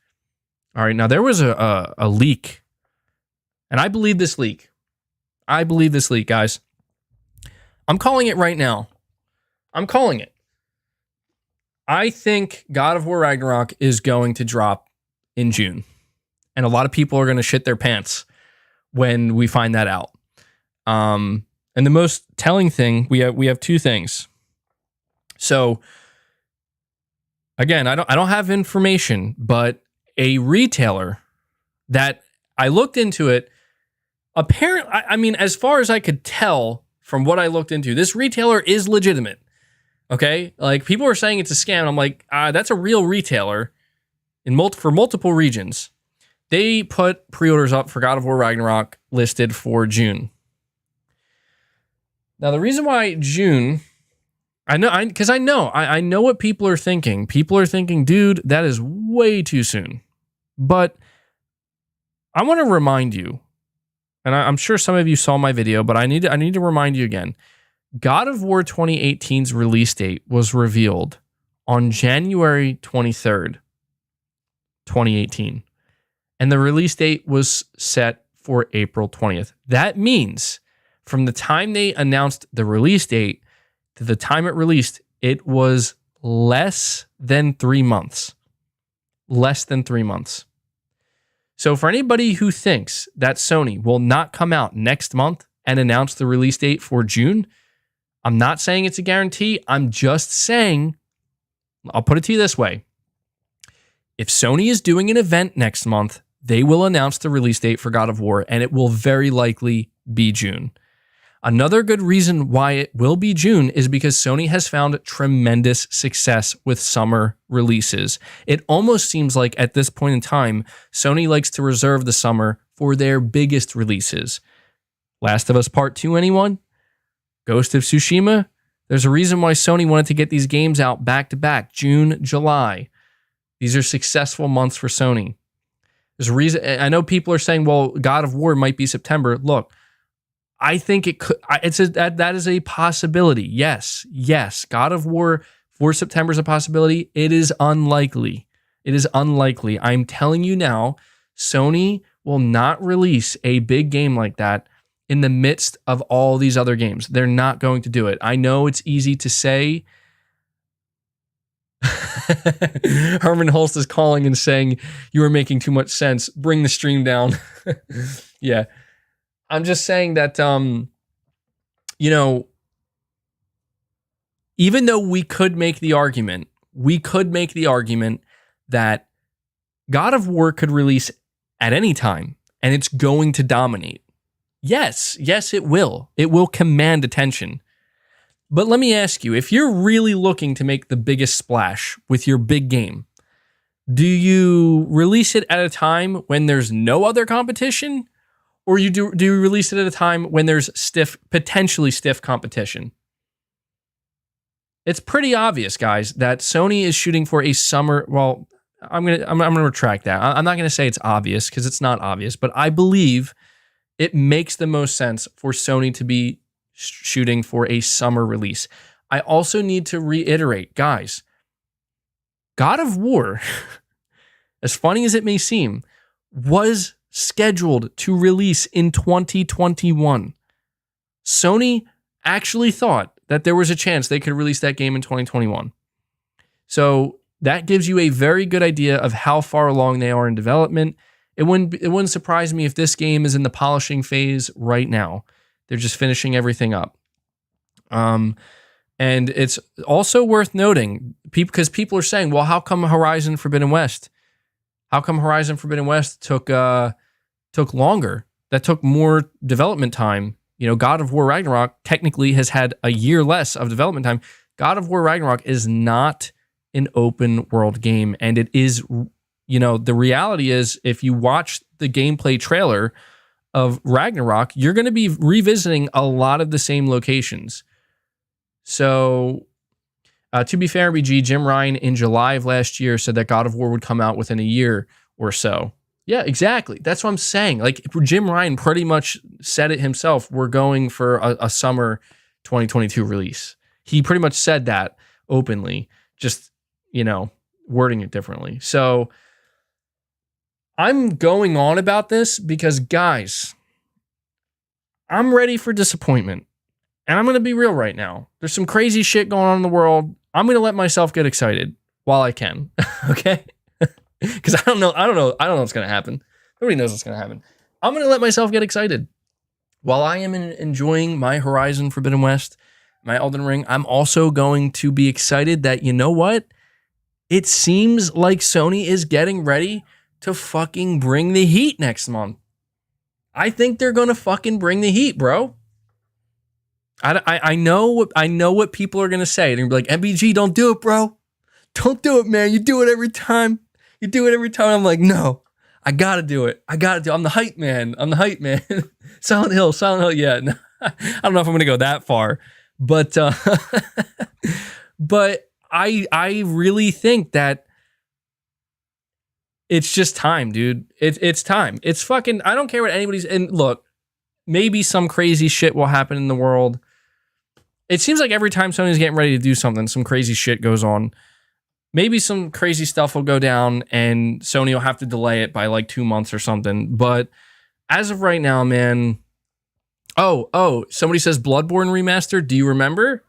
All right, now there was a leak, and I believe this leak. I believe this leak, guys. I'm calling it right now. I'm calling it. I think God of War Ragnarok is going to drop in June. And a lot of people are going to shit their pants when we find that out. And the most telling thing, we have two things. So again, I don't have information, but a retailer that I looked into it, apparently, I mean, as far as I could tell from what I looked into, this retailer is legitimate. Okay? Like, people are saying it's a scam. I'm like, that's a real retailer for multiple regions. They put pre-orders up for God of War Ragnarok listed for June. Now, the reason why June, I know what people are thinking. People are thinking, dude, that is way too soon. But I want to remind you, and I'm sure some of you saw my video, but I need to remind you again. God of War 2018's release date was revealed on January 23rd, 2018. And the release date was set for April 20th. That means from the time they announced the release date to the time it released, it was less than 3 months. Less than 3 months. So for anybody who thinks that Sony will not come out next month and announce the release date for June, I'm not saying it's a guarantee. I'm just saying, I'll put it to you this way. If Sony is doing an event next month, they will announce the release date for God of War, and it will very likely be June. Another good reason why it will be June is because Sony has found tremendous success with summer releases. It almost seems like at this point in time, Sony likes to reserve the summer for their biggest releases. Last of Us Part 2, anyone? Ghost of Tsushima? There's a reason why Sony wanted to get these games out back to back, June, July. These are successful months for Sony. There's a reason. I know people are saying, well, God of War might be September. Look, I think it could. That is a possibility. Yes. God of War for September is a possibility. It is unlikely. I'm telling you now, Sony will not release a big game like that in the midst of all these other games. They're not going to do it. I know it's easy to say. Herman Holst is calling and saying, you are making too much sense. Bring the stream down. Yeah. I'm just saying that, even though we could make the argument that God of War could release at any time and it's going to dominate. Yes, it will. It will command attention. But let me ask you, if you're really looking to make the biggest splash with your big game, do you release it at a time when there's no other competition? Or do you release it at a time when there's potentially stiff competition? It's pretty obvious, guys, that Sony is shooting for a summer. Well, I'm gonna retract that. I'm not gonna say it's obvious because it's not obvious, but I believe it makes the most sense for Sony to be shooting for a summer release. I also need to reiterate, guys, God of War, as funny as it may seem, was scheduled to release in 2021. Sony actually thought that there was a chance they could release that game in 2021. So that gives you a very good idea of how far along they are in development. It wouldn't surprise me if this game is in the polishing phase right now. They're just finishing everything up. And it's also worth noting, because people are saying, well, how come Horizon Forbidden West? How come Horizon Forbidden West took longer? That took more development time. God of War Ragnarok technically has had a year less of development time. God of War Ragnarok is not an open world game. And it is, the reality is, if you watch the gameplay trailer of Ragnarok, you're going to be revisiting a lot of the same locations. So, to be fair, BG, Jim Ryan in July of last year said that God of War would come out within a year or so. Yeah, exactly. That's what I'm saying. Like, Jim Ryan pretty much said it himself. We're going for a summer 2022 release. He pretty much said that openly, just, wording it differently. So I'm going on about this because, guys, I'm ready for disappointment. And I'm going to be real right now. There's some crazy shit going on in the world. I'm going to let myself get excited while I can. Okay? Because I don't know what's going to happen. Nobody knows what's going to happen. I'm going to let myself get excited. While I am enjoying my Horizon Forbidden West, my Elden Ring, I'm also going to be excited that, you know what? It seems like Sony is getting ready to fucking bring the heat next month. I think they're going to fucking bring the heat, bro. I know what people are going to say. They're going to be like, MBG, don't do it, bro. Don't do it, man. You do it every time. I'm like, no, I got to do it. I'm the hype man. Silent Hill. Yeah. No, I don't know if I'm going to go that far, but but I really think that it's just time, dude. It's time. It's fucking, I don't care what anybody's, and look, maybe some crazy shit will happen in the world. It seems like every time Sony's getting ready to do something, some crazy shit goes on. Maybe some crazy stuff will go down and Sony will have to delay it by like 2 months or something. But as of right now, man. Oh, somebody says Bloodborne remaster. Do you remember?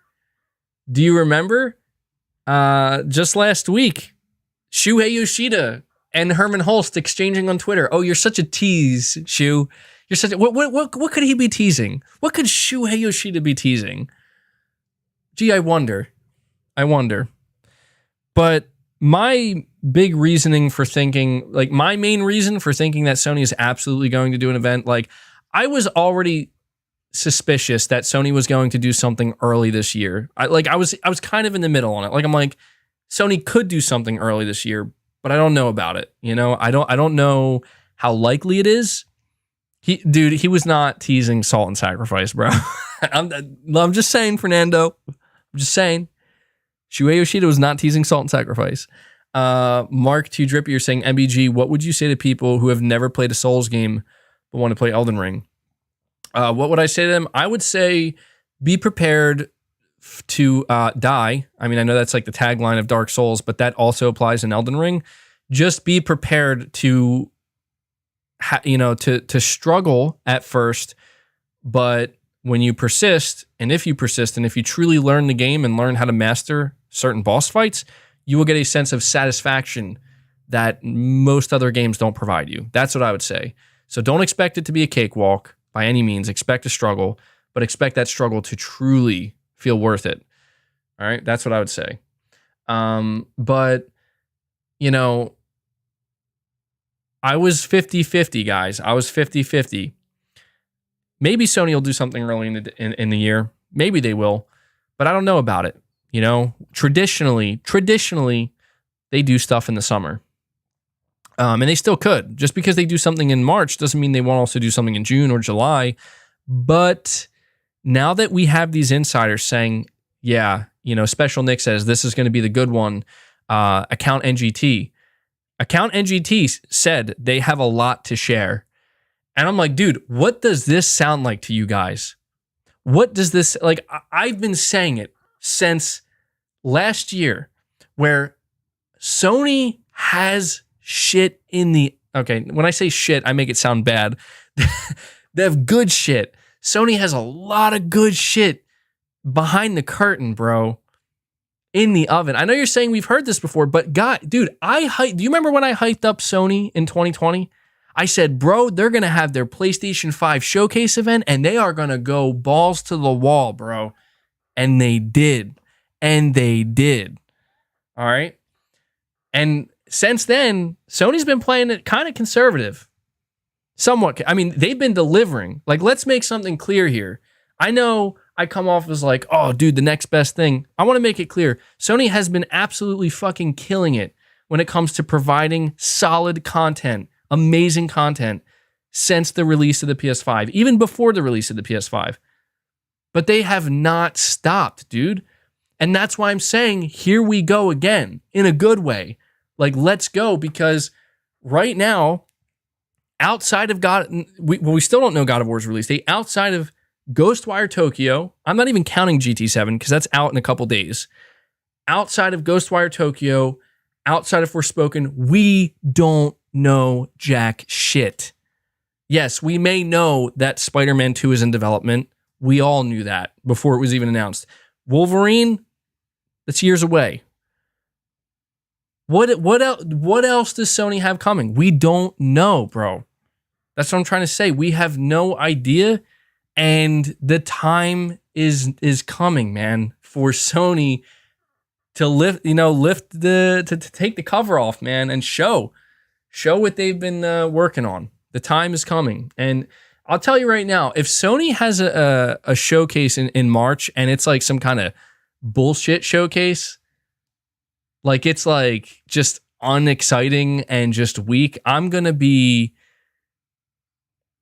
Just last week, Shuhei Yoshida and Herman Holst exchanging on Twitter. Oh, you're such a tease, Shu. You're such a, what could he be teasing? What could Shuhei Yoshida be teasing? Gee, I wonder. But my big reasoning for thinking, like my main reason for thinking that Sony is absolutely going to do an event, like I was already suspicious that Sony was going to do something early this year. I was kind of in the middle on it. Like I'm like, Sony could do something early this year, but I don't know about it. I don't know how likely it is. He was not teasing Salt and Sacrifice, bro. I'm just saying, Fernando. I'm just saying. Shuhei Yoshida was not teasing Salt and Sacrifice. Mark T. Drippy, you're saying, MBG, what would you say to people who have never played a Souls game but want to play Elden Ring? What would I say to them? I would say be prepared to die. I mean, I know that's like the tagline of Dark Souls, but that also applies in Elden Ring. Just be prepared to to struggle at first, but when you persist, and if you truly learn the game and learn how to master certain boss fights, you will get a sense of satisfaction that most other games don't provide you. That's what I would say. So don't expect it to be a cakewalk by any means. Expect a struggle, but expect that struggle to truly feel worth it. All right, that's what I would say. But I was 50-50, guys. I was 50-50. Maybe Sony will do something early in the year. Maybe they will, but I don't know about it. Traditionally, they do stuff in the summer. And they still could. Just because they do something in March doesn't mean they won't also do something in June or July. But now that we have these insiders saying, yeah, Special Nick says this is going to be the good one, Account NGT said they have a lot to share. And I'm like, dude, what does this sound like to you guys? What does this, like, I've been saying it since last year, where Sony has shit in the, okay, when I say shit, I make it sound bad. They have good shit. Sony has a lot of good shit behind the curtain, bro. In the oven. I know you're saying we've heard this before, but dude, do you remember when I hyped up Sony in 2020? I said, bro, they're going to have their PlayStation 5 showcase event and they are going to go balls to the wall, bro. And they did. All right. And since then, Sony's been playing it kind of conservative. Somewhat. I mean, they've been delivering. Like, let's make something clear here. I know I come off as like, oh, dude, the next best thing. I want to make it clear. Sony has been absolutely fucking killing it when it comes to providing solid content, amazing content since the release of the PS5, even before the release of the PS5. But they have not stopped, dude. And that's why I'm saying, here we go again, in a good way. Like, let's go, because right now, outside of we still don't know God of War's release date. Outside of Ghostwire Tokyo, I'm not even counting GT7 because that's out in a couple days. Outside of Ghostwire Tokyo, outside of Forspoken, we don't know jack shit. Yes, we may know that Spider-Man 2 is in development. We all knew that before it was even announced. Wolverine, that's years away. What else does Sony have coming? We don't know, bro. That's what I'm trying to say. We have no idea, and the time is coming, man, for Sony to to take the cover off, man, and show what they've been working on. The time is coming, and I'll tell you right now, if Sony has a showcase in March and it's like some kind of bullshit showcase, like it's like just unexciting and just weak, I'm gonna be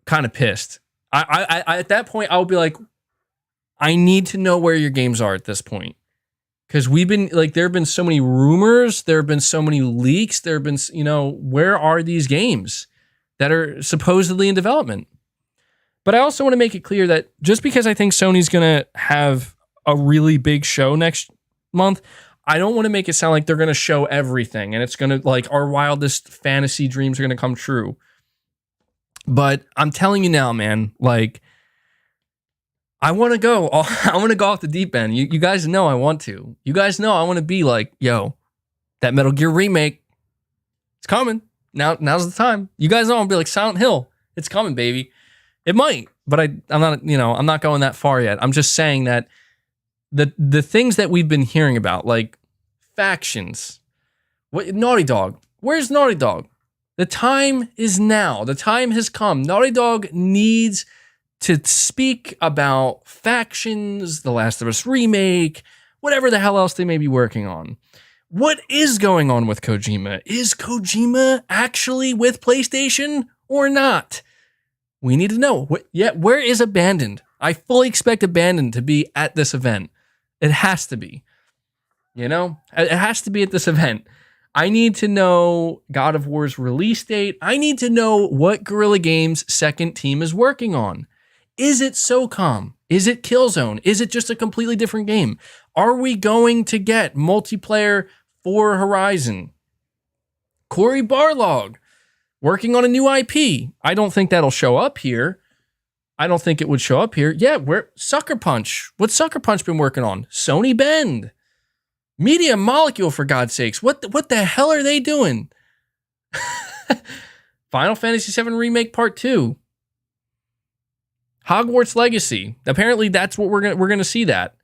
kind of pissed. I at that point I'll be like, I need to know where your games are at this point. Because we've been like, there have been so many rumors, there have been so many leaks, there have been, where are these games that are supposedly in development? But I also want to make it clear that just because I think Sony's going to have a really big show next month, I don't want to make it sound like they're going to show everything and it's going to, like, our wildest fantasy dreams are going to come true. But I'm telling you now, man, like, I want to go. I want to go off the deep end. You guys know I want to. You guys know I want to be like, yo, that Metal Gear remake, it's coming. Now's the time. You guys know I'm gonna be like Silent Hill. It's coming, baby. It might, but I'm not. I'm not going that far yet. I'm just saying that the things that we've been hearing about, like factions, Naughty Dog. Where's Naughty Dog? The time is now. The time has come. Naughty Dog needs to speak about factions, The Last of Us remake, whatever the hell else they may be working on. What is going on with Kojima? Is Kojima actually with PlayStation or not? We need to know. Where is Abandoned? I fully expect Abandoned to be at this event. It has to be. It has to be at this event. I need to know God of War's release date. I need to know what Guerrilla Games' second team is working on. Is it SOCOM? Is it Killzone? Is it just a completely different game? Are we going to get multiplayer for Horizon? Cory Barlog working on a new IP. I don't think that'll show up here. I don't think it would show up here. Yeah, Sucker Punch. What's Sucker Punch been working on? Sony Bend. Media Molecule, for God's sakes. What the hell are they doing? Final Fantasy VII Remake Part 2. Hogwarts Legacy. Apparently that's what we're gonna see that.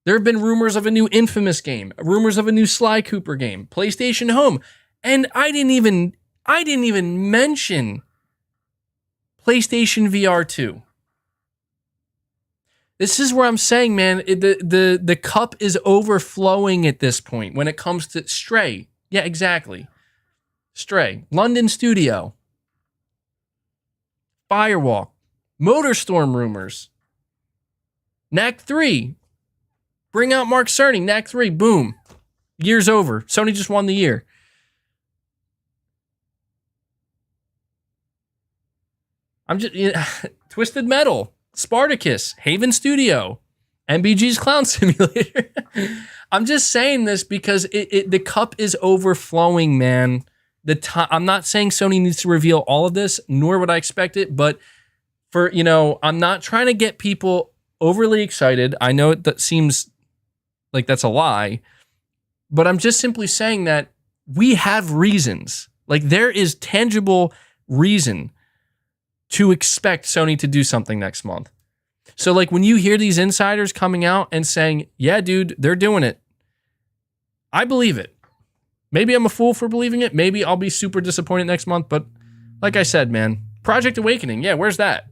There have been rumors of a new Infamous game, rumors of a new Sly Cooper game, PlayStation Home, and I didn't even mention PlayStation VR 2. This is where I'm saying, man, the cup is overflowing at this point when it comes to Stray. Yeah, exactly. Stray. London Studio. Firewalk. Motorstorm rumors. Knack 3. Bring out Mark Cerny. Knack 3. Boom. Year's over. Sony just won the year. Twisted Metal. Spartacus. Haven Studio. MBG's Clown Simulator. I'm just saying this because the cup is overflowing, man. I'm not saying Sony needs to reveal all of this, nor would I expect it, but I'm not trying to get people overly excited. I know that seems like that's a lie, but I'm just simply saying that we have reasons. Like, there is tangible reason to expect Sony to do something next month. So, like, when you hear these insiders coming out and saying, yeah, dude, they're doing it, I believe it. Maybe I'm a fool for believing it. Maybe I'll be super disappointed next month. But like I said, man, Project Awakening. Yeah, where's that?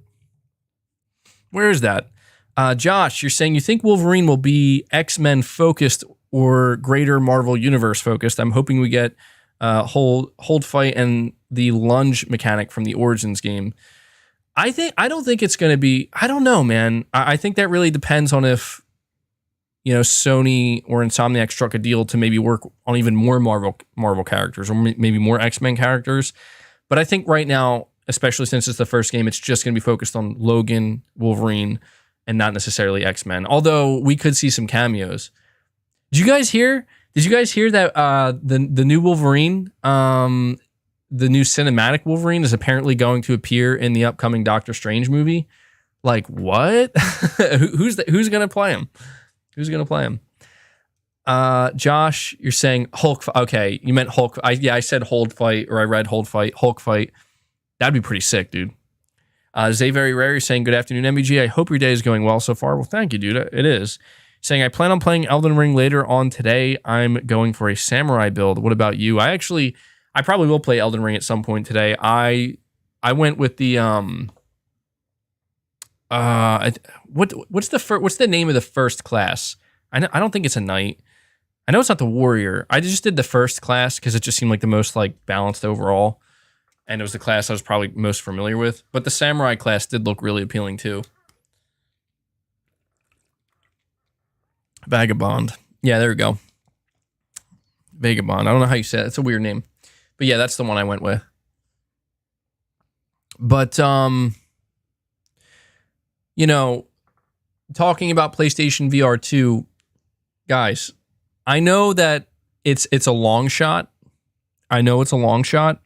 Where is that? Josh, you're saying you think Wolverine will be X-Men focused or greater Marvel Universe focused. I'm hoping we get hold fight and the lunge mechanic from the Origins game. I don't think it's going to be, I don't know, man. I think that really depends on if, Sony or Insomniac struck a deal to maybe work on even more Marvel characters or maybe more X-Men characters. But I think right now, especially since it's the first game. It's just going to be focused on Logan, Wolverine, and not necessarily X-Men. Although we could see some cameos. Did you guys hear that the new Wolverine, the new cinematic Wolverine, is apparently going to appear in the upcoming Doctor Strange movie? Like, what? Who's gonna play him? Who's gonna play him? Josh, you're saying Hulk. Okay, you meant Hulk. I said Hold Fight, or I read Hold Fight. Hulk Fight. That'd be pretty sick, dude. Zay Very Rare, you're saying good afternoon, MBG. I hope your day is going well so far. Well, thank you, dude. It is. Saying I plan on playing Elden Ring later on today. I'm going for a samurai build. What about you? I probably will play Elden Ring at some point today. I went with the what's the name of the first class? I don't think it's a knight. I know it's not the warrior. I just did the first class because it just seemed like the most like balanced overall, and it was the class I was probably most familiar with. But the samurai class did look really appealing too. Vagabond. Yeah, there we go. Vagabond. I don't know how you say it. It's a weird name. But yeah, that's the one I went with. But you know, talking about PlayStation VR 2, guys, I know that it's a long shot. I know it's a long shot.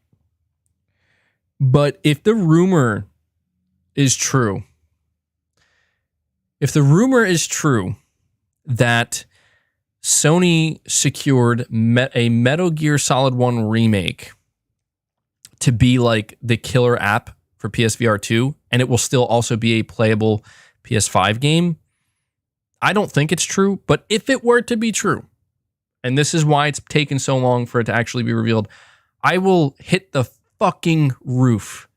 But if the rumor is true, that Sony secured a Metal Gear Solid 1 remake to be like the killer app for PSVR 2, and it will still also be a playable PS5 game. I don't think it's true, but if it were to be true, and this is why it's taken so long for it to actually be revealed, I will hit the fucking roof.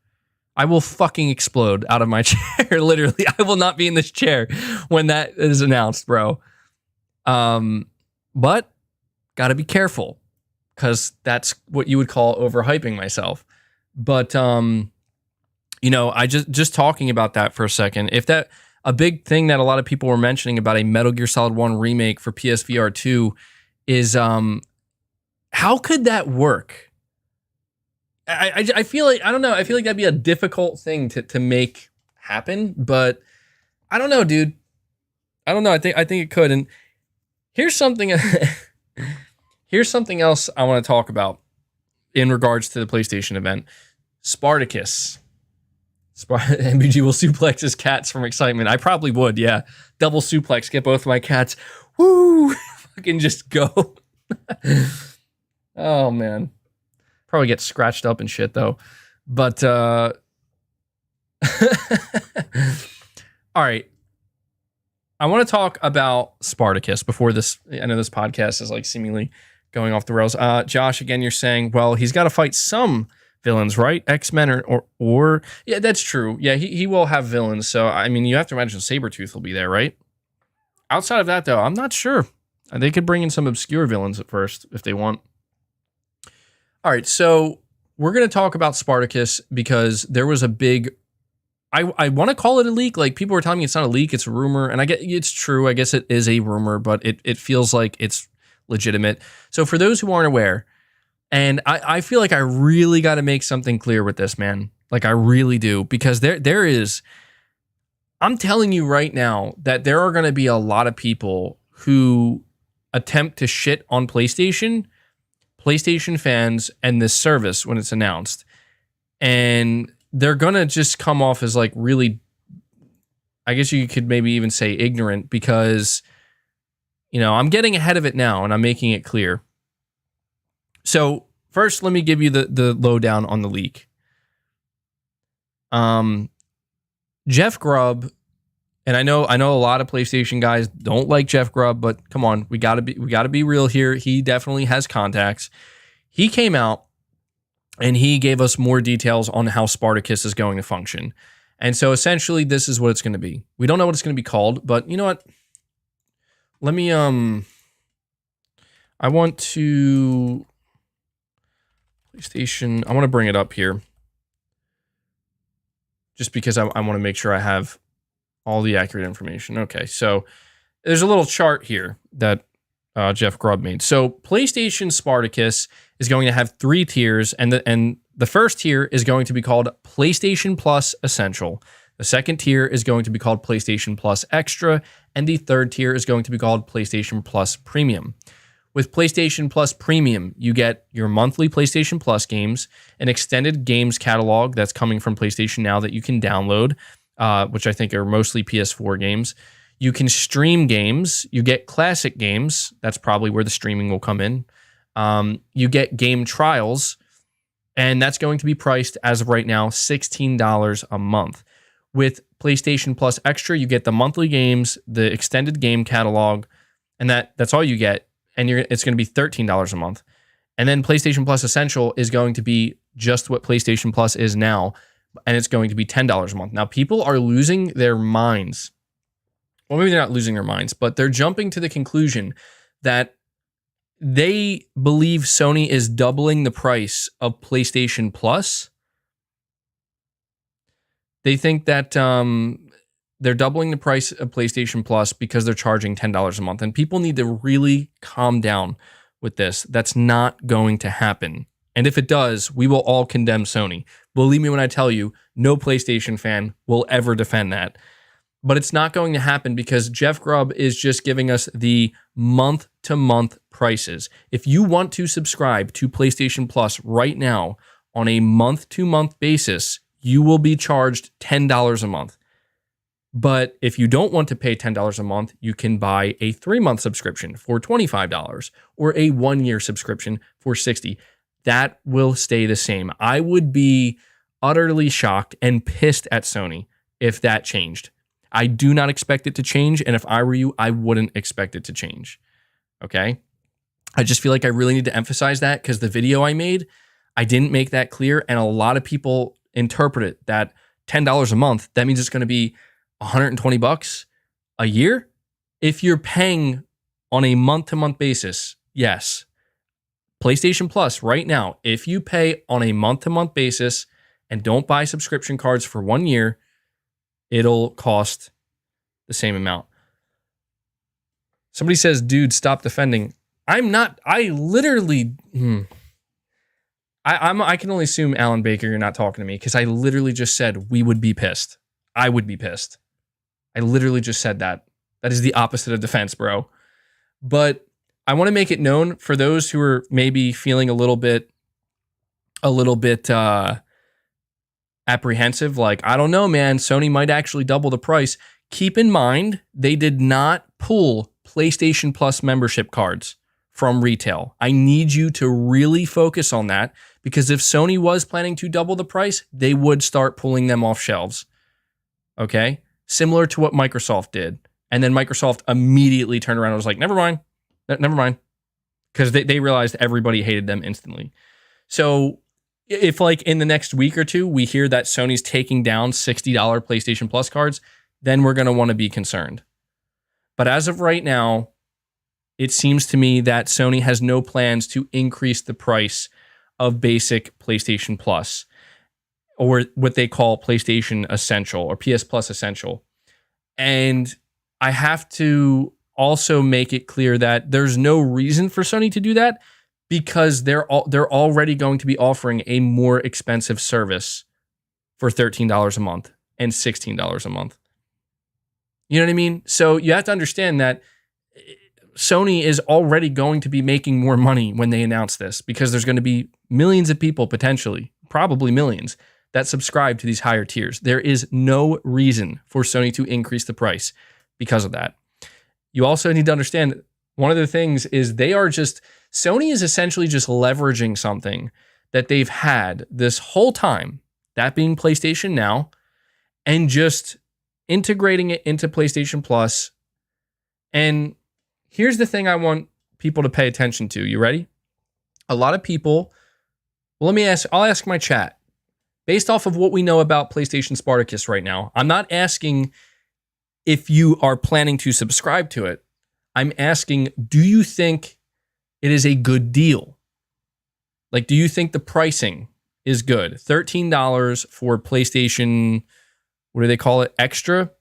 I will fucking explode out of my chair. Literally, I will not be in this chair when that is announced, bro. But gotta be careful, because that's what you would call overhyping myself. But you know, I just talking about that for a second. If that a big thing that a lot of people were mentioning about a Metal Gear Solid 1 remake for PSVR 2 is how could that work? I feel like, I don't know, I feel like that'd be a difficult thing to make happen, but I don't know, dude. I don't know. I think it could. And here's something else I want to talk about in regards to the PlayStation event. Spartacus. MBG will suplex his cats from excitement. I probably would, yeah. Double suplex, get both of my cats. Woo! Fucking just go. Oh, man. Probably get scratched up and shit, though. But, all right. I want to talk about Spartacus before this. I know this podcast is like seemingly going off the rails. Josh, again, you're saying, well, he's got to fight some villains, right? X-Men or yeah, that's true. Yeah, he will have villains. So, I mean, you have to imagine Sabretooth will be there, right? Outside of that, though, I'm not sure. They could bring in some obscure villains at first if they want. All right, so we're going to talk about Spartacus because there was a big... I want to call it a leak. Like, people were telling me it's not a leak, it's a rumor. And I get it's true. I guess it is a rumor, but it feels like it's legitimate. So for those who aren't aware, and I feel like I really got to make something clear with this, man. Like, I really do. Because there is... I'm telling you right now that there are going to be a lot of people who attempt to shit on PlayStation fans, and this service when it's announced. And they're going to just come off as like really, I guess you could maybe even say ignorant, because, you know, I'm getting ahead of it now and I'm making it clear. So first, let me give you the lowdown on the leak. Jeff Grubb, and I know a lot of PlayStation guys don't like Jeff Grubb, but come on, we gotta be real here. He definitely has contacts. He came out and he gave us more details on how Spartacus is going to function. And so essentially this is what it's going to be. We don't know what it's going to be called, but you know what? Let me, I want to, PlayStation, I want to bring it up here. Just because I want to make sure I have all the accurate information. Okay, so there's a little chart here that Jeff Grubb made. So PlayStation Spartacus is going to have 3 tiers, and the first tier is going to be called PlayStation Plus Essential. The second tier is going to be called PlayStation Plus Extra, and the third tier is going to be called PlayStation Plus Premium. With PlayStation Plus Premium, you get your monthly PlayStation Plus games, an extended games catalog that's coming from PlayStation Now that you can download, which I think are mostly PS4 games. You can stream games. You get classic games. That's probably where the streaming will come in. You get game trials, and that's going to be priced, as of right now, $16 a month. With PlayStation Plus Extra, you get the monthly games, the extended game catalog, and that's all you get. And it's going to be $13 a month. And then PlayStation Plus Essential is going to be just what PlayStation Plus is now, and it's going to be $10 a month. Now, people are losing their minds. Well, maybe they're not losing their minds, but they're jumping to the conclusion that they believe Sony is doubling the price of PlayStation Plus. They think that they're doubling the price of PlayStation Plus because they're charging $10 a month. And people need to really calm down with this. That's not going to happen. And if it does, we will all condemn Sony. Believe me when I tell you, no PlayStation fan will ever defend that. But it's not going to happen because Jeff Grubb is just giving us the month-to-month prices. If you want to subscribe to PlayStation Plus right now on a month-to-month basis, you will be charged $10 a month. But if you don't want to pay $10 a month, you can buy a 3-month subscription for $25 or a 1-year subscription for $60. That will stay the same. I would be utterly shocked and pissed at Sony if that changed. I do not expect it to change, and if I were you, I wouldn't expect it to change. Okay? I just feel like I really need to emphasize that because the video I made, I didn't make that clear, and a lot of people interpret it that $10 a month, that means it's going to be $120 a year. If you're paying on a month-to-month basis, yes. PlayStation Plus right now, if you pay on a month-to-month basis and don't buy subscription cards for 1 year, it'll cost the same amount. Somebody says, dude, stop defending. I'm not. I literally... I can only assume, Alan Baker, you're not talking to me because I literally just said we would be pissed. I would be pissed. I literally just said that. That is the opposite of defense, bro. But I want to make it known for those who are maybe feeling a little bit apprehensive, like, I don't know, man, Sony might actually double the price. Keep in mind, they did not pull PlayStation Plus membership cards from retail. I need you to really focus on that because if Sony was planning to double the price, they would start pulling them off shelves. Okay? Similar to what Microsoft did. And then Microsoft immediately turned around and was like, never mind. Because they realized everybody hated them instantly. So if like in the next week or two, we hear that Sony's taking down $60 PlayStation Plus cards, then we're going to want to be concerned. But as of right now, it seems to me that Sony has no plans to increase the price of basic PlayStation Plus, or what they call PlayStation Essential or PS Plus Essential. And I have to also make it clear that there's no reason for Sony to do that because they're already going to be offering a more expensive service for $13 a month and $16 a month. You know what I mean? So you have to understand that Sony is already going to be making more money when they announce this because there's going to be millions of people, potentially, probably millions, that subscribe to these higher tiers. There is no reason for Sony to increase the price because of that. You also need to understand one of the things is Sony is essentially just leveraging something that they've had this whole time, that being PlayStation Now, and just integrating it into PlayStation Plus. And here's the thing I want people to pay attention to. You ready? A lot of people, I'll ask my chat. Based off of what we know about PlayStation Spartacus right now, I'm not asking if you are planning to subscribe to it. I'm asking, do you think it is a good deal? Like, do you think the pricing is good? $13 for PlayStation, what do they call it? Extra,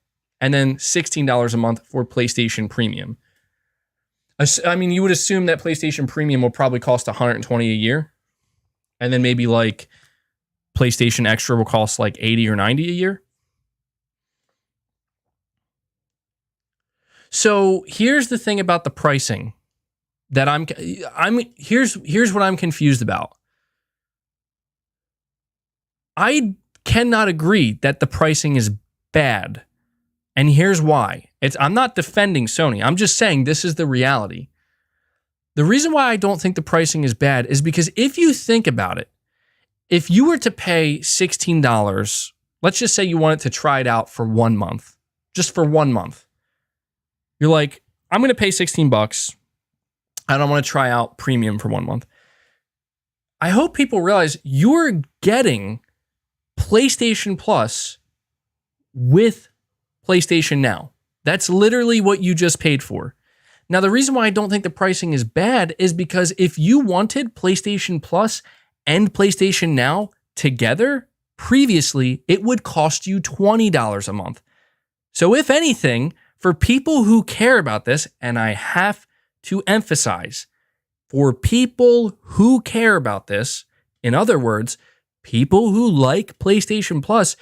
and then $16 a month for PlayStation Premium. I mean, you would assume that PlayStation Premium will probably cost $120 a year, and then maybe like PlayStation Extra will cost like $80 or $90 a year. So here's the thing about the pricing that here's what I'm confused about. I cannot agree that the pricing is bad. And here's why. I'm not defending Sony. I'm just saying this is the reality. The reason why I don't think the pricing is bad is because if you think about it, if you were to pay $16, let's just say you wanted to try it out for 1 month, just for 1 month. You're like, I'm going to pay $16. I don't want to try out Premium for 1 month. I hope people realize you're getting PlayStation Plus with PlayStation Now. That's literally what you just paid for. Now, the reason why I don't think the pricing is bad is because if you wanted PlayStation Plus and PlayStation Now together, previously, it would cost you $20 a month. So if anything, for people who care about this, and I have to emphasize, for people who care about this, in other words, people who like PlayStation Plus,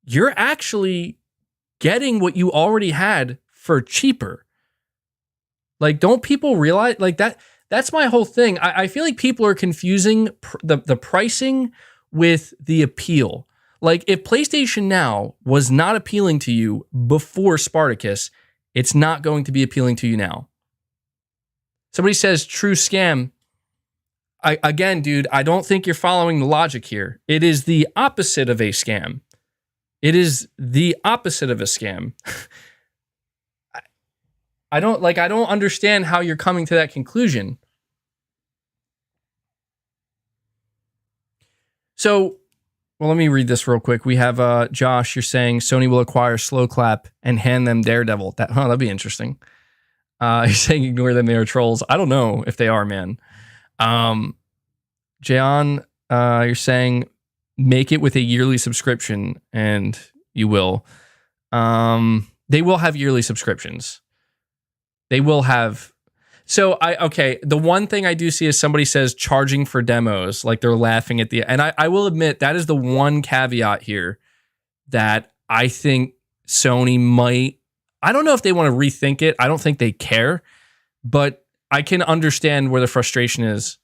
you're actually getting what you already had for cheaper. Like, don't people realize, like that's my whole thing. I feel like people are confusing the pricing with the appeal. Like, if PlayStation Now was not appealing to you before Spartacus, it's not going to be appealing to you now. Somebody says, true scam. Again, dude, I don't think you're following the logic here. It is the opposite of a scam. It is the opposite of a scam. I don't understand how you're coming to that conclusion. So, well, let me read this real quick. We have Josh, you're saying Sony will acquire Slow Clap and hand them Daredevil. That'd be interesting. You're saying ignore them, they are trolls. I don't know if they are, man. Jayon, you're saying make it with a yearly subscription, and you will. They will have yearly subscriptions. They will have. So the one thing I do see is somebody says charging for demos, like they're laughing at and I will admit that is the one caveat here that I think Sony might, I don't know if they want to rethink it. I don't think they care, but I can understand where the frustration is.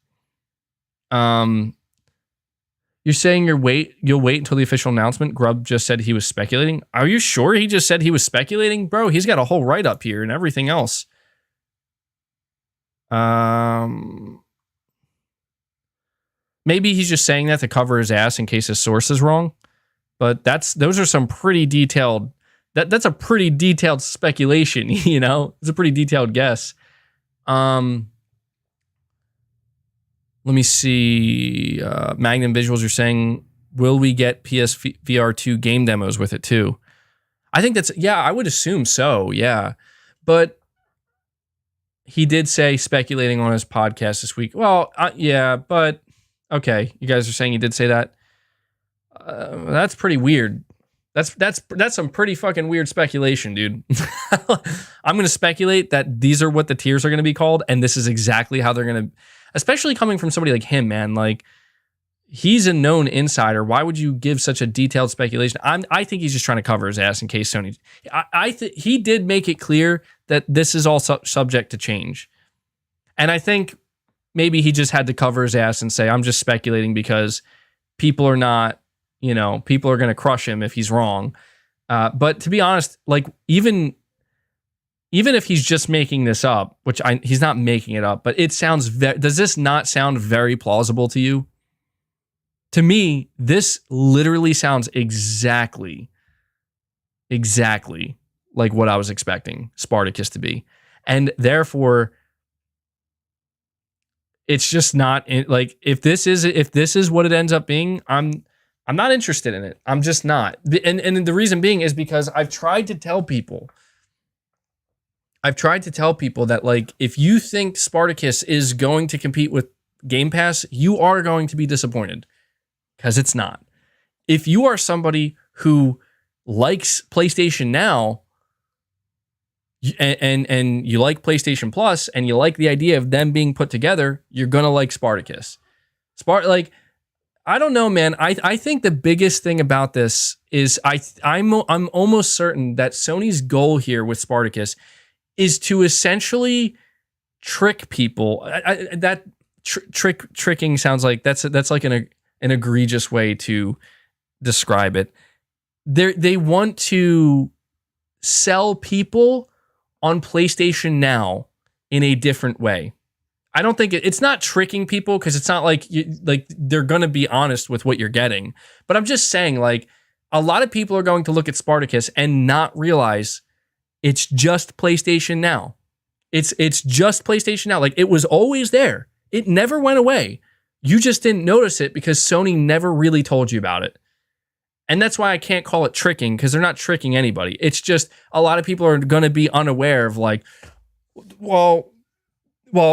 You're saying you'll wait until the official announcement. Grubb just said he was speculating. Are you sure he just said he was speculating? Bro, he's got a whole write-up here and everything else. Maybe he's just saying that to cover his ass in case his source is wrong. But those are some pretty detailed. That's a pretty detailed speculation, you know? It's a pretty detailed guess. Let me see. Magnum Visuals, you're saying, will we get PSVR 2 game demos with it too? I think I would assume so, yeah. But he did say, speculating on his podcast this week. Well, yeah, but okay. You guys are saying he did say that. That's pretty weird. That's some pretty fucking weird speculation, dude. I'm going to speculate that these are what the tiers are going to be called, and this is exactly how they're going to, especially coming from somebody like him, man. Like, he's a known insider. Why would you give such a detailed speculation? I think he's just trying to cover his ass in case Sony. He did make it clear that this is all subject to change, and I think maybe he just had to cover his ass and say, "I'm just speculating because people are not, people are going to crush him if he's wrong." But to be honest, like even if he's just making this up, which he's not making it up, but it sounds. Does this not sound very plausible to you? To me, this literally sounds exactly like what I was expecting Spartacus to be. And therefore, it's just not like, if this is what it ends up being, I'm not interested in it. I'm just not. And the reason being is because I've tried to tell people that, like, if you think Spartacus is going to compete with Game Pass, you are going to be disappointed. Because it's not. If you are somebody who likes PlayStation Now, and you like PlayStation Plus and you like the idea of them being put together, you're gonna like Spartacus. Like, I don't know, man. I think the biggest thing about this is I'm almost certain that Sony's goal here with Spartacus is to essentially trick people. Tricking sounds like that's like an egregious way to describe it. They want to sell people on PlayStation Now in a different way. I don't think it's not tricking people, because it's not like they're going to be honest with what you're getting. But I'm just saying, like, a lot of people are going to look at Spartacus and not realize it's just PlayStation Now. It's just PlayStation Now. Like, it was always there. It never went away. You just didn't notice it because Sony never really told you about it. And that's why I can't call it tricking, because they're not tricking anybody. It's just a lot of people are going to be unaware of, like, well,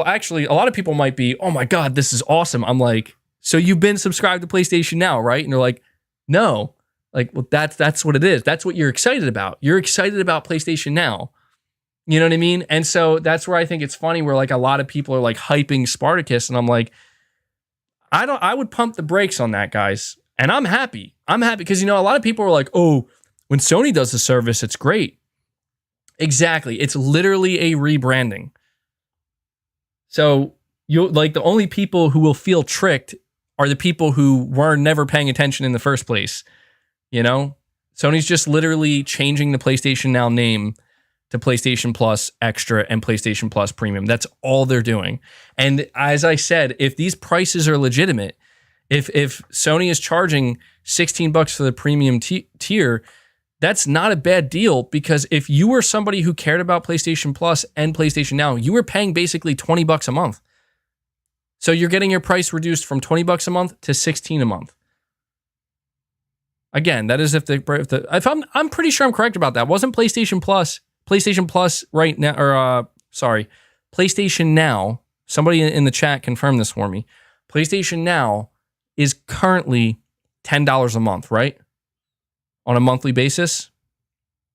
actually, a lot of people might be, oh my God, this is awesome. I'm like, so you've been subscribed to PlayStation Now, right? And they're like, no. Like, well, that's what it is. That's what you're excited about. You're excited about PlayStation Now. You know what I mean? And so that's where I think it's funny, where like a lot of people are like hyping Spartacus, and I'm like, I would pump the brakes on that, guys. And I'm happy. I'm happy because, you know, a lot of people are like, oh, when Sony does the service, it's great. Exactly. It's literally a rebranding. So you like, the only people who will feel tricked are the people who were never paying attention in the first place. You know, Sony's just literally changing the PlayStation Now name to PlayStation Plus Extra and PlayStation Plus Premium. That's all they're doing. And as I said, if these prices are legitimate, if Sony is charging $16 for the premium tier, that's not a bad deal, because if you were somebody who cared about PlayStation Plus and PlayStation Now, you were paying basically $20 a month. So you're getting your price reduced from $20 a month to $16 a month. Again, that is if I'm pretty sure I'm correct about that. Wasn't PlayStation Plus right now, or PlayStation Now, somebody in the chat confirm this for me. PlayStation Now is currently $10 a month, right? On a monthly basis.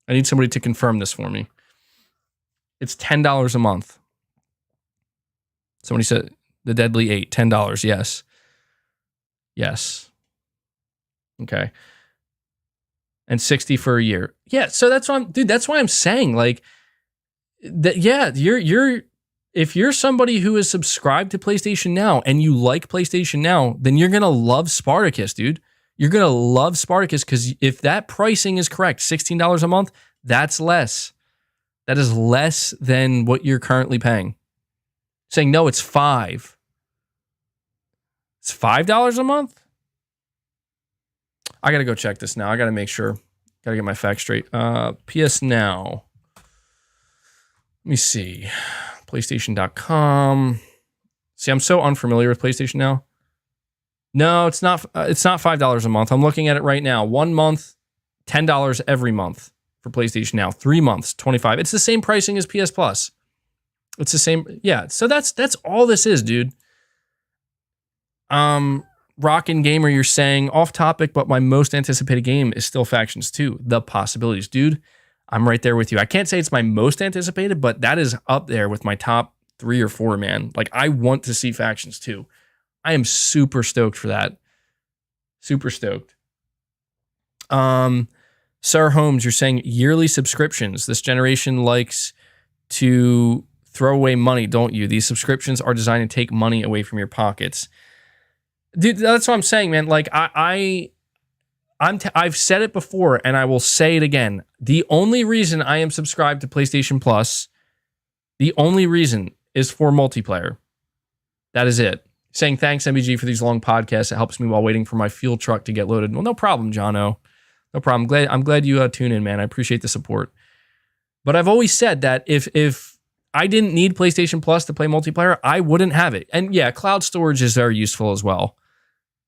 I need somebody to confirm this for me. It's $10 a month. Somebody said the Deadly 8, $10. Yes. Yes. Okay. And $60 for a year. Yeah, so that's why that's why I'm saying, like, that, yeah, if you're somebody who is subscribed to PlayStation Now and you like PlayStation Now, then you're gonna love Spartacus, dude. You're gonna love Spartacus, because if that pricing is correct, $16 a month, that's less. That is less than what you're currently paying. Saying no, it's $5. It's $5 a month? I gotta go check this now. I gotta make sure. Gotta get my facts straight. PS Now. Let me see. PlayStation.com. See, I'm so unfamiliar with PlayStation Now. No, it's not. It's not $5 a month. I'm looking at it right now. 1 month, $10 every month for PlayStation Now. 3 months, $25. It's the same pricing as PS Plus. It's the same. Yeah. So that's all this is, dude. Rockin' Gamer, you're saying off topic, but my most anticipated game is still Factions 2. The possibilities, dude. I'm right there with you. I can't say it's my most anticipated, but that is up there with my top 3 or 4, man. Like, I want to see Factions 2. I am super stoked for that. Super stoked. Sir Holmes, you're saying yearly subscriptions. This generation likes to throw away money, don't you? These subscriptions are designed to take money away from your pockets. Dude, that's what I'm saying, man. Like, I've said it before, and I will say it again. The only reason I am subscribed to PlayStation Plus, the only reason is for multiplayer. That is it. Saying thanks, MBG, for these long podcasts. It helps me while waiting for my fuel truck to get loaded. Well, no problem, Jono. No problem. I'm glad you tune in, man. I appreciate the support. But I've always said that if I didn't need PlayStation Plus to play multiplayer, I wouldn't have it. And yeah, cloud storage is very useful as well.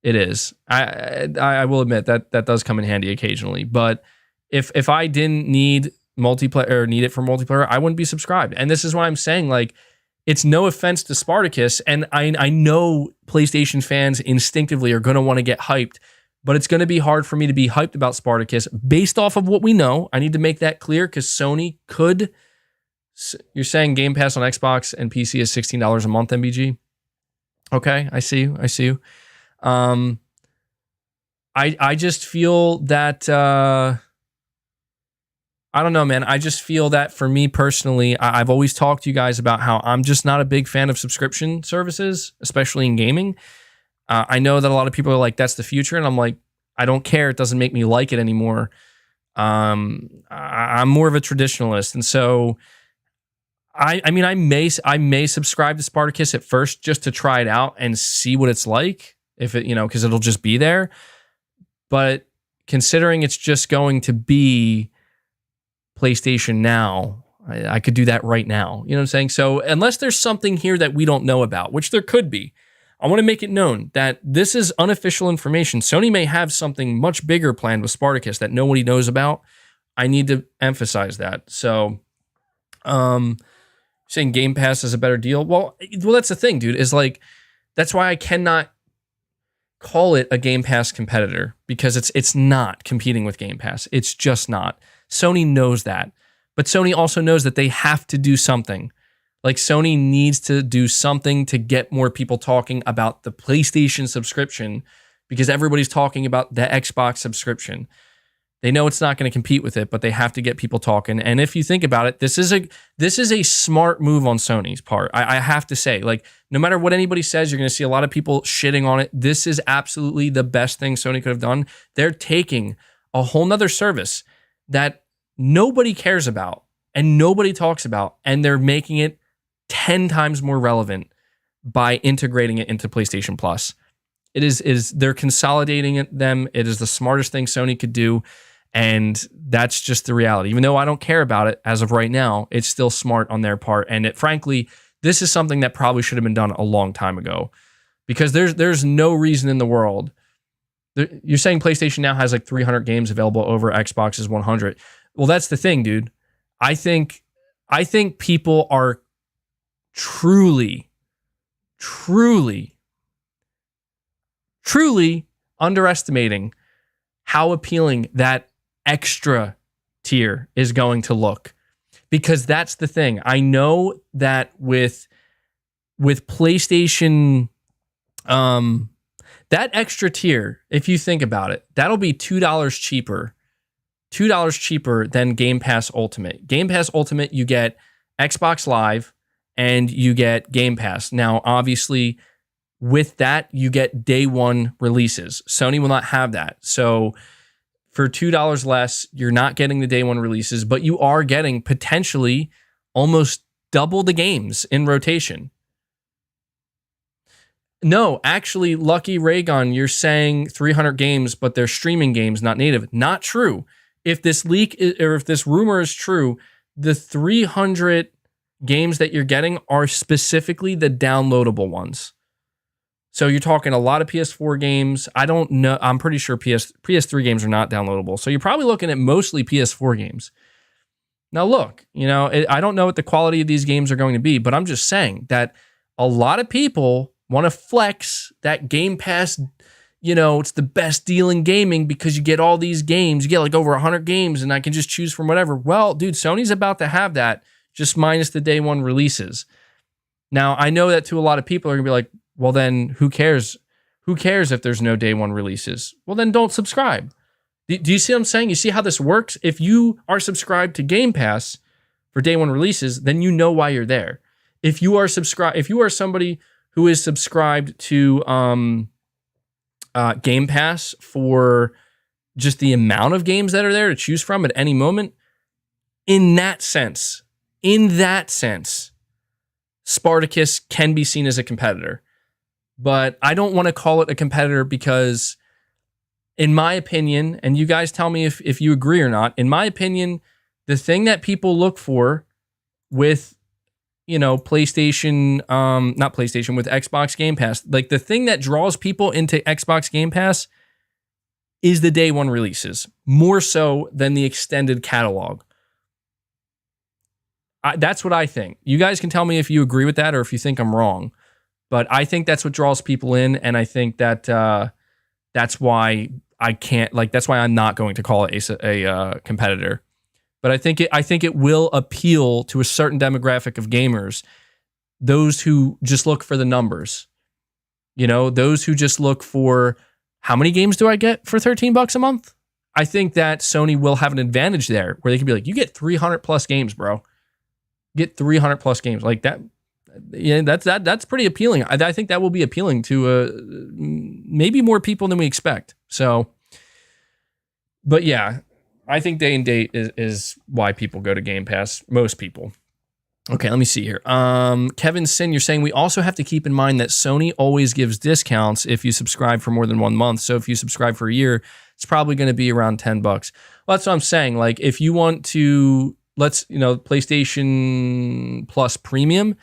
It is. I will admit that does come in handy occasionally. But if I didn't need multiplayer or need it for multiplayer, I wouldn't be subscribed. And this is why I'm saying, like, it's no offense to Spartacus, and I know PlayStation fans instinctively are going to want to get hyped, but it's going to be hard for me to be hyped about Spartacus based off of what we know. I need to make that clear, because Sony could You're saying Game Pass on Xbox and PC is $16 a month, MBG? Okay, I see you. I just feel that I don't know, man. I just feel that for me personally, I've always talked to you guys about how I'm just not a big fan of subscription services, especially in gaming. I know that a lot of people are like, that's the future. And I'm like, I don't care. It doesn't make me like it anymore. I'm more of a traditionalist. And so I mean, I may subscribe to Spartacus at first just to try it out and see what it's like, if it, because it'll just be there. But considering it's just going to be PlayStation Now, I could do that right now. You know what I'm saying? So unless there's something here that we don't know about, which there could be, I want to make it known that this is unofficial information. Sony may have something much bigger planned with Spartacus that nobody knows about. I need to emphasize that. So, saying Game Pass is a better deal. Well, that's the thing, dude, is like, that's why I cannot call it a Game Pass competitor, because it's not competing with Game Pass. It's just not. Sony knows that, but Sony also knows that they have to do something. Like, Sony needs to do something to get more people talking about the PlayStation subscription, because everybody's talking about the Xbox subscription. They know it's not going to compete with it, but they have to get people talking. And if you think about it, this is a smart move on Sony's part. I have to say, like, no matter what anybody says, you're going to see a lot of people shitting on it. This is absolutely the best thing Sony could have done. They're taking a whole nother service that nobody cares about and nobody talks about, and they're making it 10 times more relevant by integrating it into PlayStation Plus. They're consolidating them. It is the smartest thing Sony could do. And that's just the reality. Even though I don't care about it as of right now, it's still smart on their part. And frankly, this is something that probably should have been done a long time ago, because there's no reason in the world. You're saying PlayStation now has like 300 games available over Xbox's 100. Well, that's the thing, dude. I think people are truly underestimating how appealing that extra tier is going to look, because that's the thing. I know that with PlayStation, that extra tier, if you think about it, that'll be $2 cheaper than Game Pass Ultimate. Game Pass Ultimate, you get Xbox Live and you get Game Pass. Now, obviously, with that, you get day one releases. Sony will not have that. So for $2 less, you're not getting the day one releases, but you are getting potentially almost double the games in rotation. No, actually, Lucky Raygun, you're saying 300 games, but they're streaming games, not native. Not true. If this if this rumor is true, the 300 games that you're getting are specifically the downloadable ones. So you're talking a lot of PS4 games. I don't know. I'm pretty sure PS3 games are not downloadable. So you're probably looking at mostly PS4 games. Now look, I don't know what the quality of these games are going to be, but I'm just saying that a lot of people want to flex that Game Pass. It's the best deal in gaming because you get all these games. You get like over 100 games and I can just choose from whatever. Well, dude, Sony's about to have that, just minus the day one releases. Now, I know that to a lot of people are going to be like, well, then who cares? Who cares if there's no day one releases? Well, then don't subscribe. Do you see what I'm saying? You see how this works? If you are subscribed to Game Pass for day one releases, then you know why you're there. If you are somebody who is subscribed to Game Pass for just the amount of games that are there to choose from at any moment, in that sense, Spartacus can be seen as a competitor. But I don't want to call it a competitor because, in my opinion, and you guys tell me if you agree or not, in my opinion, the thing that people look for with, PlayStation, not PlayStation, with Xbox Game Pass, like the thing that draws people into Xbox Game Pass is the day one releases, more so than the extended catalog. That's what I think. You guys can tell me if you agree with that or if you think I'm wrong. But I think that's what draws people in, and I think that that's why that's why I'm not going to call it a competitor. but I think it will appeal to a certain demographic of gamers, those who just look for the numbers. Those who just look for how many games do I get for $13 a month? I think that Sony will have an advantage there where they can be like, you get 300 plus games, bro. Get 300 plus games like that. Yeah, that's pretty appealing. I think that will be appealing to maybe more people than we expect. So, but yeah, I think day and date is why people go to Game Pass. Most people. Okay, let me see here. Kevin Sin, you're saying we also have to keep in mind that Sony always gives discounts if you subscribe for more than 1 month. So if you subscribe for a year, it's probably going to be around $10. Well, that's what I'm saying. Like if you want to, PlayStation Plus Premium,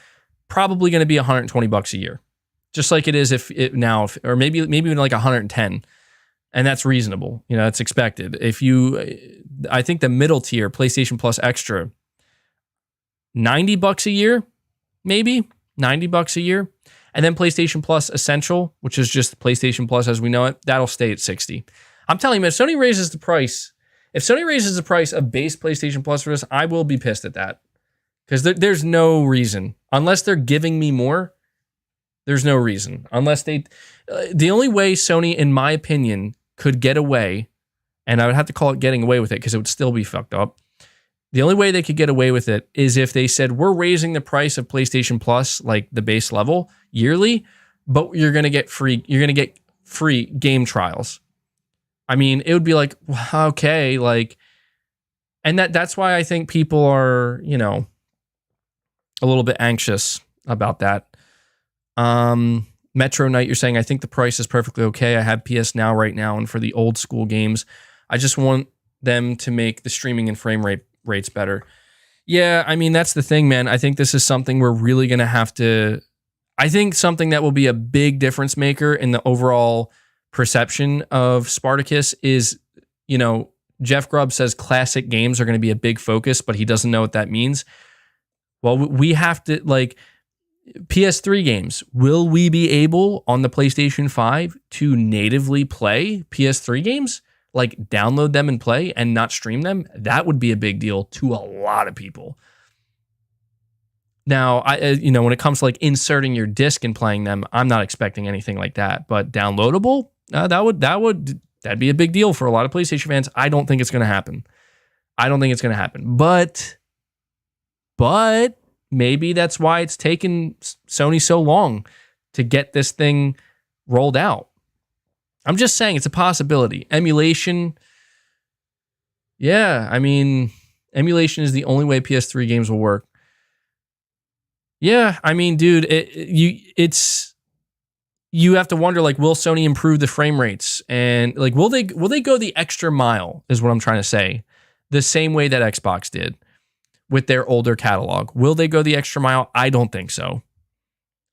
probably going to be $120 a year, just like it is or maybe even like 110, and that's reasonable. It's expected. I think the middle tier, PlayStation Plus Extra, $90 a year, maybe $90 a year. And then PlayStation Plus Essential, which is just PlayStation Plus as we know it, that'll stay at $60. I'm telling you, man, if Sony raises the price of base PlayStation Plus for this, I will be pissed at that. Because there's no reason. Unless they're giving me more, there's no reason. The only way Sony, in my opinion, could get away, and I would have to call it getting away with it because it would still be fucked up. The only way they could get away with it is if they said, we're raising the price of PlayStation Plus, like the base level, yearly, but you're going to get free game trials. I mean, it would be like, okay, and that's why I think people are, a little bit anxious about that. Metro Knight, you're saying, I think the price is perfectly okay. I have PS Now right now, and for the old school games, I just want them to make the streaming and frame rates better. Yeah, I mean, that's the thing, man. I think this is something we're really going to have to... I think something that will be a big difference maker in the overall perception of Spartacus is, Jeff Grubb says classic games are going to be a big focus, but he doesn't know what that means. Well, we have to, PS3 games. Will we be able on the PlayStation 5 to natively play PS3 games? Download them and play and not stream them? That would be a big deal to a lot of people. Now, when it comes to inserting your disc and playing them, I'm not expecting anything like that. But downloadable, that'd be a big deal for a lot of PlayStation fans. I don't think it's going to happen. But maybe that's why it's taken Sony so long to get this thing rolled out. I'm just saying it's a possibility. Emulation. Yeah, I mean, emulation is the only way PS3 games will work. Yeah, I mean, dude, you have to wonder, will Sony improve the frame rates? And will they go the extra mile is what I'm trying to say. The same way that Xbox did with their older catalog. Will they go the extra mile? I don't think so.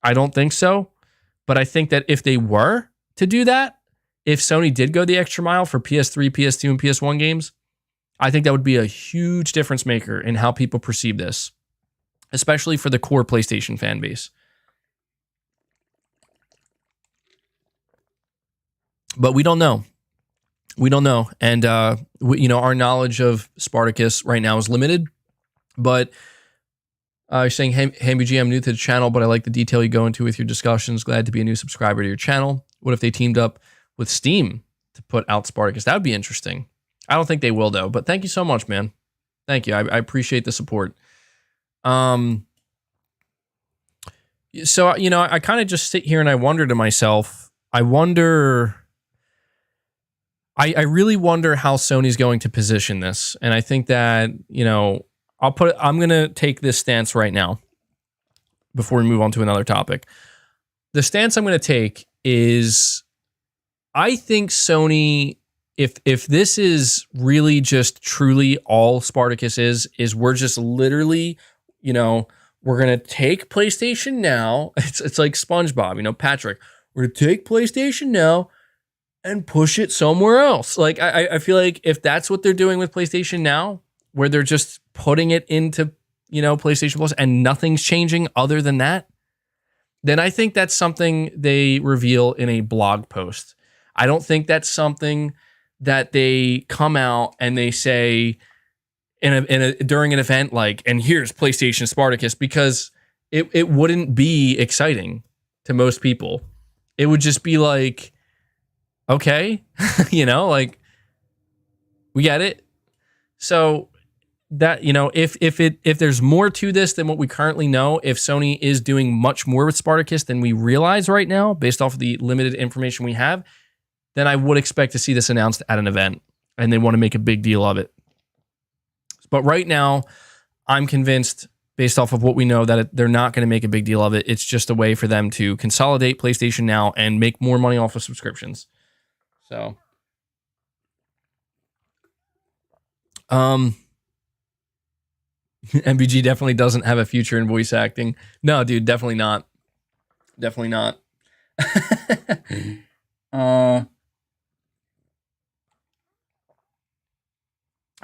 But I think that if they were to do that, if Sony did go the extra mile for PS3, PS2, and PS1 games, I think that would be a huge difference maker in how people perceive this, especially for the core PlayStation fan base. But we don't know. And, our knowledge of Spartacus right now is limited. But you're saying, hey, BG, I'm new to the channel, but I like the detail you go into with your discussions. Glad to be a new subscriber to your channel. What if they teamed up with Steam to put out Spartacus? That would be interesting. I don't think they will, though. But thank you so much, man. Thank you. I appreciate the support. So, I kind of just sit here and I wonder to myself, I really wonder how Sony's going to position this. And I think that, I'm going to take this stance right now before we move on to another topic. The stance I'm going to take is I think Sony, if this is really just truly all Spartacus is we're just literally, we're going to take PlayStation Now. It's like SpongeBob, Patrick. We're going to take PlayStation Now and push it somewhere else. I feel like if that's what they're doing with PlayStation Now, where they're just putting it into, PlayStation Plus and nothing's changing other than that, then I think that's something they reveal in a blog post. I don't think that's something that they come out and they say during an event like, and here's PlayStation Spartacus, because it wouldn't be exciting to most people. It would just be like, okay, like, we get it. So that, if there's more to this than what we currently know, if Sony is doing much more with Spartacus than we realize right now, based off of the limited information we have, then I would expect to see this announced at an event, and they want to make a big deal of it. But right now, I'm convinced, based off of what we know, that they're not going to make a big deal of it. It's just a way for them to consolidate PlayStation Now and make more money off of subscriptions. So, MVG definitely doesn't have a future in voice acting. No, dude, definitely not. Definitely not.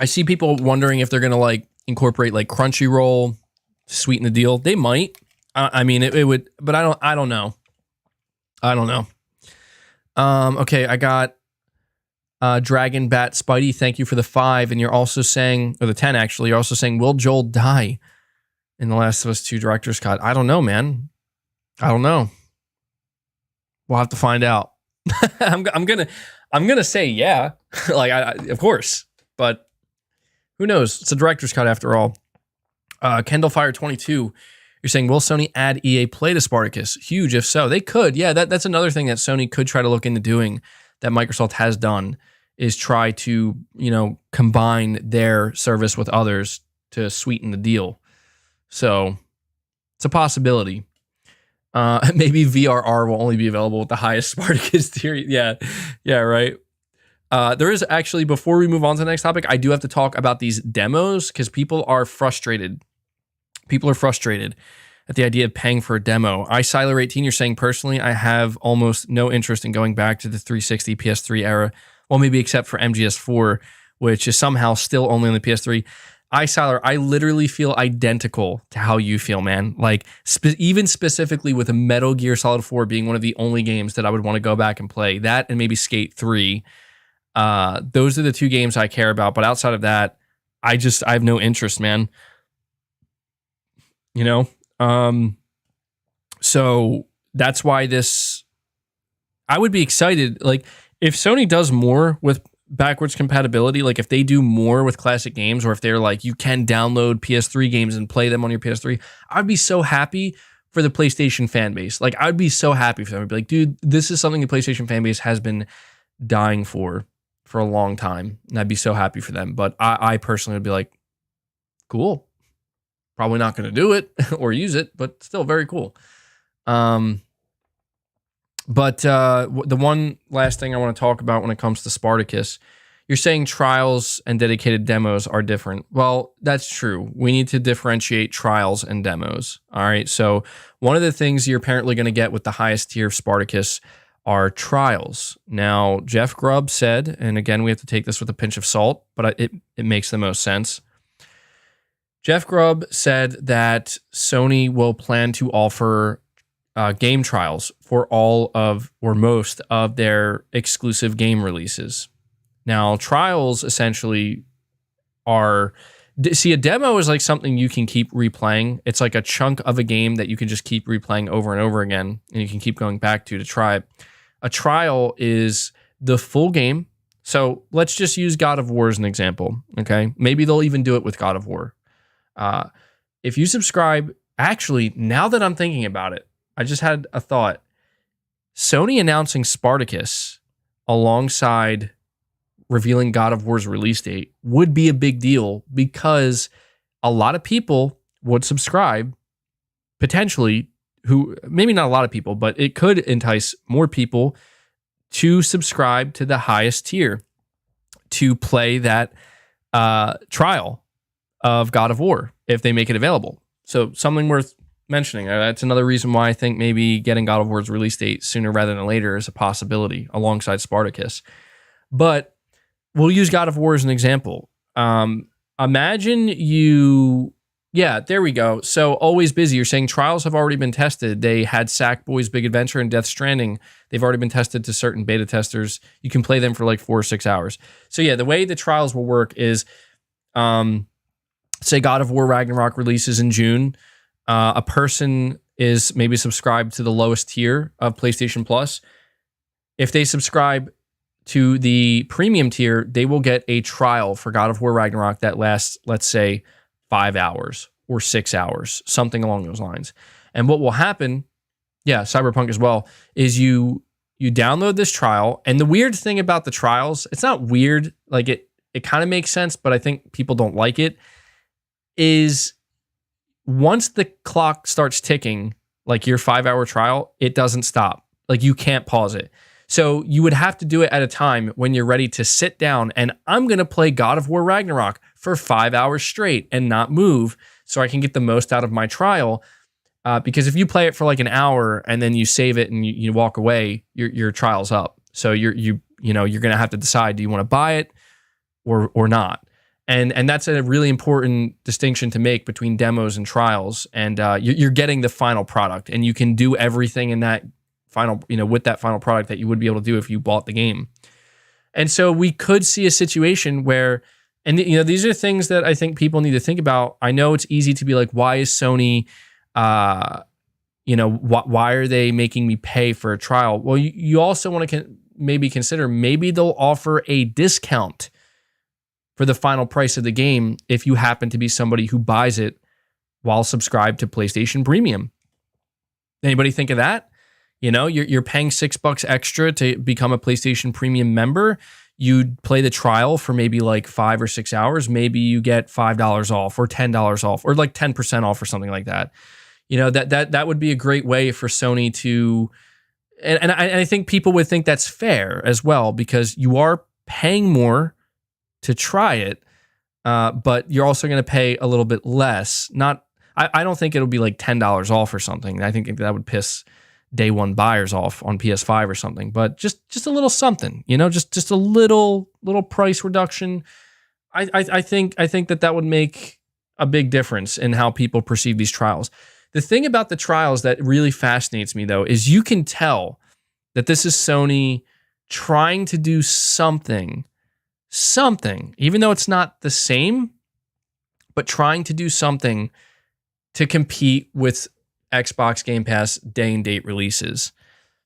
I see people wondering if they're going to like incorporate like Crunchyroll, sweeten the deal. They might. I mean, it would, but I don't know. Okay, I got Dragon Bat Spidey. Thank you for the 5. And you're also saying, or the 10 actually, you're also saying, will Joel die in The Last of Us 2 director's cut? I don't know, man. I don't know. We'll have to find out. I'm gonna say yeah, like of course, but who knows? It's a director's cut after all. Kendall Fire 22. You're saying, will Sony add EA Play to Spartacus? Huge if so. They could. Yeah, that's another thing that Sony could try to look into doing, that Microsoft has done, is try to, combine their service with others to sweeten the deal. So it's a possibility. Maybe VRR will only be available with the highest Spartacus tier. Yeah, right. There is actually, before we move on to the next topic, I do have to talk about these demos, because people are frustrated. People are frustrated at the idea of paying for a demo. iSiler18, you're saying, personally, I have almost no interest in going back to the 360 PS3 era. Well, maybe except for MGS4, which is somehow still only on the PS3. iSiler, I literally feel identical to how you feel, man. Like, even specifically with a Metal Gear Solid 4 being one of the only games that I would want to go back and play. That and maybe Skate 3. Those are the 2 games I care about. But outside of that, I have no interest, man. So that's why I would be excited. Like, if Sony does more with backwards compatibility, like if they do more with classic games, or if they're like, you can download PS3 games and play them on your PS3, I'd be so happy for the PlayStation fan base. Like, I'd be so happy for them. I'd be like, dude, this is something the PlayStation fan base has been dying for a long time. And I'd be so happy for them. But I personally would be like, cool. Probably not going to do it or use it, but still very cool. But the one last thing I want to talk about when it comes to Spartacus, you're saying trials and dedicated demos are different. Well, that's true. We need to differentiate trials and demos. All right. So one of the things you're apparently going to get with the highest tier of Spartacus are trials. Now, Jeff Grubb said, and again, we have to take this with a pinch of salt, but it makes the most sense. Jeff Grubb said that Sony will plan to offer game trials for all of, or most of, their exclusive game releases. Now, trials essentially are, see, a demo is like something you can keep replaying. It's like a chunk of a game that you can just keep replaying over and over again, and you can keep going back to try it. A trial is the full game. So let's just use God of War as an example, okay? Maybe they'll even do it with God of War. If you subscribe, actually, now that I'm thinking about it, I just had a thought. Sony announcing Spartacus alongside revealing God of War's release date would be a big deal, because a lot of people would subscribe, potentially, who, maybe not a lot of people, but it could entice more people to subscribe to the highest tier to play that trial of God of War if they make it available. So something worth mentioning. That's another reason why I think maybe getting God of War's release date sooner rather than later is a possibility alongside Spartacus. But we'll use God of War as an example. Imagine you... Yeah, there we go. So Always Busy, you're saying trials have already been tested. They had Sackboy's Big Adventure and Death Stranding. They've already been tested to certain beta testers. You can play them for like 4 or 6 hours. So yeah, the way the trials will work is say God of War Ragnarok releases in June, a person is maybe subscribed to the lowest tier of PlayStation Plus. If they subscribe to the premium tier, they will get a trial for God of War Ragnarok that lasts, let's say, 5 hours or 6 hours, something along those lines. And what will happen, Cyberpunk as well, is you download this trial. And the weird thing about the trials, it's not weird, like it kind of makes sense, but I think people don't like it, is once the clock starts ticking, like your 5-hour trial, it doesn't stop. Like you can't pause it. So you would have to do it at a time when you're ready to sit down and I'm going to play God of War Ragnarok for 5 hours straight and not move so I can get the most out of my trial. Because if you play it for like an hour and then you save it and you walk away, your trial's up. So you're going to have to decide, do you want to buy it or not? And that's a really important distinction to make between demos and trials. And you're getting the final product, and you can do everything in that final, with that final product that you would be able to do if you bought the game. And so we could see a situation where, and these are things that I think people need to think about. I know it's easy to be like, why is Sony, why are they making me pay for a trial? Well, you also want to maybe consider, maybe they'll offer a discount for the final price of the game if you happen to be somebody who buys it while subscribed to PlayStation Premium. Anybody think of that? You're paying $6 extra to become a PlayStation Premium member. You play the trial for maybe like 5 or 6 hours. Maybe you get $5 off or $10 off or like 10% off or something like that. That would be a great way for Sony to, and I think people would think that's fair as well, because you are paying more to try it, but you're also going to pay a little bit less. I don't think it'll be like $10 off or something. I think that would piss day one buyers off on PS5 or something, but just a little something, just a little price reduction. I think that would make a big difference in how people perceive these trials. The thing about the trials that really fascinates me, though, is you can tell that this is Sony trying to do something, even though it's not the same, but trying to do something to compete with Xbox Game Pass day and date releases.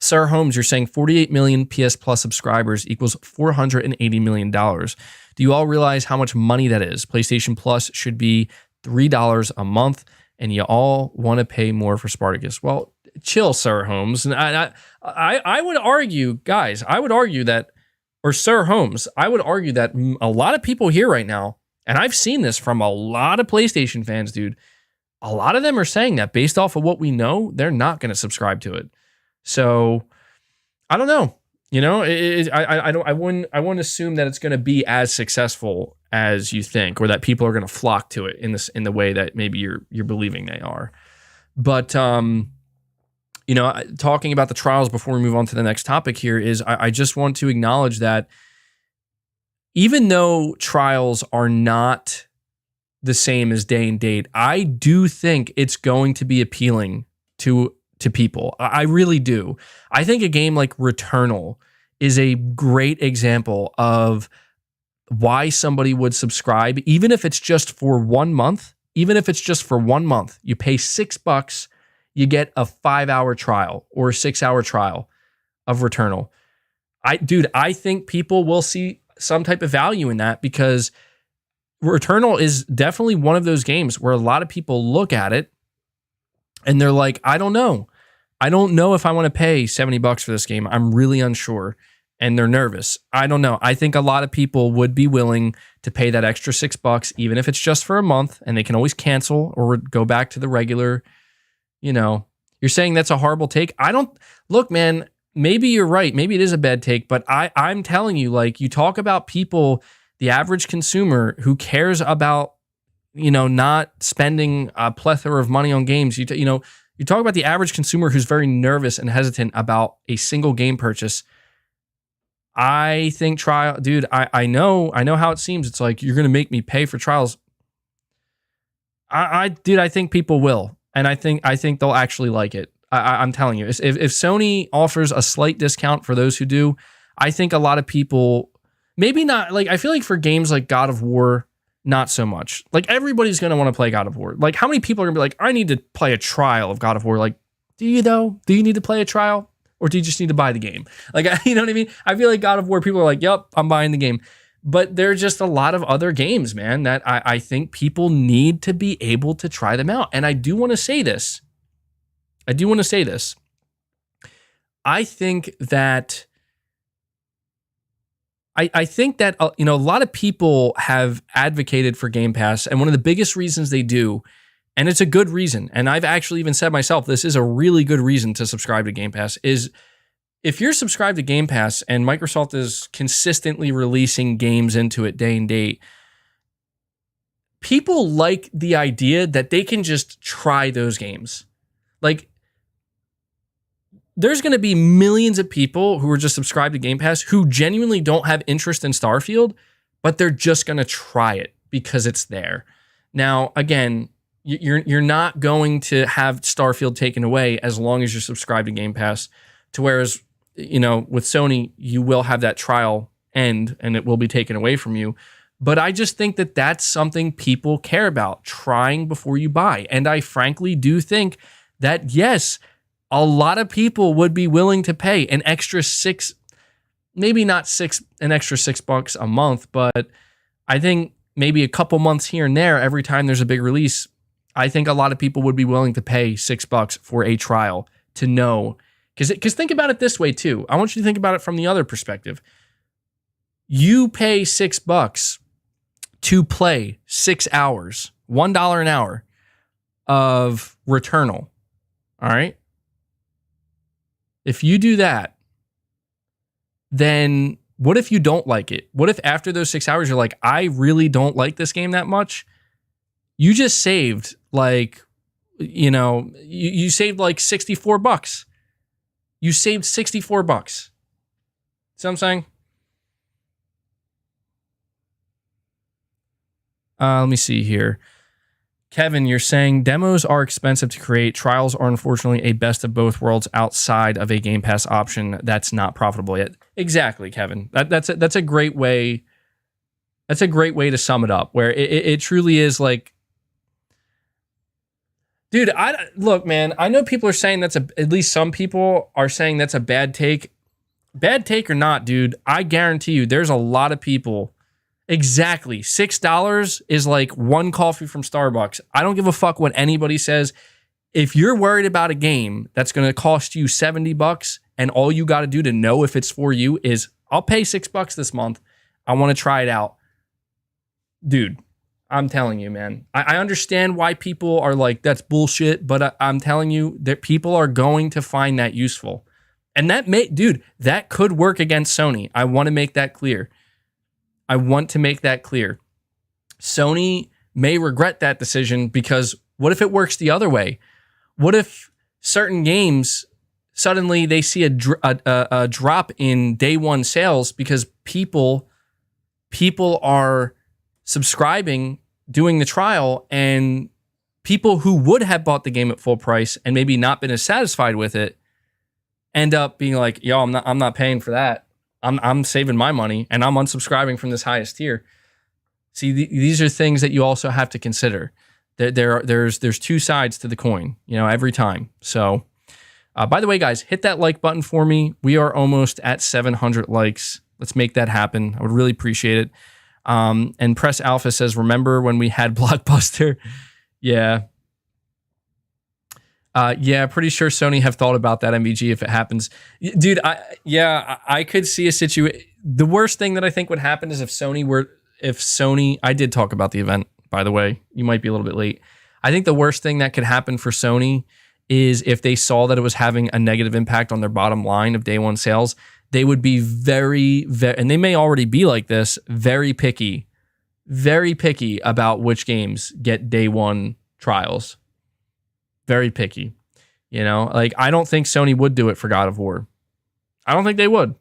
Sir Holmes, you're saying 48 million PS Plus subscribers equals $480 million. Do you all realize how much money that is? PlayStation Plus should be $3 a month, and you all want to pay more for Spartacus. Well, chill, Sir Holmes. And I would argue, guys, or Sir Holmes, I would argue that a lot of people here right now, and I've seen this from a lot of PlayStation fans, dude, a lot of them are saying that based off of what we know, they're not going to subscribe to it. So I don't know. I wouldn't assume that it's going to be as successable as you think, or that people are going to flock to it in the way that maybe you're believing they are. But talking about the trials before we move on to the next topic here is I just want to acknowledge that even though trials are not the same as day and date, I do think it's going to be appealing to people. I really do. I think a game like Returnal is a great example of why somebody would subscribe, even if it's just for 1 month. Even if it's just for 1 month, you pay $6, you get a 5-hour trial or a 6-hour trial of Returnal. I think people will see some type of value in that, because Returnal is definitely one of those games where a lot of people look at it and they're like, I don't know if I want to pay $70 for this game. I'm really unsure. And they're nervous. I don't know. I think a lot of people would be willing to pay that extra $6, even if it's just for a month, and they can always cancel or go back to the regular. You're saying that's a horrible take. Look, man, maybe you're right. Maybe it is a bad take, but I'm telling you, like, you talk about people, the average consumer who cares about, not spending a plethora of money on games. You talk about the average consumer who's very nervous and hesitant about a single game purchase. I think trial, dude, I know how it seems. It's like, you're going to make me pay for trials. I think people will. And I think they'll actually like it. I'm telling you, if Sony offers a slight discount for those who do, I think a lot of people, maybe not, like, I feel like for games like God of War, not so much. Like, everybody's going to want to play God of War. Like, how many people are going to be like, I need to play a trial of God of War? Like, do you though? Do you need to play a trial? Or do you just need to buy the game? Like, you know what I mean? I feel like God of War, people are like, yep, I'm buying the game. But there are just a lot of other games, man, that I think people need to be able to try them out. And I do want to say this. I think that a lot of people have advocated for Game Pass, and one of the biggest reasons they do, and it's a good reason, and I've actually even said myself, this is a really good reason to subscribe to Game Pass, is if you're subscribed to Game Pass and Microsoft is consistently releasing games into it day and date, people like the idea that they can just try those games. Like, there's going to be millions of people who are just subscribed to Game Pass who genuinely don't have interest in Starfield, but they're just going to try it because it's there. Now, again, you're not going to have Starfield taken away as long as you're subscribed to Game Pass, to whereas, with Sony, you will have that trial end and it will be taken away from you. But I just think that that's something people care about, trying before you buy. And I frankly do think that, yes, a lot of people would be willing to pay an extra maybe not an extra $6 a month, but I think maybe a couple months here and there, every time there's a big release, I think a lot of people would be willing to pay $6 for a trial to know. Because think about it this way too. I want you to think about it from the other perspective. You pay $6 to play 6 hours, $1 an hour of Returnal. All right. If you do that, then what if you don't like it? What if after those 6 hours, you're like, I really don't like this game that much? You just saved you saved like $64. You saved $64. See what I'm saying? Let me see here. Kevin, you're saying demos are expensive to create. Trials are unfortunately a best of both worlds outside of a Game Pass option that's not profitable yet. Exactly, Kevin. That's a great way. That's a great way to sum it up. Where it truly is like, dude. Look, man. I know people are saying at least some people are saying that's a bad take. Bad take or not, dude. I guarantee you, there's a lot of people. Exactly. $6 is like one coffee from Starbucks. I don't give a fuck what anybody says. If you're worried about a game that's going to cost you $70 and all you got to do to know if it's for you is, I'll pay $6 this month. I want to try it out. Dude, I'm telling you, man. I understand why people are like, that's bullshit, but I'm telling you that people are going to find that useful. And that could work against Sony. I want to make that clear. Sony may regret that decision because what if it works the other way? What if certain games suddenly they see a drop in day one sales because people are subscribing, doing the trial, and people who would have bought the game at full price and maybe not been as satisfied with it end up being like, yo, I'm not paying for that. I'm saving my money and I'm unsubscribing from this highest tier. See, these are things that you also have to consider. There's two sides to the coin, every time. So, by the way, guys, hit that like button for me. We are almost at 700 likes. Let's make that happen. I would really appreciate it. And Press Alpha says, remember when we had Blockbuster? Yeah. Pretty sure Sony have thought about that MVG if it happens. Dude, I could see a situation. The worst thing that I think would happen is if Sony, I did talk about the event, by the way. You might be a little bit late. I think the worst thing that could happen for Sony is if they saw that it was having a negative impact on their bottom line of day one sales, they would be very, very, and they may already be like this, very picky about which games get day one trials. Very picky, I don't think Sony would do it for God of War. I don't think they would,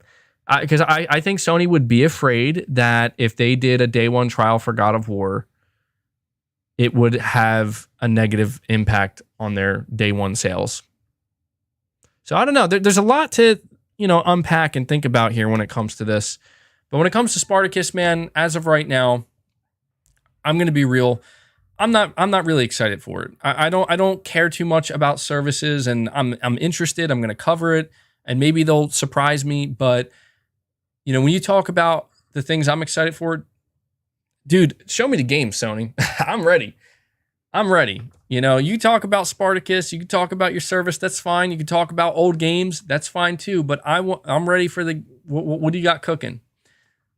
because I think Sony would be afraid that if they did a day one trial for God of War, it would have a negative impact on their day one sales. So I don't know. There's a lot to, unpack and think about here when it comes to this. But when it comes to Spartacus, man, as of right now, I'm going to be real. I'm not really excited for it. I don't care too much about services, and I'm interested. I'm going to cover it, and maybe they'll surprise me. But when you talk about the things I'm excited for, dude, show me the game, Sony. I'm ready. I'm ready. You talk about Spartacus, you can talk about your service, that's fine. You can talk about old games, that's fine too. But I'm ready for what do you got cooking?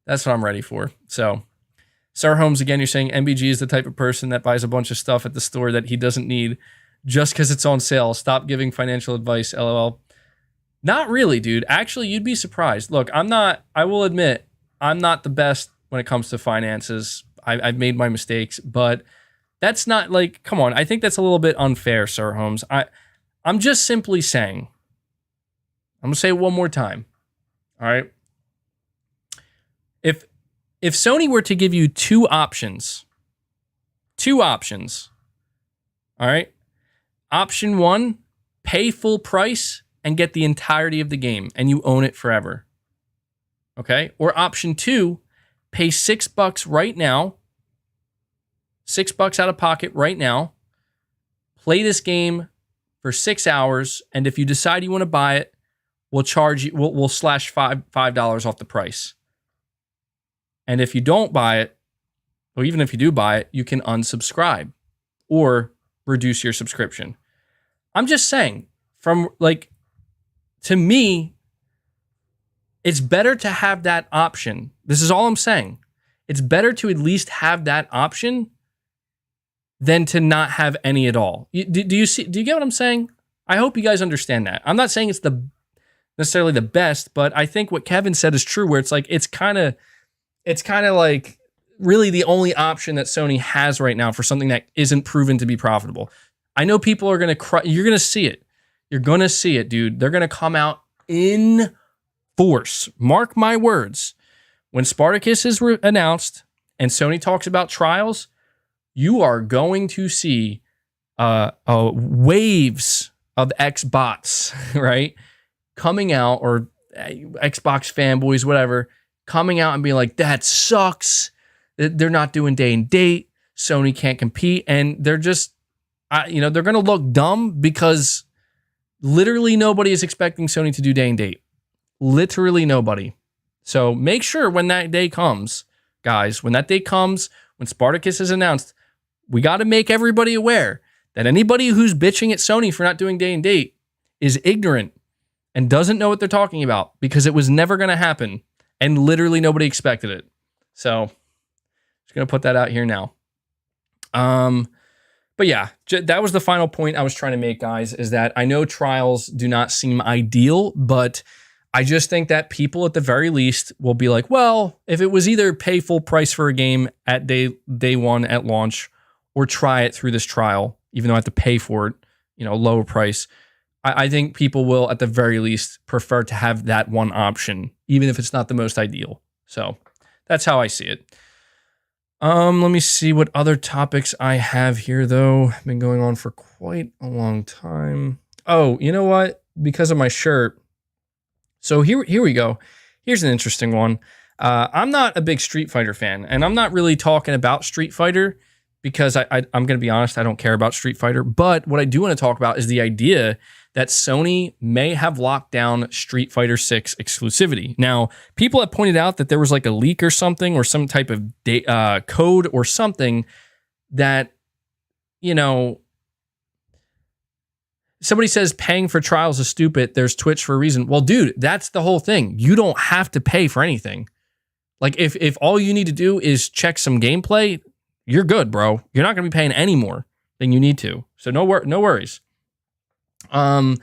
That's what I'm ready for. So, Sir Holmes, again, you're saying MBG is the type of person that buys a bunch of stuff at the store that he doesn't need just because it's on sale. Stop giving financial advice, LOL. Not really, dude. Actually, you'd be surprised. Look, I will admit, I'm not the best when it comes to finances. I've made my mistakes, but that's not come on. I think that's a little bit unfair, Sir Holmes. I'm just simply saying, I'm going to say it one more time. All right. If Sony were to give you two options, all right. Option one, pay full price and get the entirety of the game and you own it forever. Okay. Or option two, pay $6 right now. $6 out of pocket right now. Play this game for 6 hours, and if you decide you want to buy it, we'll charge you. We'll slash $5 off the price. And if you don't buy it, or even if you do buy it, you can unsubscribe or reduce your subscription. I'm just saying, to me, it's better to have that option. This is all I'm saying. It's better to at least have that option than to not have any at all. Do you get what I'm saying? I hope you guys understand that. I'm not saying it's necessarily the best, but I think what Kevin said is true, where it's kind of like really the only option that Sony has right now for something that isn't proven to be profitable. I know people are going to you're going to see it. You're going to see it, dude. They're going to come out in force. Mark my words. When Spartacus is announced and Sony talks about trials, you are going to see waves of Xbots, right? Coming out, or Xbox fanboys, whatever, coming out and being like, that sucks. They're not doing day and date. Sony can't compete. And they're just, they're going to look dumb because literally nobody is expecting Sony to do day and date. Literally nobody. So make sure when that day comes, guys, when Spartacus is announced, we got to make everybody aware that anybody who's bitching at Sony for not doing day and date is ignorant and doesn't know what they're talking about, because it was never going to happen and literally nobody expected it. So just going to put that out here now. But yeah, that was the final point I was trying to make, guys, is that I know trials do not seem ideal, but I just think that people at the very least will be like, well, if it was either pay full price for a game at day one at launch, or try it through this trial, even though I have to pay for it, lower price, I think people will at the very least prefer to have that one option, even if it's not the most ideal. So that's how I see it. Let me see what other topics I have here, though. I've been going on for quite a long time. Oh, you know what? Because of my shirt. So here we go. Here's an interesting one. I'm not a big Street Fighter fan, and I'm not really talking about Street Fighter because I'm going to be honest, I don't care about Street Fighter. But what I do want to talk about is the idea that Sony may have locked down Street Fighter 6 exclusivity. Now, people have pointed out that there was like a leak or something, or some type of code or something that, somebody says paying for trials is stupid. There's Twitch for a reason. Well, dude, that's the whole thing. You don't have to pay for anything. Like if all you need to do is check some gameplay, you're good, bro. You're not going to be paying any more than you need to. So no worries. You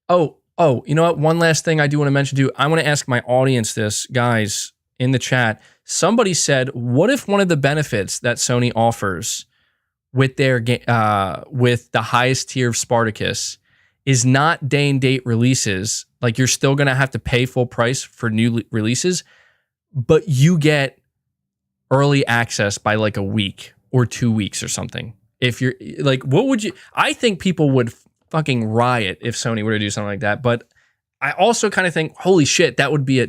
know what? One last thing I do want to mention too. I want to ask my audience this, guys, in the chat. Somebody said, what if one of the benefits that Sony offers with their with the highest tier of Spartacus is not day and date releases? Like, you're still going to have to pay full price for new releases, but you get early access by like a week or 2 weeks or something. If you're like, what would you? I think people would fucking riot if Sony were to do something like that. But I also kind of think, holy shit, that would be a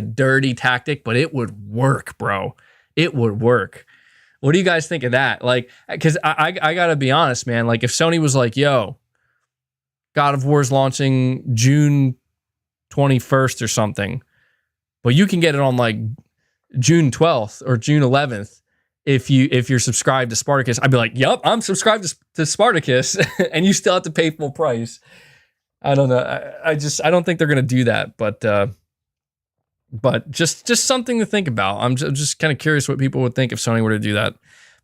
dirty tactic, but it would work, bro. It would work. What do you guys think of that? Like, because I gotta be honest, man. Like, if Sony was like, "Yo, God of War's launching June 21st or something, but you can get it on like June 12th or June 11th if you're subscribed to Spartacus," I'd be like, "Yup, I'm subscribed to Spartacus," and you still have to pay full price. I don't know. I don't think they're gonna do that, but just something to think about. I'm just kind of curious what people would think if Sony were to do that.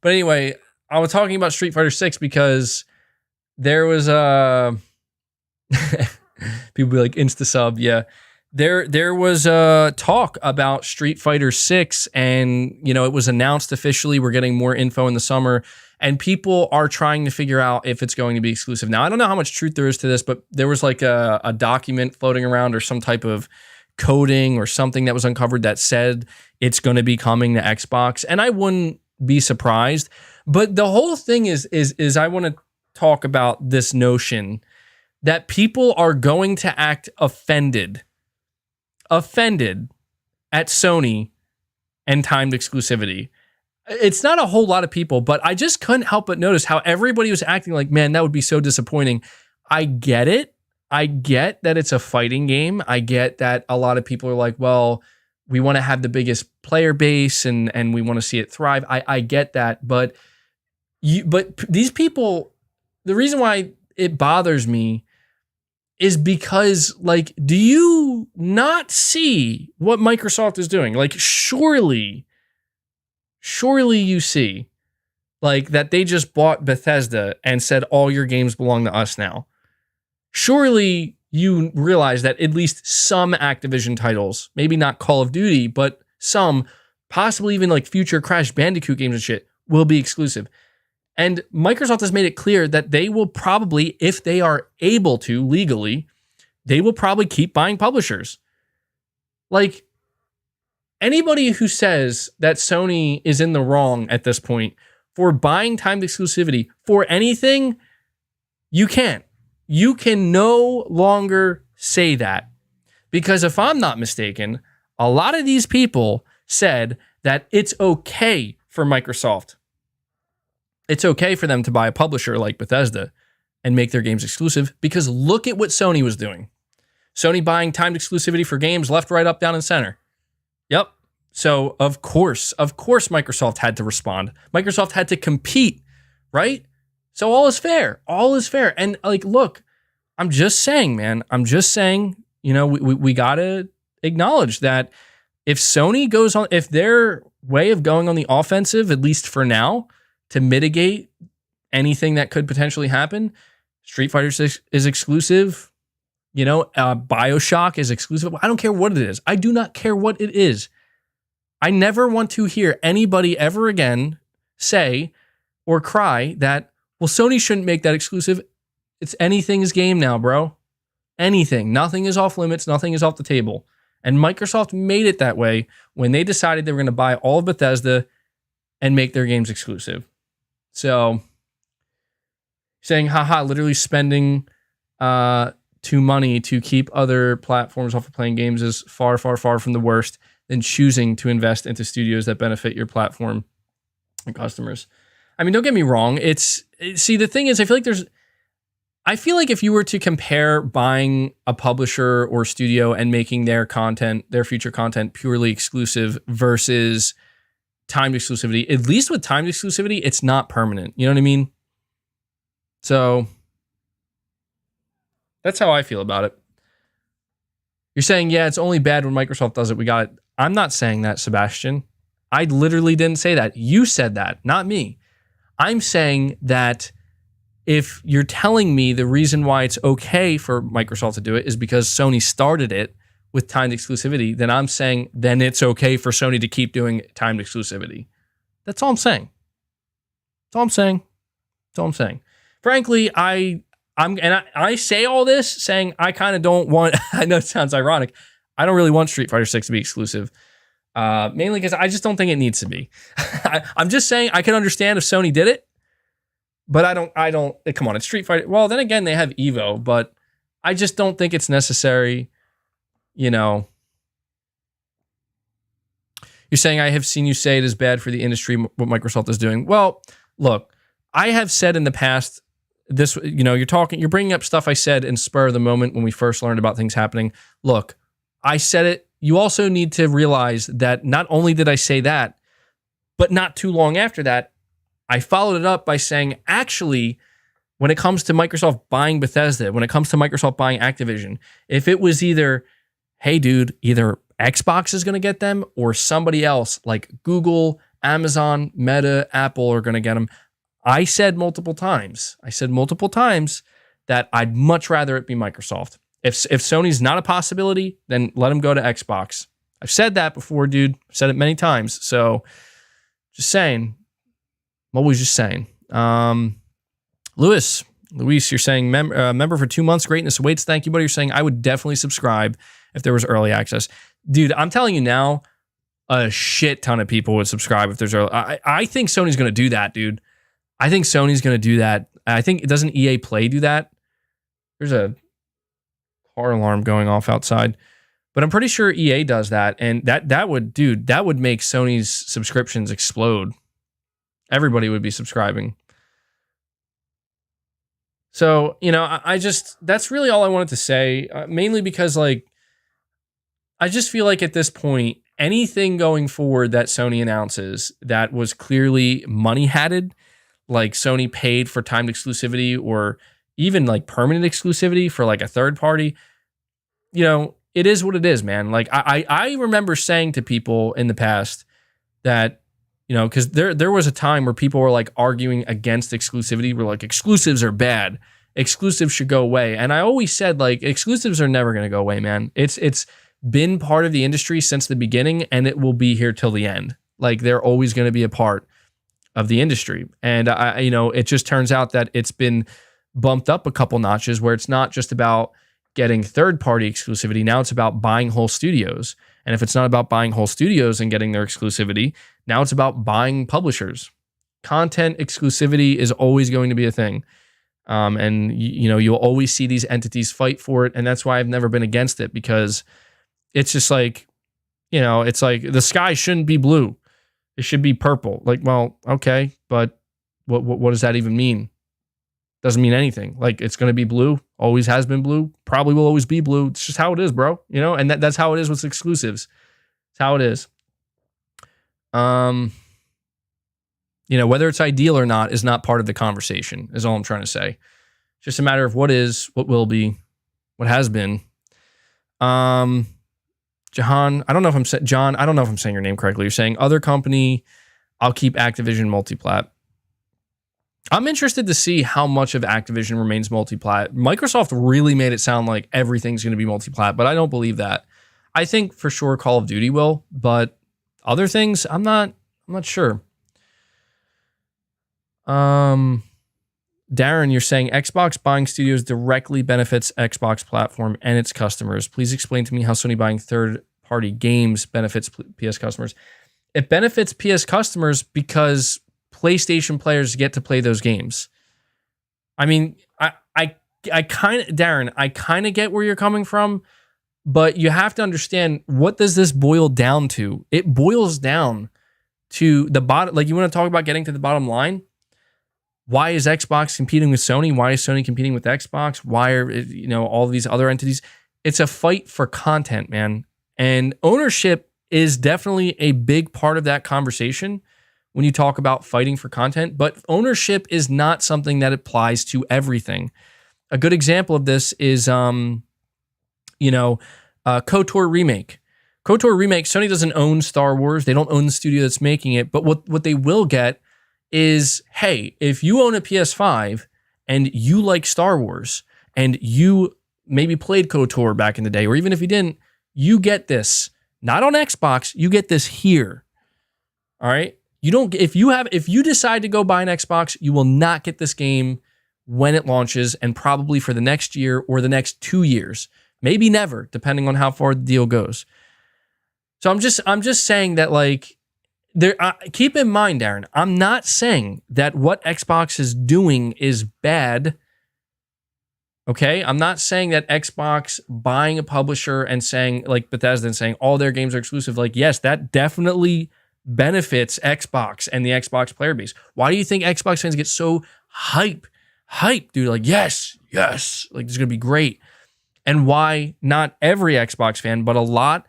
But anyway, I was talking about Street Fighter 6 because there was people be like insta sub, yeah. There was a talk about Street Fighter 6, and it was announced officially. We're getting more info in the summer, and people are trying to figure out if it's going to be exclusive. Now, I don't know how much truth there is to this, but there was like a document floating around or some type of coding or something that was uncovered that said it's going to be coming to Xbox, and I wouldn't be surprised. But the whole thing is I want to talk about this notion that people are going to act offended at Sony and timed exclusivity. It's not a whole lot of people, but I just couldn't help but notice how everybody was acting like, man, that would be so disappointing. I get it. I get that it's a fighting game. I get that a lot of people are like, well, we want to have the biggest player base and we want to see it thrive. I get that, but these people, the reason why it bothers me is because, like, do you not see what Microsoft is doing? Like, surely you see, like, that they just bought Bethesda and said all your games belong to us now. Surely you realize that at least some Activision titles, maybe not Call of Duty, but some, possibly even like future Crash Bandicoot games and shit, will be exclusive. And Microsoft has made it clear that they will probably, if they are able to legally, they will probably keep buying publishers. Like, anybody who says that Sony is in the wrong at this point for buying timed exclusivity for anything, you can't. You can no longer say that. Because if I'm not mistaken, a lot of these people said that it's okay for Microsoft. It's okay for them to buy a publisher like Bethesda and make their games exclusive, because look at what Sony was doing. Sony buying timed exclusivity for games left, right, up, down, and center. Yep. So of course Microsoft had to respond. Microsoft had to compete, right? So all is fair. All is fair. And like, look, I'm just saying, man. I'm just saying, we got to acknowledge that if Sony goes on, if their way of going on the offensive, at least for now, to mitigate anything that could potentially happen, Street Fighter 6 is exclusive. BioShock is exclusive. I don't care what it is. I do not care what it is. I never want to hear anybody ever again say or cry that, well, Sony shouldn't make that exclusive. It's anything's game now, bro. Anything. Nothing is off limits. Nothing is off the table. And Microsoft made it that way when they decided they were going to buy all of Bethesda and make their games exclusive. So, saying, haha, literally spending to money to keep other platforms off of playing games is far, far, far from the worst than choosing to invest into studios that benefit your platform and customers. I mean, don't get me wrong. The thing is, I feel like if you were to compare buying a publisher or studio and making their future content purely exclusive versus timed exclusivity, at least with timed exclusivity, it's not permanent. You know what I mean? So that's how I feel about it. You're saying, yeah, it's only bad when Microsoft does it. We got it. I'm not saying that, Sebastian. I literally didn't say that. You said that, not me. I'm saying that if you're telling me the reason why it's okay for Microsoft to do it is because Sony started it with timed exclusivity, then I'm saying then it's okay for Sony to keep doing timed exclusivity. That's all I'm saying. That's all I'm saying. That's all I'm saying. Frankly, I say all this saying I kind of don't want, I know it sounds ironic, I don't really want Street Fighter 6 to be exclusive. Mainly because I just don't think it needs to be. I'm just saying I can understand if Sony did it, but I don't, come on, it's Street Fighter. Well, then again, they have Evo, but I just don't think it's necessary. You're saying I have seen you say it is bad for the industry what Microsoft is doing. Well, look, I have said in the past this. You're bringing up stuff I said in spur of the moment when we first learned about things happening. Look, I said it. You also need to realize that not only did I say that, but not too long after that, I followed it up by saying, actually, when it comes to Microsoft buying Bethesda, when it comes to Microsoft buying Activision, if it was either, hey, dude, either Xbox is going to get them or somebody else like Google, Amazon, Meta, Apple are going to get them. I said multiple times that I'd much rather it be Microsoft. If Sony's not a possibility, then let them go to Xbox. I've said that before, dude. I've said it many times. So just saying. I'm always just saying. Luis, you're saying member for 2 months. Greatness awaits. Thank you, buddy. You're saying I would definitely subscribe if there was early access. Dude, I'm telling you now, a shit ton of people would subscribe if there's early. I think Sony's going to do that, dude. I think Sony's going to do that. I think, doesn't EA Play do that? There's a car alarm going off outside. But I'm pretty sure EA does that. And that would make Sony's subscriptions explode. Everybody would be subscribing. So, that's really all I wanted to say. Mainly because, like, I just feel like at this point, anything going forward that Sony announces that was clearly money-hatted, like Sony paid for timed exclusivity or even like permanent exclusivity for like a third party, it is what it is, man. Like I remember saying to people in the past that, because there was a time where people were like arguing against exclusivity. We're like, exclusives are bad. Exclusives should go away. And I always said, like, exclusives are never going to go away, man. It's been part of the industry since the beginning, and it will be here till the end. Like, they're always going to be a part of the industry. And it just turns out that it's been bumped up a couple notches where it's not just about getting third-party exclusivity. Now it's about buying whole studios. And if it's not about buying whole studios and getting their exclusivity, now it's about buying publishers. Content exclusivity is always going to be a thing. And you'll always see these entities fight for it. And that's why I've never been against it, because it's just like, it's like the sky shouldn't be blue. It should be purple. Like, well, okay, but what does that even mean? Doesn't mean anything. Like, it's going to be blue, always has been blue, probably will always be blue. It's just how it is, bro. And that's how it is with exclusives. It's how it is. Whether it's ideal or not is not part of the conversation, is all I'm trying to say. It's just a matter of what is, what will be, what has been. Jahan, I don't know if I'm saying your name correctly. You're saying other company, I'll keep Activision multiplat. I'm interested to see how much of Activision remains multiplat. Microsoft really made it sound like everything's going to be multiplat, but I don't believe that. I think for sure Call of Duty will, but other things, I'm not sure. Darren, you're saying Xbox buying studios directly benefits Xbox platform and its customers. Please explain to me how Sony buying third-party games benefits PS customers. It benefits PS customers because PlayStation players get to play those games. I mean, I kind of, Darren, I kind of get where you're coming from, but you have to understand, what does this boil down to? It boils down to the bottom. Like, you want to talk about getting to the bottom line? Why is Xbox competing with Sony? Why is Sony competing with Xbox? Why are, all these other entities? It's a fight for content, man. And ownership is definitely a big part of that conversation when you talk about fighting for content. But ownership is not something that applies to everything. A good example of this is, KOTOR Remake. KOTOR Remake, Sony doesn't own Star Wars. They don't own the studio that's making it. But what they will get is, hey, if you own a PS5 and you like Star Wars and you maybe played KOTOR back in the day, or even if you didn't, you get this. Not on Xbox, you get this here. All right? If you decide to go buy an Xbox, you will not get this game when it launches, and probably for the next year or the next 2 years. Maybe never, depending on how far the deal goes. So I'm just saying that, like, keep in mind, Darren, I'm not saying that what Xbox is doing is bad. Okay, I'm not saying that Xbox buying a publisher and saying, like Bethesda, and saying all their games are exclusive. Like, yes, that definitely benefits Xbox and the Xbox player base. Why do you think Xbox fans get so hype, dude? Like, yes, like this is gonna be great. And why not every Xbox fan, but a lot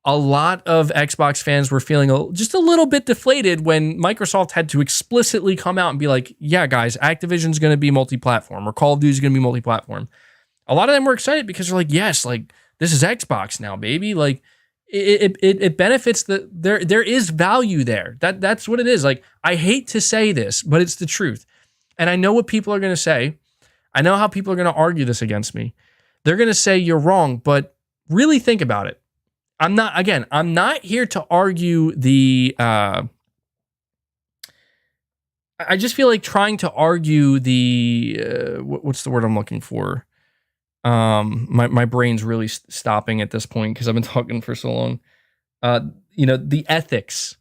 of Xbox fans were feeling just a little bit deflated when Microsoft had to explicitly come out and be like, yeah, guys, Activision's going to be multi-platform, or Call of Duty's going to be multi-platform. A lot of them were excited because they're like, yes, like this is Xbox now, baby. Like it benefits there is value there. That's what it is. Like, I hate to say this, but it's the truth. And I know what people are going to say. I know how people are going to argue this against me. They're going to say you're wrong, but really think about it. I'm not here to argue I just feel like trying to argue what's the word I'm looking for? My brain's really stopping at this point because I've been talking for so long. The ethics.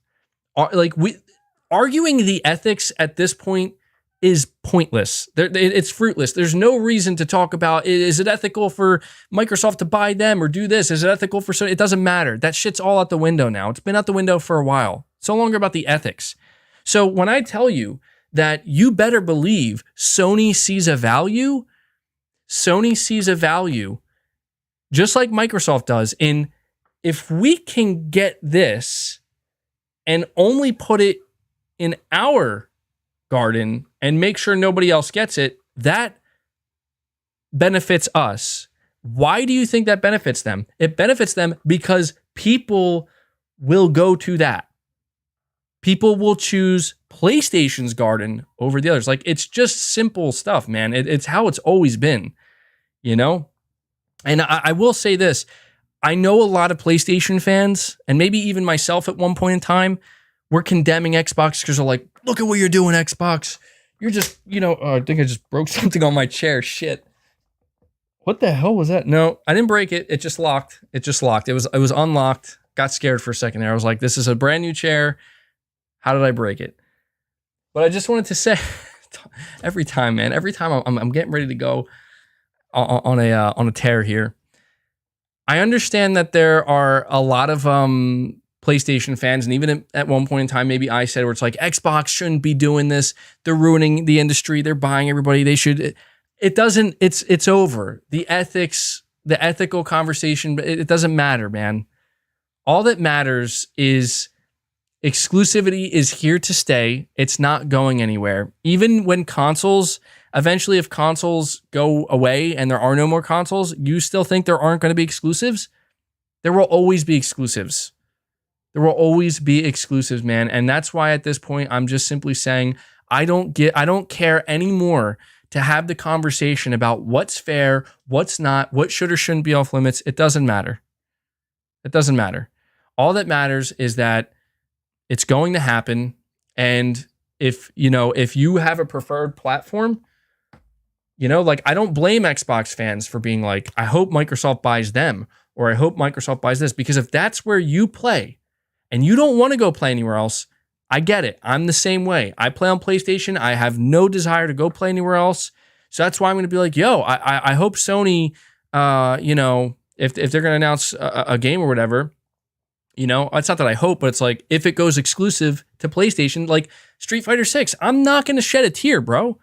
Arguing the ethics at this point is pointless. It's fruitless. There's no reason to talk about, is it ethical for Microsoft to buy them or do this? Is it ethical for Sony? It doesn't matter. That shit's all out the window now. It's been out the window for a while. It's no longer about the ethics. So when I tell you that you better believe Sony sees a value just like Microsoft does in, if we can get this and only put it in our garden and make sure nobody else gets it, that benefits us. Why do you think that benefits them? It benefits them because people will go to that. People will choose PlayStation's garden over the others. Like, it's just simple stuff, man. It's how it's always been, you know? And I will say this. I know a lot of PlayStation fans, and maybe even myself at one point in time, were condemning Xbox because they're like, look at what you're doing, Xbox. You're just, I think I just broke something on my chair. Shit. What the hell was that? No, I didn't break it. It just locked. It was unlocked. Got scared for a second there. I was like, this is a brand new chair. How did I break it? But I just wanted to say, every time I'm getting ready to go on a tear here. I understand that there are a lot of PlayStation fans, and even at one point in time, maybe I said, where it's like, Xbox shouldn't be doing this. They're ruining the industry. They're buying everybody. They should. It doesn't. It's over. The ethics, the ethical conversation. It doesn't matter, man. All that matters is exclusivity is here to stay. It's not going anywhere. Even when eventually, if consoles go away and there are no more consoles, you still think there aren't going to be exclusives? There will always be exclusives. There will always be exclusives, man. And that's why at this point, I'm just simply saying, I don't care anymore to have the conversation about what's fair, what's not, what should or shouldn't be off limits. It doesn't matter. It doesn't matter. All that matters is that it's going to happen. And if you have a preferred platform, I don't blame Xbox fans for being like, I hope Microsoft buys them, or I hope Microsoft buys this, because if that's where you play and you don't want to go play anywhere else, I get it. I'm the same way. I play on PlayStation. I have no desire to go play anywhere else. So that's why I'm going to be like, yo, I hope Sony, if they're going to announce a game or whatever, it's not that I hope, but it's like, if it goes exclusive to PlayStation, like Street Fighter 6, I'm not going to shed a tear, bro.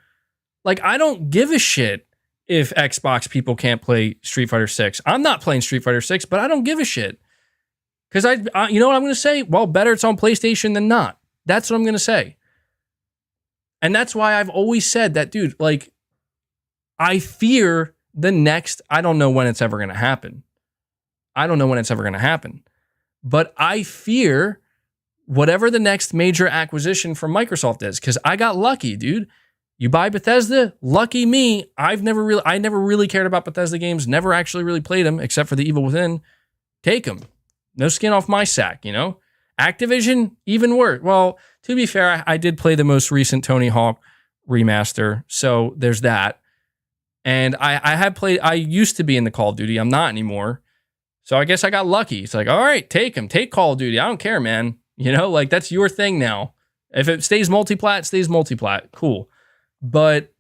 Like, I don't give a shit if Xbox people can't play Street Fighter 6. I'm not playing Street Fighter 6, but I don't give a shit. Because you know what I'm going to say? Well, better it's on PlayStation than not. That's what I'm going to say. And that's why I've always said that, dude, like, I fear the next, I don't know when it's ever going to happen. But I fear whatever the next major acquisition from Microsoft is, because I got lucky, dude. You buy Bethesda, lucky me. I never really cared about Bethesda games, never actually really played them, except for The Evil Within. Take them. No skin off my sack, Activision, even worse. Well, to be fair, I did play the most recent Tony Hawk remaster, so there's that. And I used to be in the Call of Duty. I'm not anymore. So I guess I got lucky. It's like, all right, take Call of Duty. I don't care, man. Like, that's your thing now. If it stays multiplat, it stays multiplat. Cool. But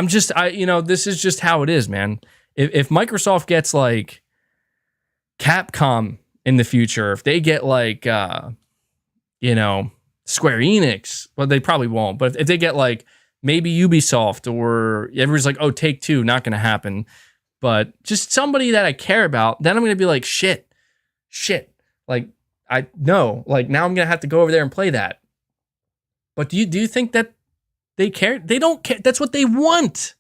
this is just how it is, man. If Microsoft gets like Capcom in the future, if they get like, Square Enix, well, they probably won't. But if they get like maybe Ubisoft, or everybody's like, oh, Take-Two, not going to happen. But just somebody that I care about, then I'm going to be like, shit. Like, now I'm going to have to go over there and play that. But do you think that they care? They don't care. That's what they want.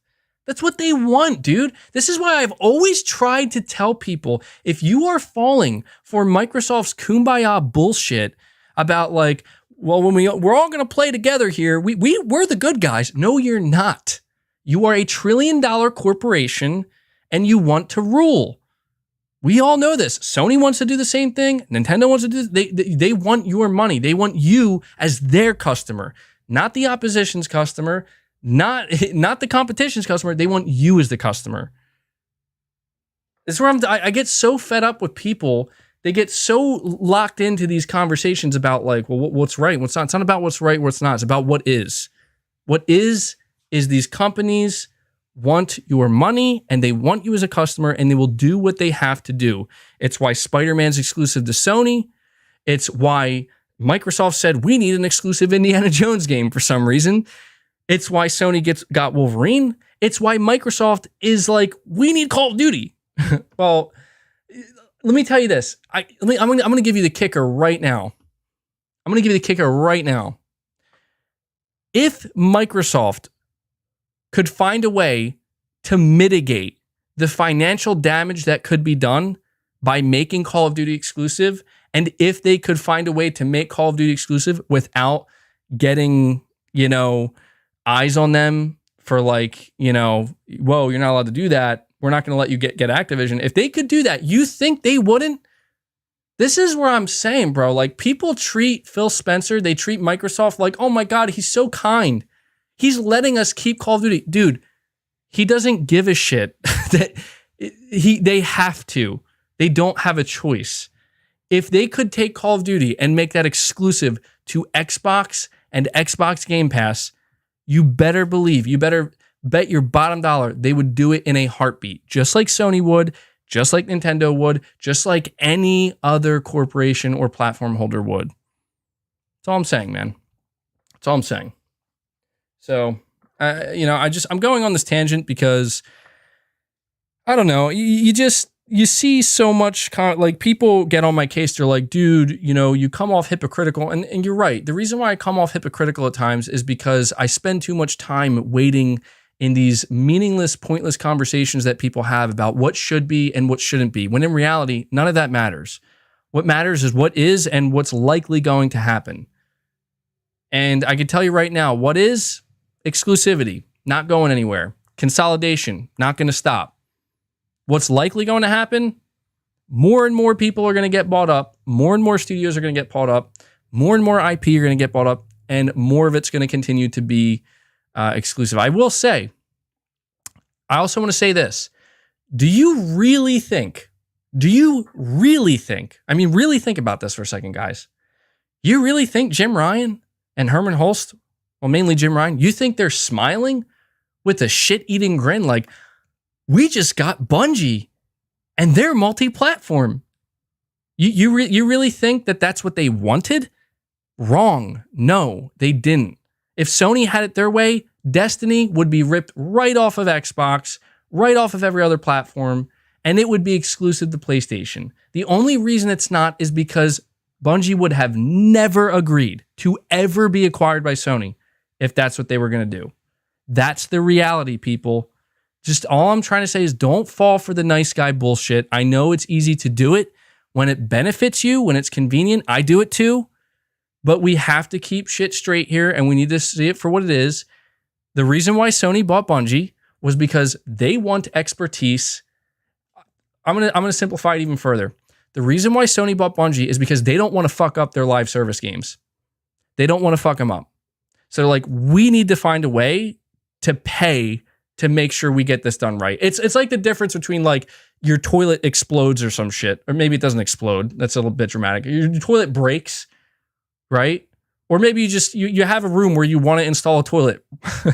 That's what they want, dude. This is why I've always tried to tell people, if you are falling for Microsoft's kumbaya bullshit about like, well, when we're all going to play together here, we're the good guys. No, you're not. You are a $1 trillion corporation and you want to rule. We all know this. Sony wants to do the same thing. Nintendo wants to do this. They want your money. They want you as their customer, not the opposition's customer, not the competition's customer. They want you as the customer. This is where I get so fed up with people. They get so locked into these conversations about like, well, what's right, what's not. It's not about what's right, what's not. It's about what is. What is these companies want your money and they want you as a customer and they will do what they have to do. It's why Spider-Man's exclusive to Sony. It's why Microsoft said we need an exclusive Indiana Jones game for some reason. It's why Sony got Wolverine. It's why Microsoft is like, we need Call of Duty. Well, let me tell you this. I'm going to give you the kicker right now. If Microsoft could find a way to mitigate the financial damage that could be done by making Call of Duty exclusive, and if they could find a way to make Call of Duty exclusive without getting, eyes on them for like, whoa, you're not allowed to do that. We're not going to let you get Activision. If they could do that, you think they wouldn't? This is where I'm saying, bro, like people treat Phil Spencer, they treat Microsoft like, oh my God, he's so kind. He's letting us keep Call of Duty. Dude, he doesn't give a shit that they have to. They don't have a choice. If they could take Call of Duty and make that exclusive to Xbox and Xbox Game Pass, you better bet your bottom dollar they would do it in a heartbeat, just like Sony would, just like Nintendo would, just like any other corporation or platform holder would. That's all I'm saying, man. That's all I'm saying. So, I'm going on this tangent because I don't know. You see so much, like people get on my case. They're like, dude, you come off hypocritical. And you're right. The reason why I come off hypocritical at times is because I spend too much time waiting in these meaningless, pointless conversations that people have about what should be and what shouldn't be. When in reality, none of that matters. What matters is what is and what's likely going to happen. And I can tell you right now, what is exclusivity, not going anywhere. Consolidation, not going to stop. What's likely going to happen? More and more people are going to get bought up. More and more studios are going to get bought up. More and more IP are going to get bought up. And more of it's going to continue to be exclusive. I will say, I also want to say this. Do you really think, really think about this for a second, guys. You really think Jim Ryan and Herman Hulst, well, mainly Jim Ryan, you think they're smiling with a shit-eating grin like, we just got Bungie and they're multi-platform? You really think that that's what they wanted? Wrong. No, they didn't. If Sony had it their way, Destiny would be ripped right off of Xbox, right off of every other platform, and it would be exclusive to PlayStation. The only reason it's not is because Bungie would have never agreed to ever be acquired by Sony if that's what they were going to do. That's the reality, people. Just all I'm trying to say is don't fall for the nice guy bullshit. I know it's easy to do it when it benefits you, when it's convenient. I do it too. But we have to keep shit straight here, and we need to see it for what it is. The reason why Sony bought Bungie was because they want expertise. I'm gonna simplify it even further. The reason why Sony bought Bungie is because they don't want to fuck up their live service games. They don't want to fuck them up. So like, we need to find a way to pay to make sure we get this done right. It's like the difference between like your toilet explodes or some shit, or maybe it doesn't explode. That's a little bit dramatic. Your toilet breaks, right? Or maybe you just you have a room where you want to install a toilet.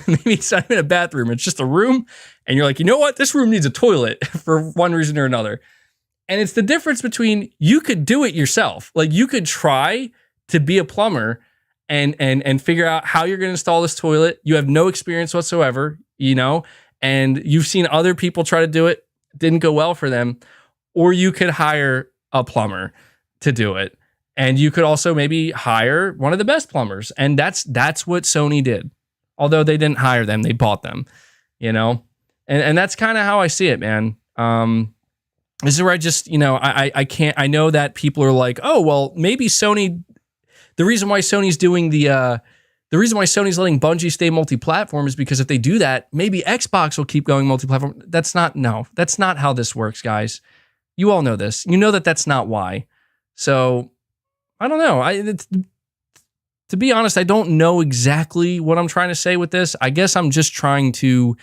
Maybe it's not even a bathroom, it's just a room, and you're like, you know what, this room needs a toilet for one reason or another. And it's the difference between, you could do it yourself. Like, you could try to be a plumber and figure out how you're going to install this toilet. You have no experience whatsoever, and you've seen other people try to do it, didn't go well for them. Or you could hire a plumber to do it. And you could also maybe hire one of the best plumbers. And that's what Sony did. Although they didn't hire them, they bought them, And that's kind of how I see it, man. This is where I just, I can't, I know that people are like, oh, well, maybe Sony, the reason why Sony's doing the reason why Sony's letting Bungie stay multi-platform is because if they do that, maybe Xbox will keep going multi-platform. That's not how this works, guys. You all know this. You know that that's not why. So I don't know. To be honest, I don't know exactly what I'm trying to say with this. I guess I'm just trying to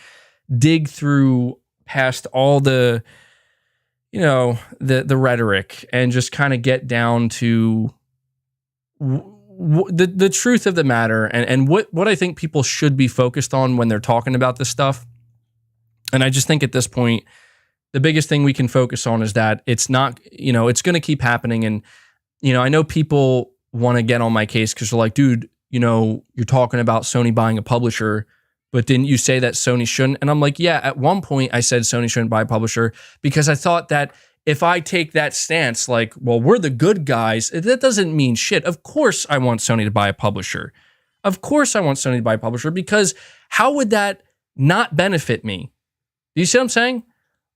dig through past all the, the rhetoric and just kind of get down to the truth of the matter and what I think people should be focused on when they're talking about this stuff. And I just think at this point, the biggest thing we can focus on is that it's not, it's going to keep happening. And, I know people want to get on my case because they're like, dude, you're talking about Sony buying a publisher, but didn't you say that Sony shouldn't? And I'm like, yeah, at one point I said Sony shouldn't buy a publisher because I thought that if I take that stance, like, well, we're the good guys, that doesn't mean shit. Of course I want Sony to buy a publisher. Of course I want Sony to buy a publisher, because how would that not benefit me? Do you see what I'm saying?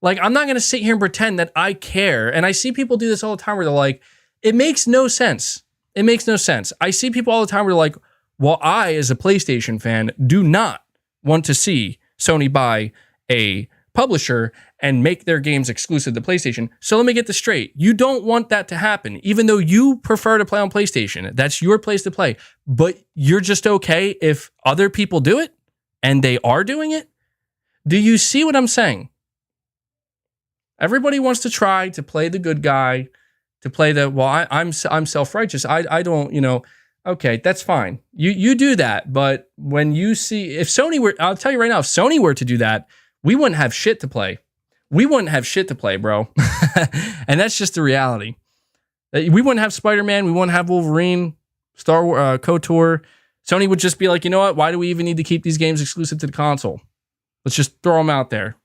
Like, I'm not going to sit here and pretend that I care. And I see people do this all the time where they're like, it makes no sense. It makes no sense. I see people all the time where they're like, well, I, as a PlayStation fan, do not want to see Sony buy a publisher and make their games exclusive to PlayStation. So let me get this straight. You don't want that to happen, even though you prefer to play on PlayStation. That's your place to play. But you're just okay if other people do it and they are doing it? Do you see what I'm saying? Everybody wants to try to play the good guy, to play the, well, I'm self-righteous. I don't, okay, that's fine. You do that. But when you see, if Sony were, I'll tell you right now, if Sony were to do that, we wouldn't have shit to play. We wouldn't have shit to play, bro. And that's just the reality. We wouldn't have Spider-Man. We wouldn't have Wolverine, Star Wars, KOTOR. Sony would just be like, you know what? Why do we even need to keep these games exclusive to the console? Let's just throw them out there.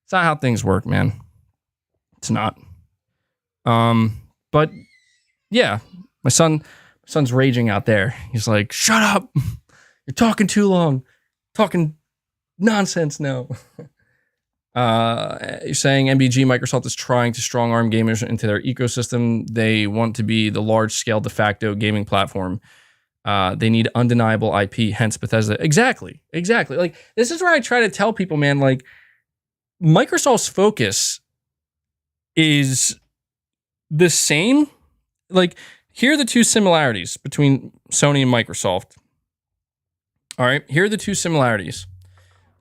It's not how things work, man. It's not. But yeah, my son's raging out there. He's like, shut up. You're talking too long. Talking nonsense now. You're saying MBG, Microsoft is trying to strong arm gamers into their ecosystem. They want to be the large scale de facto gaming platform. They need undeniable IP, hence Bethesda. Exactly. Like, this is where I try to tell people, man, like, Microsoft's focus is the same. Like, here are the two similarities between Sony and Microsoft. All right, here are the two similarities.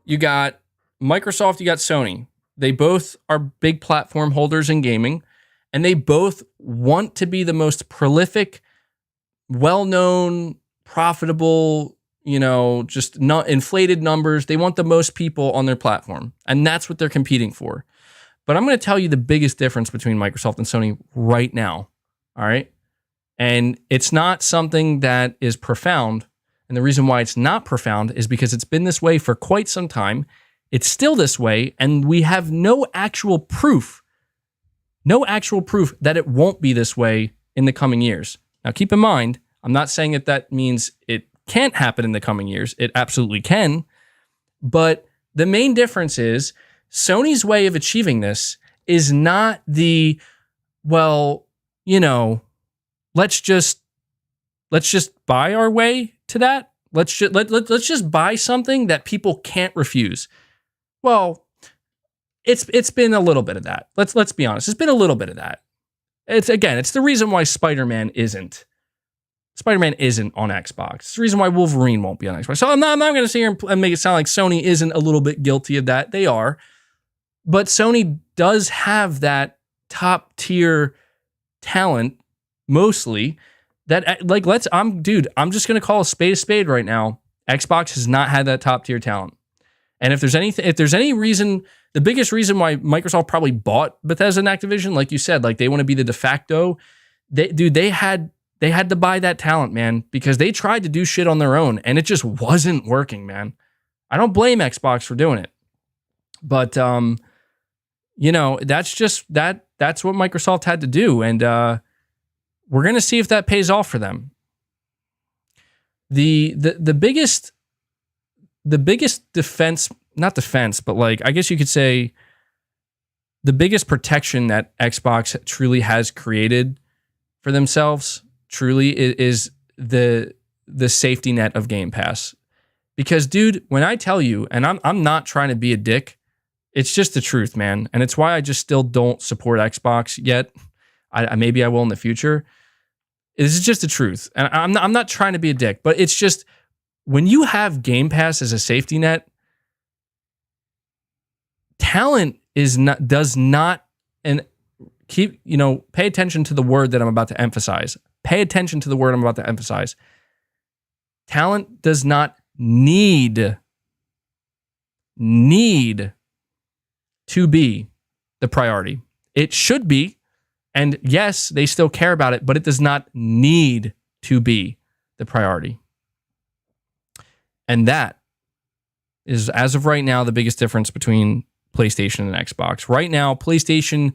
You got Microsoft, you got Sony. They both are big platform holders in gaming, and they both want to be the most prolific, well-known, profitable, just not inflated numbers. They want the most people on their platform, and that's what they're competing for. But I'm going to tell you the biggest difference between Microsoft and Sony right now, all right? And it's not something that is profound, and the reason why it's not profound is because it's been this way for quite some time. It's still this way, and we have no actual proof that it won't be this way in the coming years. Now, keep in mind, I'm not saying that means it can't happen in the coming years. It absolutely can. But the main difference is Sony's way of achieving this is not the, well, let's just buy our way to that. Let's just buy something that people can't refuse. Well, it's been a little bit of that. Let's be honest. It's been a little bit of that. It's the reason why Spider-Man isn't on Xbox. It's the reason why Wolverine won't be on Xbox. So I'm not going to sit here and make it sound like Sony isn't a little bit guilty of that. They are. But Sony does have that top tier talent, mostly, That like I'm just gonna call a spade right now. Xbox has not had that top tier talent. And if there's any reason, the biggest reason why Microsoft probably bought Bethesda and Activision, like you said, like they want to be the de facto, they had to buy that talent, man, because they tried to do shit on their own and it just wasn't working, man. I don't blame Xbox for doing it. But that's just that's what Microsoft had to do, and we're gonna see if that pays off for them. The biggest defense, not defense, but like I guess you could say the biggest protection that Xbox truly has created for themselves truly is the safety net of Game Pass. Because dude, when I tell you, and I'm not trying to be a dick, it's just the truth, man. And it's why I just still don't support Xbox yet. Maybe I will in the future. This is just the truth. And I'm not trying to be a dick, but it's just when you have Game Pass as a safety net, talent does not and keep, pay attention to the word that I'm about to emphasize. Pay attention to the word I'm about to emphasize. Talent does not need to be the priority. It should be, and yes, they still care about it, but it does not need to be the priority. And that is, as of right now, the biggest difference between PlayStation and Xbox. Right now, PlayStation,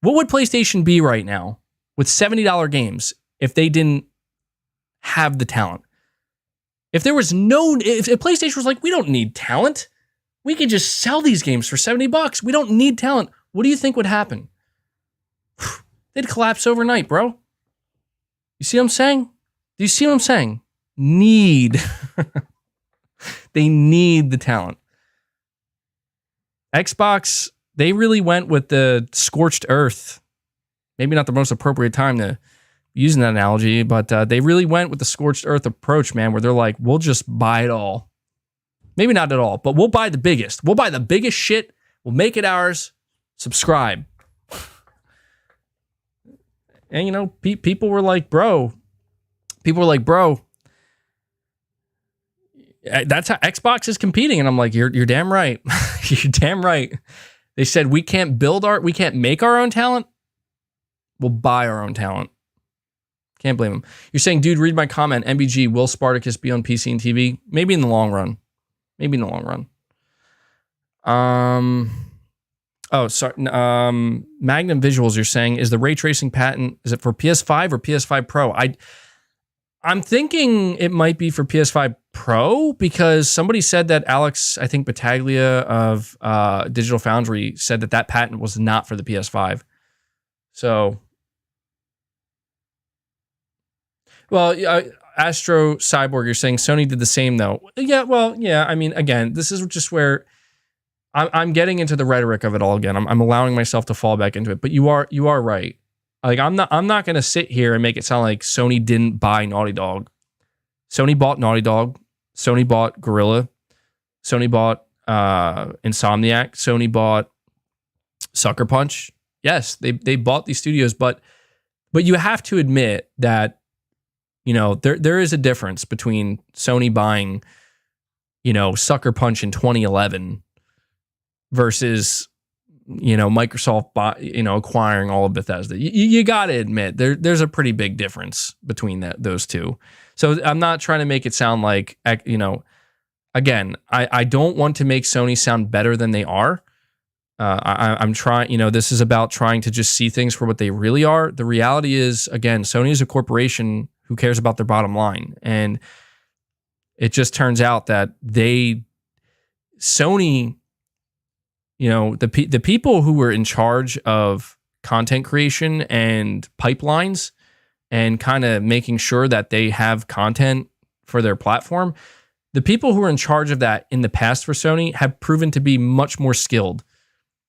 what would PlayStation be right now with $70 games if they didn't have the talent? If PlayStation was like, we don't need talent, we could just sell these games for $70. We don't need talent. What do you think would happen? They'd collapse overnight, bro. You see what I'm saying? Do you see what I'm saying? Need. They need the talent. Xbox, they really went with the scorched earth. Maybe not the most appropriate time to use that analogy, but they really went with the scorched earth approach, man, where they're like, we'll just buy it all. Maybe not at all, but we'll buy the biggest. We'll buy the biggest shit. We'll make it ours. Subscribe. And, people were like, bro. That's how Xbox is competing. And I'm like, you're damn right. You're damn right. They said, we can't make our own talent. We'll buy our own talent. Can't blame them. You're saying, dude, read my comment. MBG, will Spartacus be on PC and TV? Maybe in the long run. Oh, sorry. Magnum Visuals, you're saying, is the ray tracing patent, is it for PS5 or PS5 Pro? I'm thinking it might be for PS5 Pro because somebody said that Alex, I think Battaglia of Digital Foundry said that patent was not for the PS5. So, well, Astro Cyborg, you're saying Sony did the same though. Yeah, well, yeah. I mean, again, this is just where I'm getting into the rhetoric of it all again. I'm allowing myself to fall back into it. But you are right. Like I'm not going to sit here and make it sound like Sony didn't buy Naughty Dog. Sony bought Naughty Dog. Sony bought Guerrilla. Sony bought Insomniac. Sony bought Sucker Punch. Yes, they bought these studios, but you have to admit that there is a difference between Sony buying Sucker Punch in 2011 versus Microsoft acquiring all of Bethesda. You got to admit there's a pretty big difference between those two. So I'm not trying to make it sound like again, I don't want to make Sony sound better than they are. I'm trying, this is about trying to just see things for what they really are. The reality is, again, Sony is a corporation who cares about their bottom line. And it just turns out that Sony, the people who were in charge of content creation and pipelines and kind of making sure that they have content for their platform, the people who were in charge of that in the past for Sony have proven to be much more skilled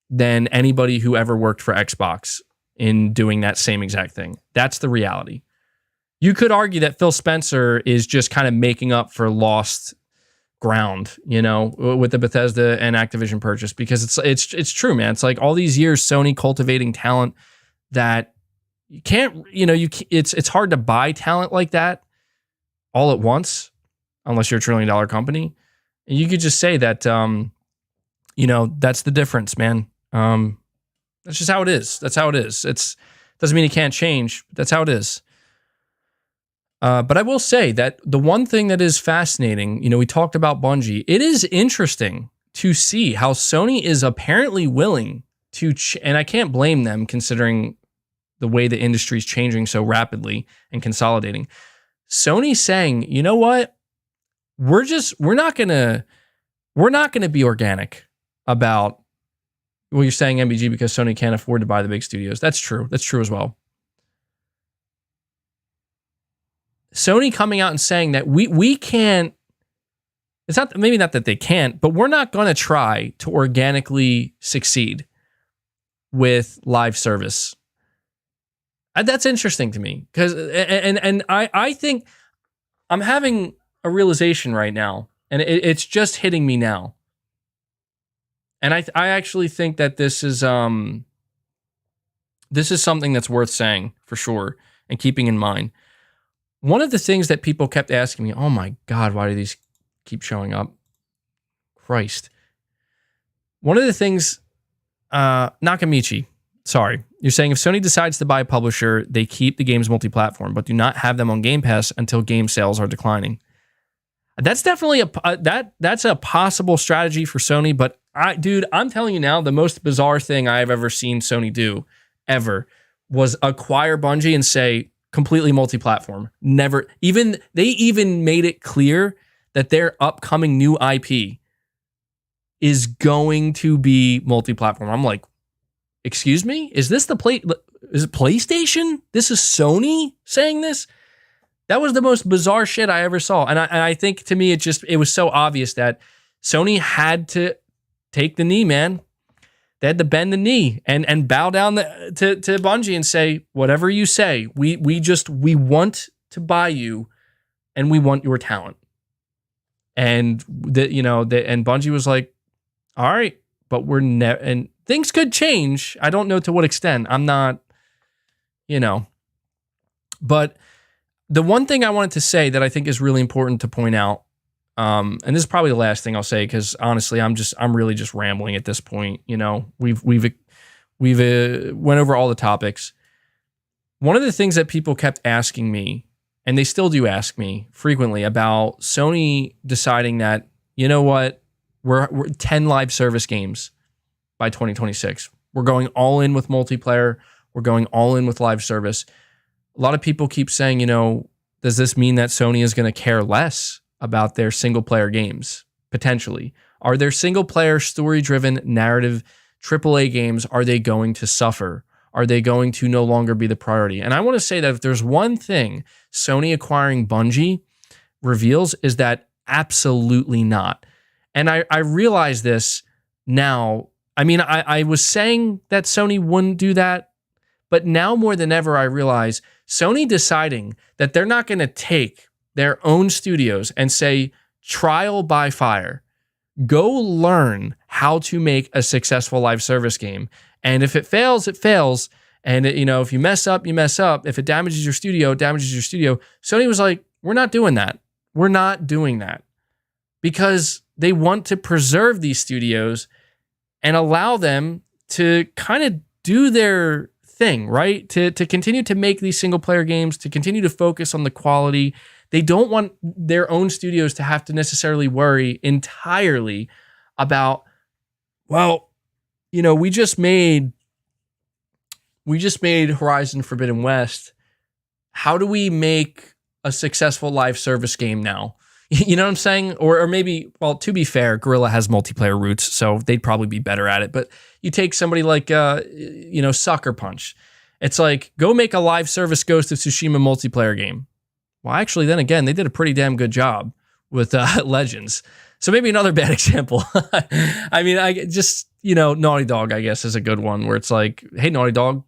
than anybody who ever worked for Xbox in doing that same exact thing. That's the reality. You could argue that Phil Spencer is just kind of making up for lost ground, with the Bethesda and Activision purchase, because it's true, man. It's like all these years Sony cultivating talent that, you can't, it's hard to buy talent like that all at once, unless you're $1 trillion company. And you could just say that, that's the difference, man. That's just how it is. That's how it is. Doesn't mean it can't change. But that's how it is. But I will say that the one thing that is fascinating, we talked about Bungie. It is interesting to see how Sony is apparently willing to, and I can't blame them considering the way the industry is changing so rapidly and consolidating. Sony's saying, you know what? We're not gonna be organic about, well, you're saying MBG because Sony can't afford to buy the big studios. That's true. That's true as well. Sony coming out and saying that we can't, it's not, maybe not that they can't, but we're not going to try to organically succeed with live service. That's interesting to me because, and I think I'm having a realization right now, and it's just hitting me now. And I actually think that this is something that's worth saying for sure and keeping in mind. One of the things that people kept asking me, oh my God, why do these keep showing up? Christ. One of the things, Nakamichi, sorry, you're saying if Sony decides to buy a publisher, they keep the games multi-platform, but do not have them on Game Pass until game sales are declining. That's definitely that's a possible strategy for Sony, but I'm telling you now, the most bizarre thing I've ever seen Sony do ever was acquire Bungie and say completely multi-platform. Never, they even made it clear that their upcoming new IP is going to be multi-platform. I'm like, excuse me? Is this is it PlayStation? This is Sony saying this? That was the most bizarre shit I ever saw. And I think to me, it was so obvious that Sony had to take the knee, man. They had to bend the knee and bow down to Bungie and say, whatever you say, we want to buy you and we want your talent. And and Bungie was like, all right, but we're never, and things could change. I don't know to what extent. I'm not, but the one thing I wanted to say that I think is really important to point out, and this is probably the last thing I'll say because honestly, I'm really just rambling at this point. We've went over all the topics. One of the things that people kept asking me, and they still do ask me frequently, about Sony deciding that, you know what, we're 10 live service games by 2026. We're going all in with multiplayer. We're going all in with live service. A lot of people keep saying, does this mean that Sony is going to care less about their single player games? Potentially. Are their single player story driven narrative AAA games, are they going to suffer? Are they going to no longer be the priority? And I want to say that if there's one thing Sony acquiring Bungie reveals, is that absolutely not. And I realize this now. I mean, I was saying that Sony wouldn't do that, but now more than ever, I realize Sony deciding that they're not going to take their own studios and say, trial by fire, go learn how to make a successful live service game. And if it fails, it fails. And if you mess up, you mess up. If it damages your studio, it damages your studio. Sony was like, we're not doing that. We're not doing that because they want to preserve these studios and allow them to kind of do their thing, right? To continue to make these single player games, to continue to focus on the quality. They don't want their own studios to have to necessarily worry entirely about, well, we just made Horizon Forbidden West. How do we make a successful live service game now? You know what I'm saying? Or maybe, well, to be fair, Guerrilla has multiplayer roots, so they'd probably be better at it. But you take somebody like, Sucker Punch. It's like, go make a live service Ghost of Tsushima multiplayer game. Well, actually, then again, they did a pretty damn good job with Legends. So maybe another bad example. I mean, Naughty Dog, I guess, is a good one where it's like, hey, Naughty Dog,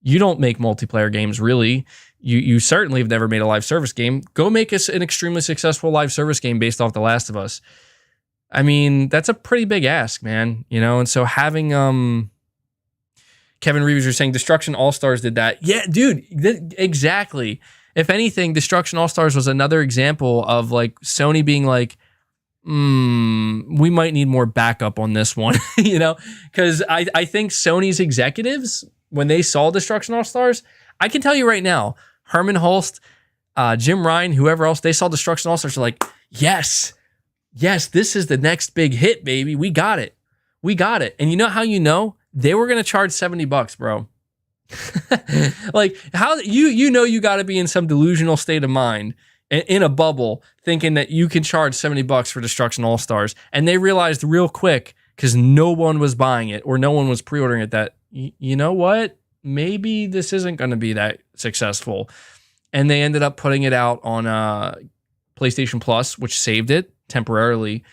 you don't make multiplayer games, really. You certainly have never made a live service game. Go make us an extremely successful live service game based off The Last of Us. I mean, that's a pretty big ask, man. And so having Kevin Reeves, you're saying Destruction All-Stars did that. Yeah, dude, exactly. If anything, Destruction All-Stars was another example of like Sony being like, we might need more backup on this one, you know? Because I think Sony's executives, when they saw Destruction All-Stars, I can tell you right now, Herman Hulst, Jim Ryan, whoever else, they saw Destruction All-Stars, are like, yes, this is the next big hit, baby. We got it. And you know how you know? They were going to charge $70, bro. Like, how you got to be in some delusional state of mind in a bubble thinking that you can charge $70 for Destruction All-Stars. And they realized real quick, because no one was buying it or no one was pre-ordering it, that, you know what? Maybe this isn't going to be that successful. And they ended up putting it out on PlayStation Plus, which saved it temporarily.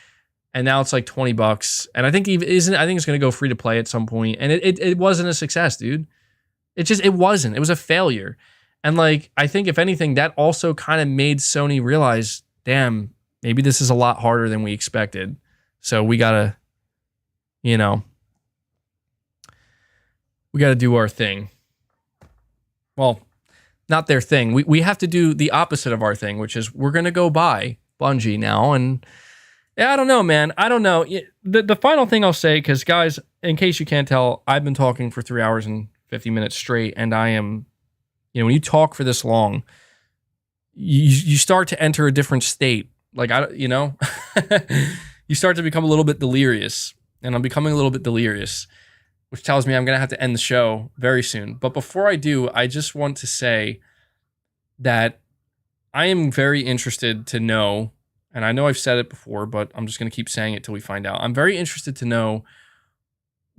And now it's like $20. And I think it's going to go free to play at some point. And it wasn't a success, dude. It wasn't. It was a failure. And like, I think if anything, that also kind of made Sony realize, damn, maybe this is a lot harder than we expected. So we gotta do our thing. Well, not their thing. We have to do the opposite of our thing, which is we're gonna go buy Bungie now. And yeah, I don't know, man. I don't know. The final thing I'll say, because guys, in case you can't tell, I've been talking for 3 hours and 50 minutes straight, and I am, when you talk for this long, you start to enter a different state. Like, you start to become a little bit delirious, and I'm becoming a little bit delirious, which tells me I'm going to have to end the show very soon. But before I do, I just want to say that I am very interested to know, and I know I've said it before, but I'm just going to keep saying it till we find out. I'm very interested to know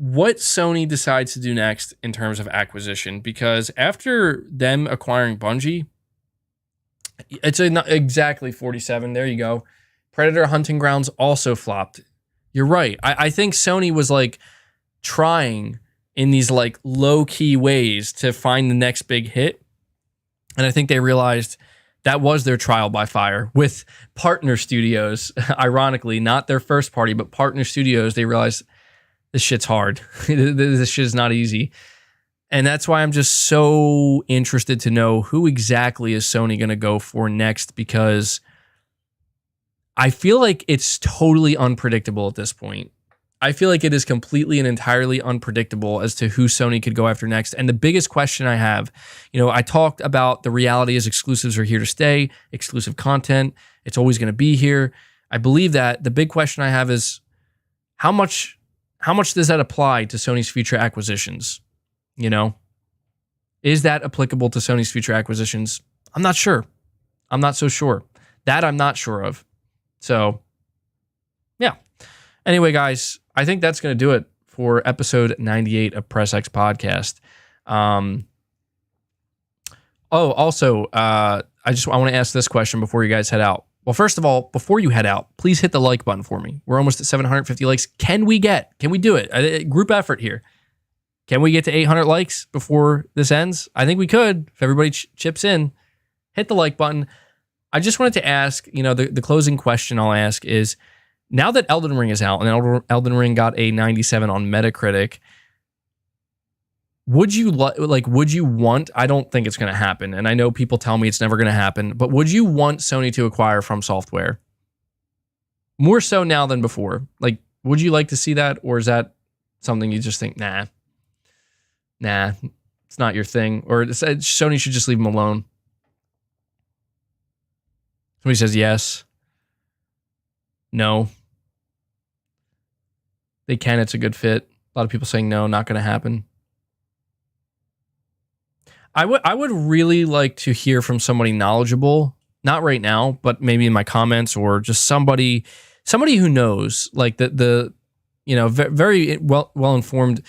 what Sony decides to do next in terms of acquisition, because after them acquiring Bungie, it's exactly 47. There you go. Predator Hunting Grounds also flopped. You're right. I think Sony was like trying in these like low key ways to find the next big hit. And I think they realized that was their trial by fire with partner studios. Ironically, not their first party, but partner studios. They realized this shit's hard. This shit is not easy. And that's why I'm just so interested to know who exactly is Sony going to go for next, because I feel like it's totally unpredictable at this point. I feel like it is completely and entirely unpredictable as to who Sony could go after next. And the biggest question I have, I talked about the reality is exclusives are here to stay, exclusive content. It's always going to be here. I believe that. The big question I have is how much does that apply to Sony's future acquisitions? Is that applicable to Sony's future acquisitions? I'm not sure. I'm not so sure. That I'm not sure of. So, yeah. Anyway, guys, I think that's going to do it for episode 98 of Press X Podcast. Also, I want to ask this question before you guys head out. Well, first of all, before you head out, please hit the like button for me. We're almost at 750 likes. Can we do it? Group effort here. Can we get to 800 likes before this ends? I think we could if everybody chips in. Hit the like button. I just wanted to ask, the closing question I'll ask is, now that Elden Ring is out and Elden Ring got a 97 on Metacritic, would you want, I don't think it's going to happen, and I know people tell me it's never going to happen, but would you want Sony to acquire From Software? More so now than before. Like, would you like to see that, or is that something you just think, nah, it's not your thing, or Sony should just leave them alone? Somebody says yes. No. They can, it's a good fit. A lot of people saying no, not going to happen. I would really like to hear from somebody knowledgeable, not right now, but maybe in my comments, or just somebody who knows, like the very well informed.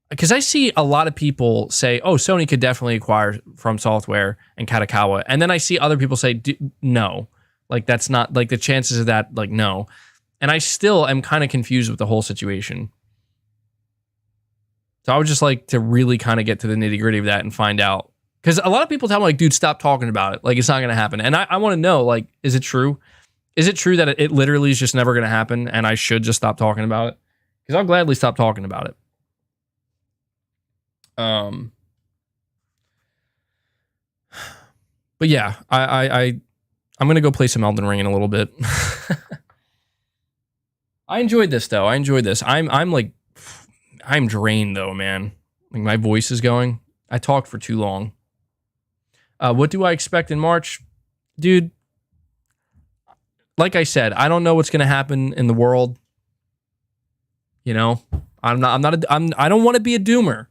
Because I see a lot of people say, oh, Sony could definitely acquire From Software and Katakawa. And then I see other people say, no. Like, that's not, like, the chances of that, like, no. And I still am kind of confused with the whole situation. So I would just like to really kind of get to the nitty gritty of that and find out. Because a lot of people tell me, like, dude, stop talking about it. Like, it's not going to happen. And I want to know, like, is it true? Is it true that it literally is just never going to happen and I should just stop talking about it? Because I'll gladly stop talking about it. Um, but yeah, I'm gonna go play some Elden Ring in a little bit. I enjoyed this though. I enjoyed this. I'm drained though, man. Like my voice is going. I talked for too long. What do I expect in March? Dude, like I said, I don't know what's going to happen in the world. You know, I don't want to be a doomer.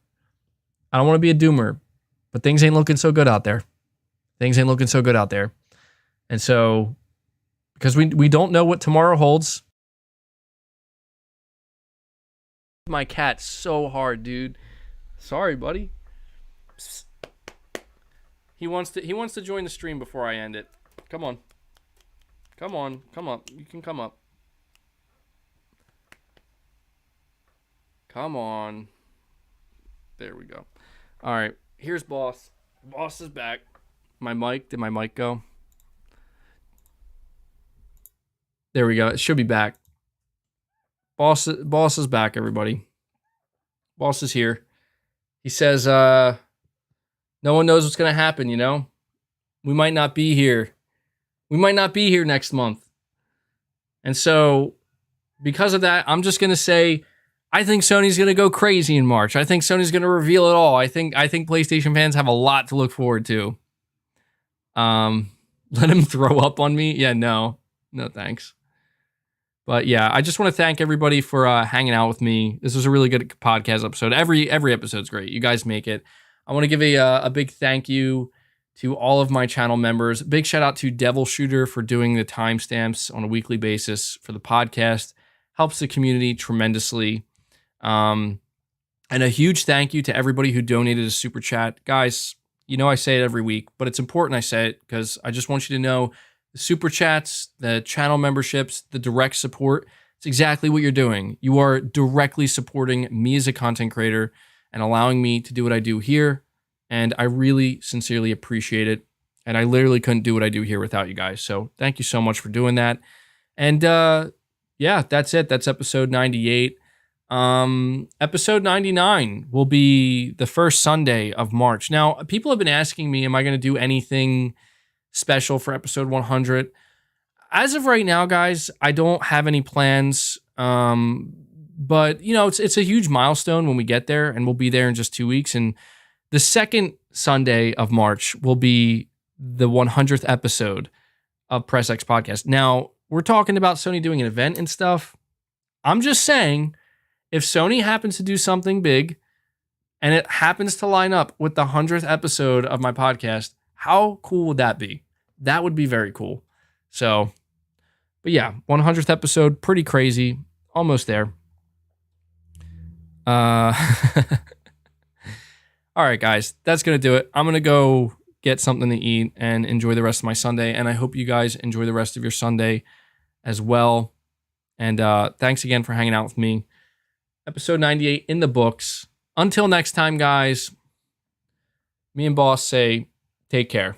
I don't want to be a doomer, but things ain't looking so good out there. Things ain't looking so good out there. And so, because we don't know what tomorrow holds. My cat so hard, dude. Sorry, buddy. Psst. He wants to join the stream before I end it. Come on. Come on. Come up. You can come up. Come on. There we go. All right. Here's Boss. Boss is back. My mic. Did my mic go? There we go. It should be back. Boss is back, everybody. Boss is here. He says, no one knows what's going to happen, you know? We might not be here. We might not be here next month. And so, because of that, I'm just going to say, I think Sony's going to go crazy in March. I think Sony's going to reveal it all. I think PlayStation fans have a lot to look forward to. Let him throw up on me? Yeah, no. No, thanks. But yeah, I just want to thank everybody for hanging out with me. This was a really good podcast episode. Every episode's great. You guys make it. I want to give a big thank you to all of my channel members. Big shout out to Devil Shooter for doing the timestamps on a weekly basis for the podcast. Helps the community tremendously. And a huge thank you to everybody who donated a super chat. Guys, you know I say it every week, but it's important I say it because I just want you to know the super chats, the channel memberships, the direct support, it's exactly what you're doing. You are directly supporting me as a content creator and allowing me to do what I do here. And I really sincerely appreciate it. And I literally couldn't do what I do here without you guys. So thank you so much for doing that. And yeah, that's it. That's episode 98. Episode 99 will be the first Sunday of March. Now, people have been asking me, am I going to do anything special for episode 100? As of right now, guys, I don't have any plans. But you know, it's a huge milestone when we get there, and we'll be there in just 2 weeks. And the second Sunday of March will be the 100th episode of Press X Podcast. Now, we're talking about Sony doing an event and stuff. I'm just saying, if Sony happens to do something big and it happens to line up with the 100th episode of my podcast, how cool would that be? That would be very cool. So, but yeah, 100th episode, pretty crazy. Almost there. All right, guys, that's going to do it. I'm going to go get something to eat and enjoy the rest of my Sunday. And I hope you guys enjoy the rest of your Sunday as well. And thanks again for hanging out with me. Episode 98 in the books. Until next time, guys, me and Boss say, take care.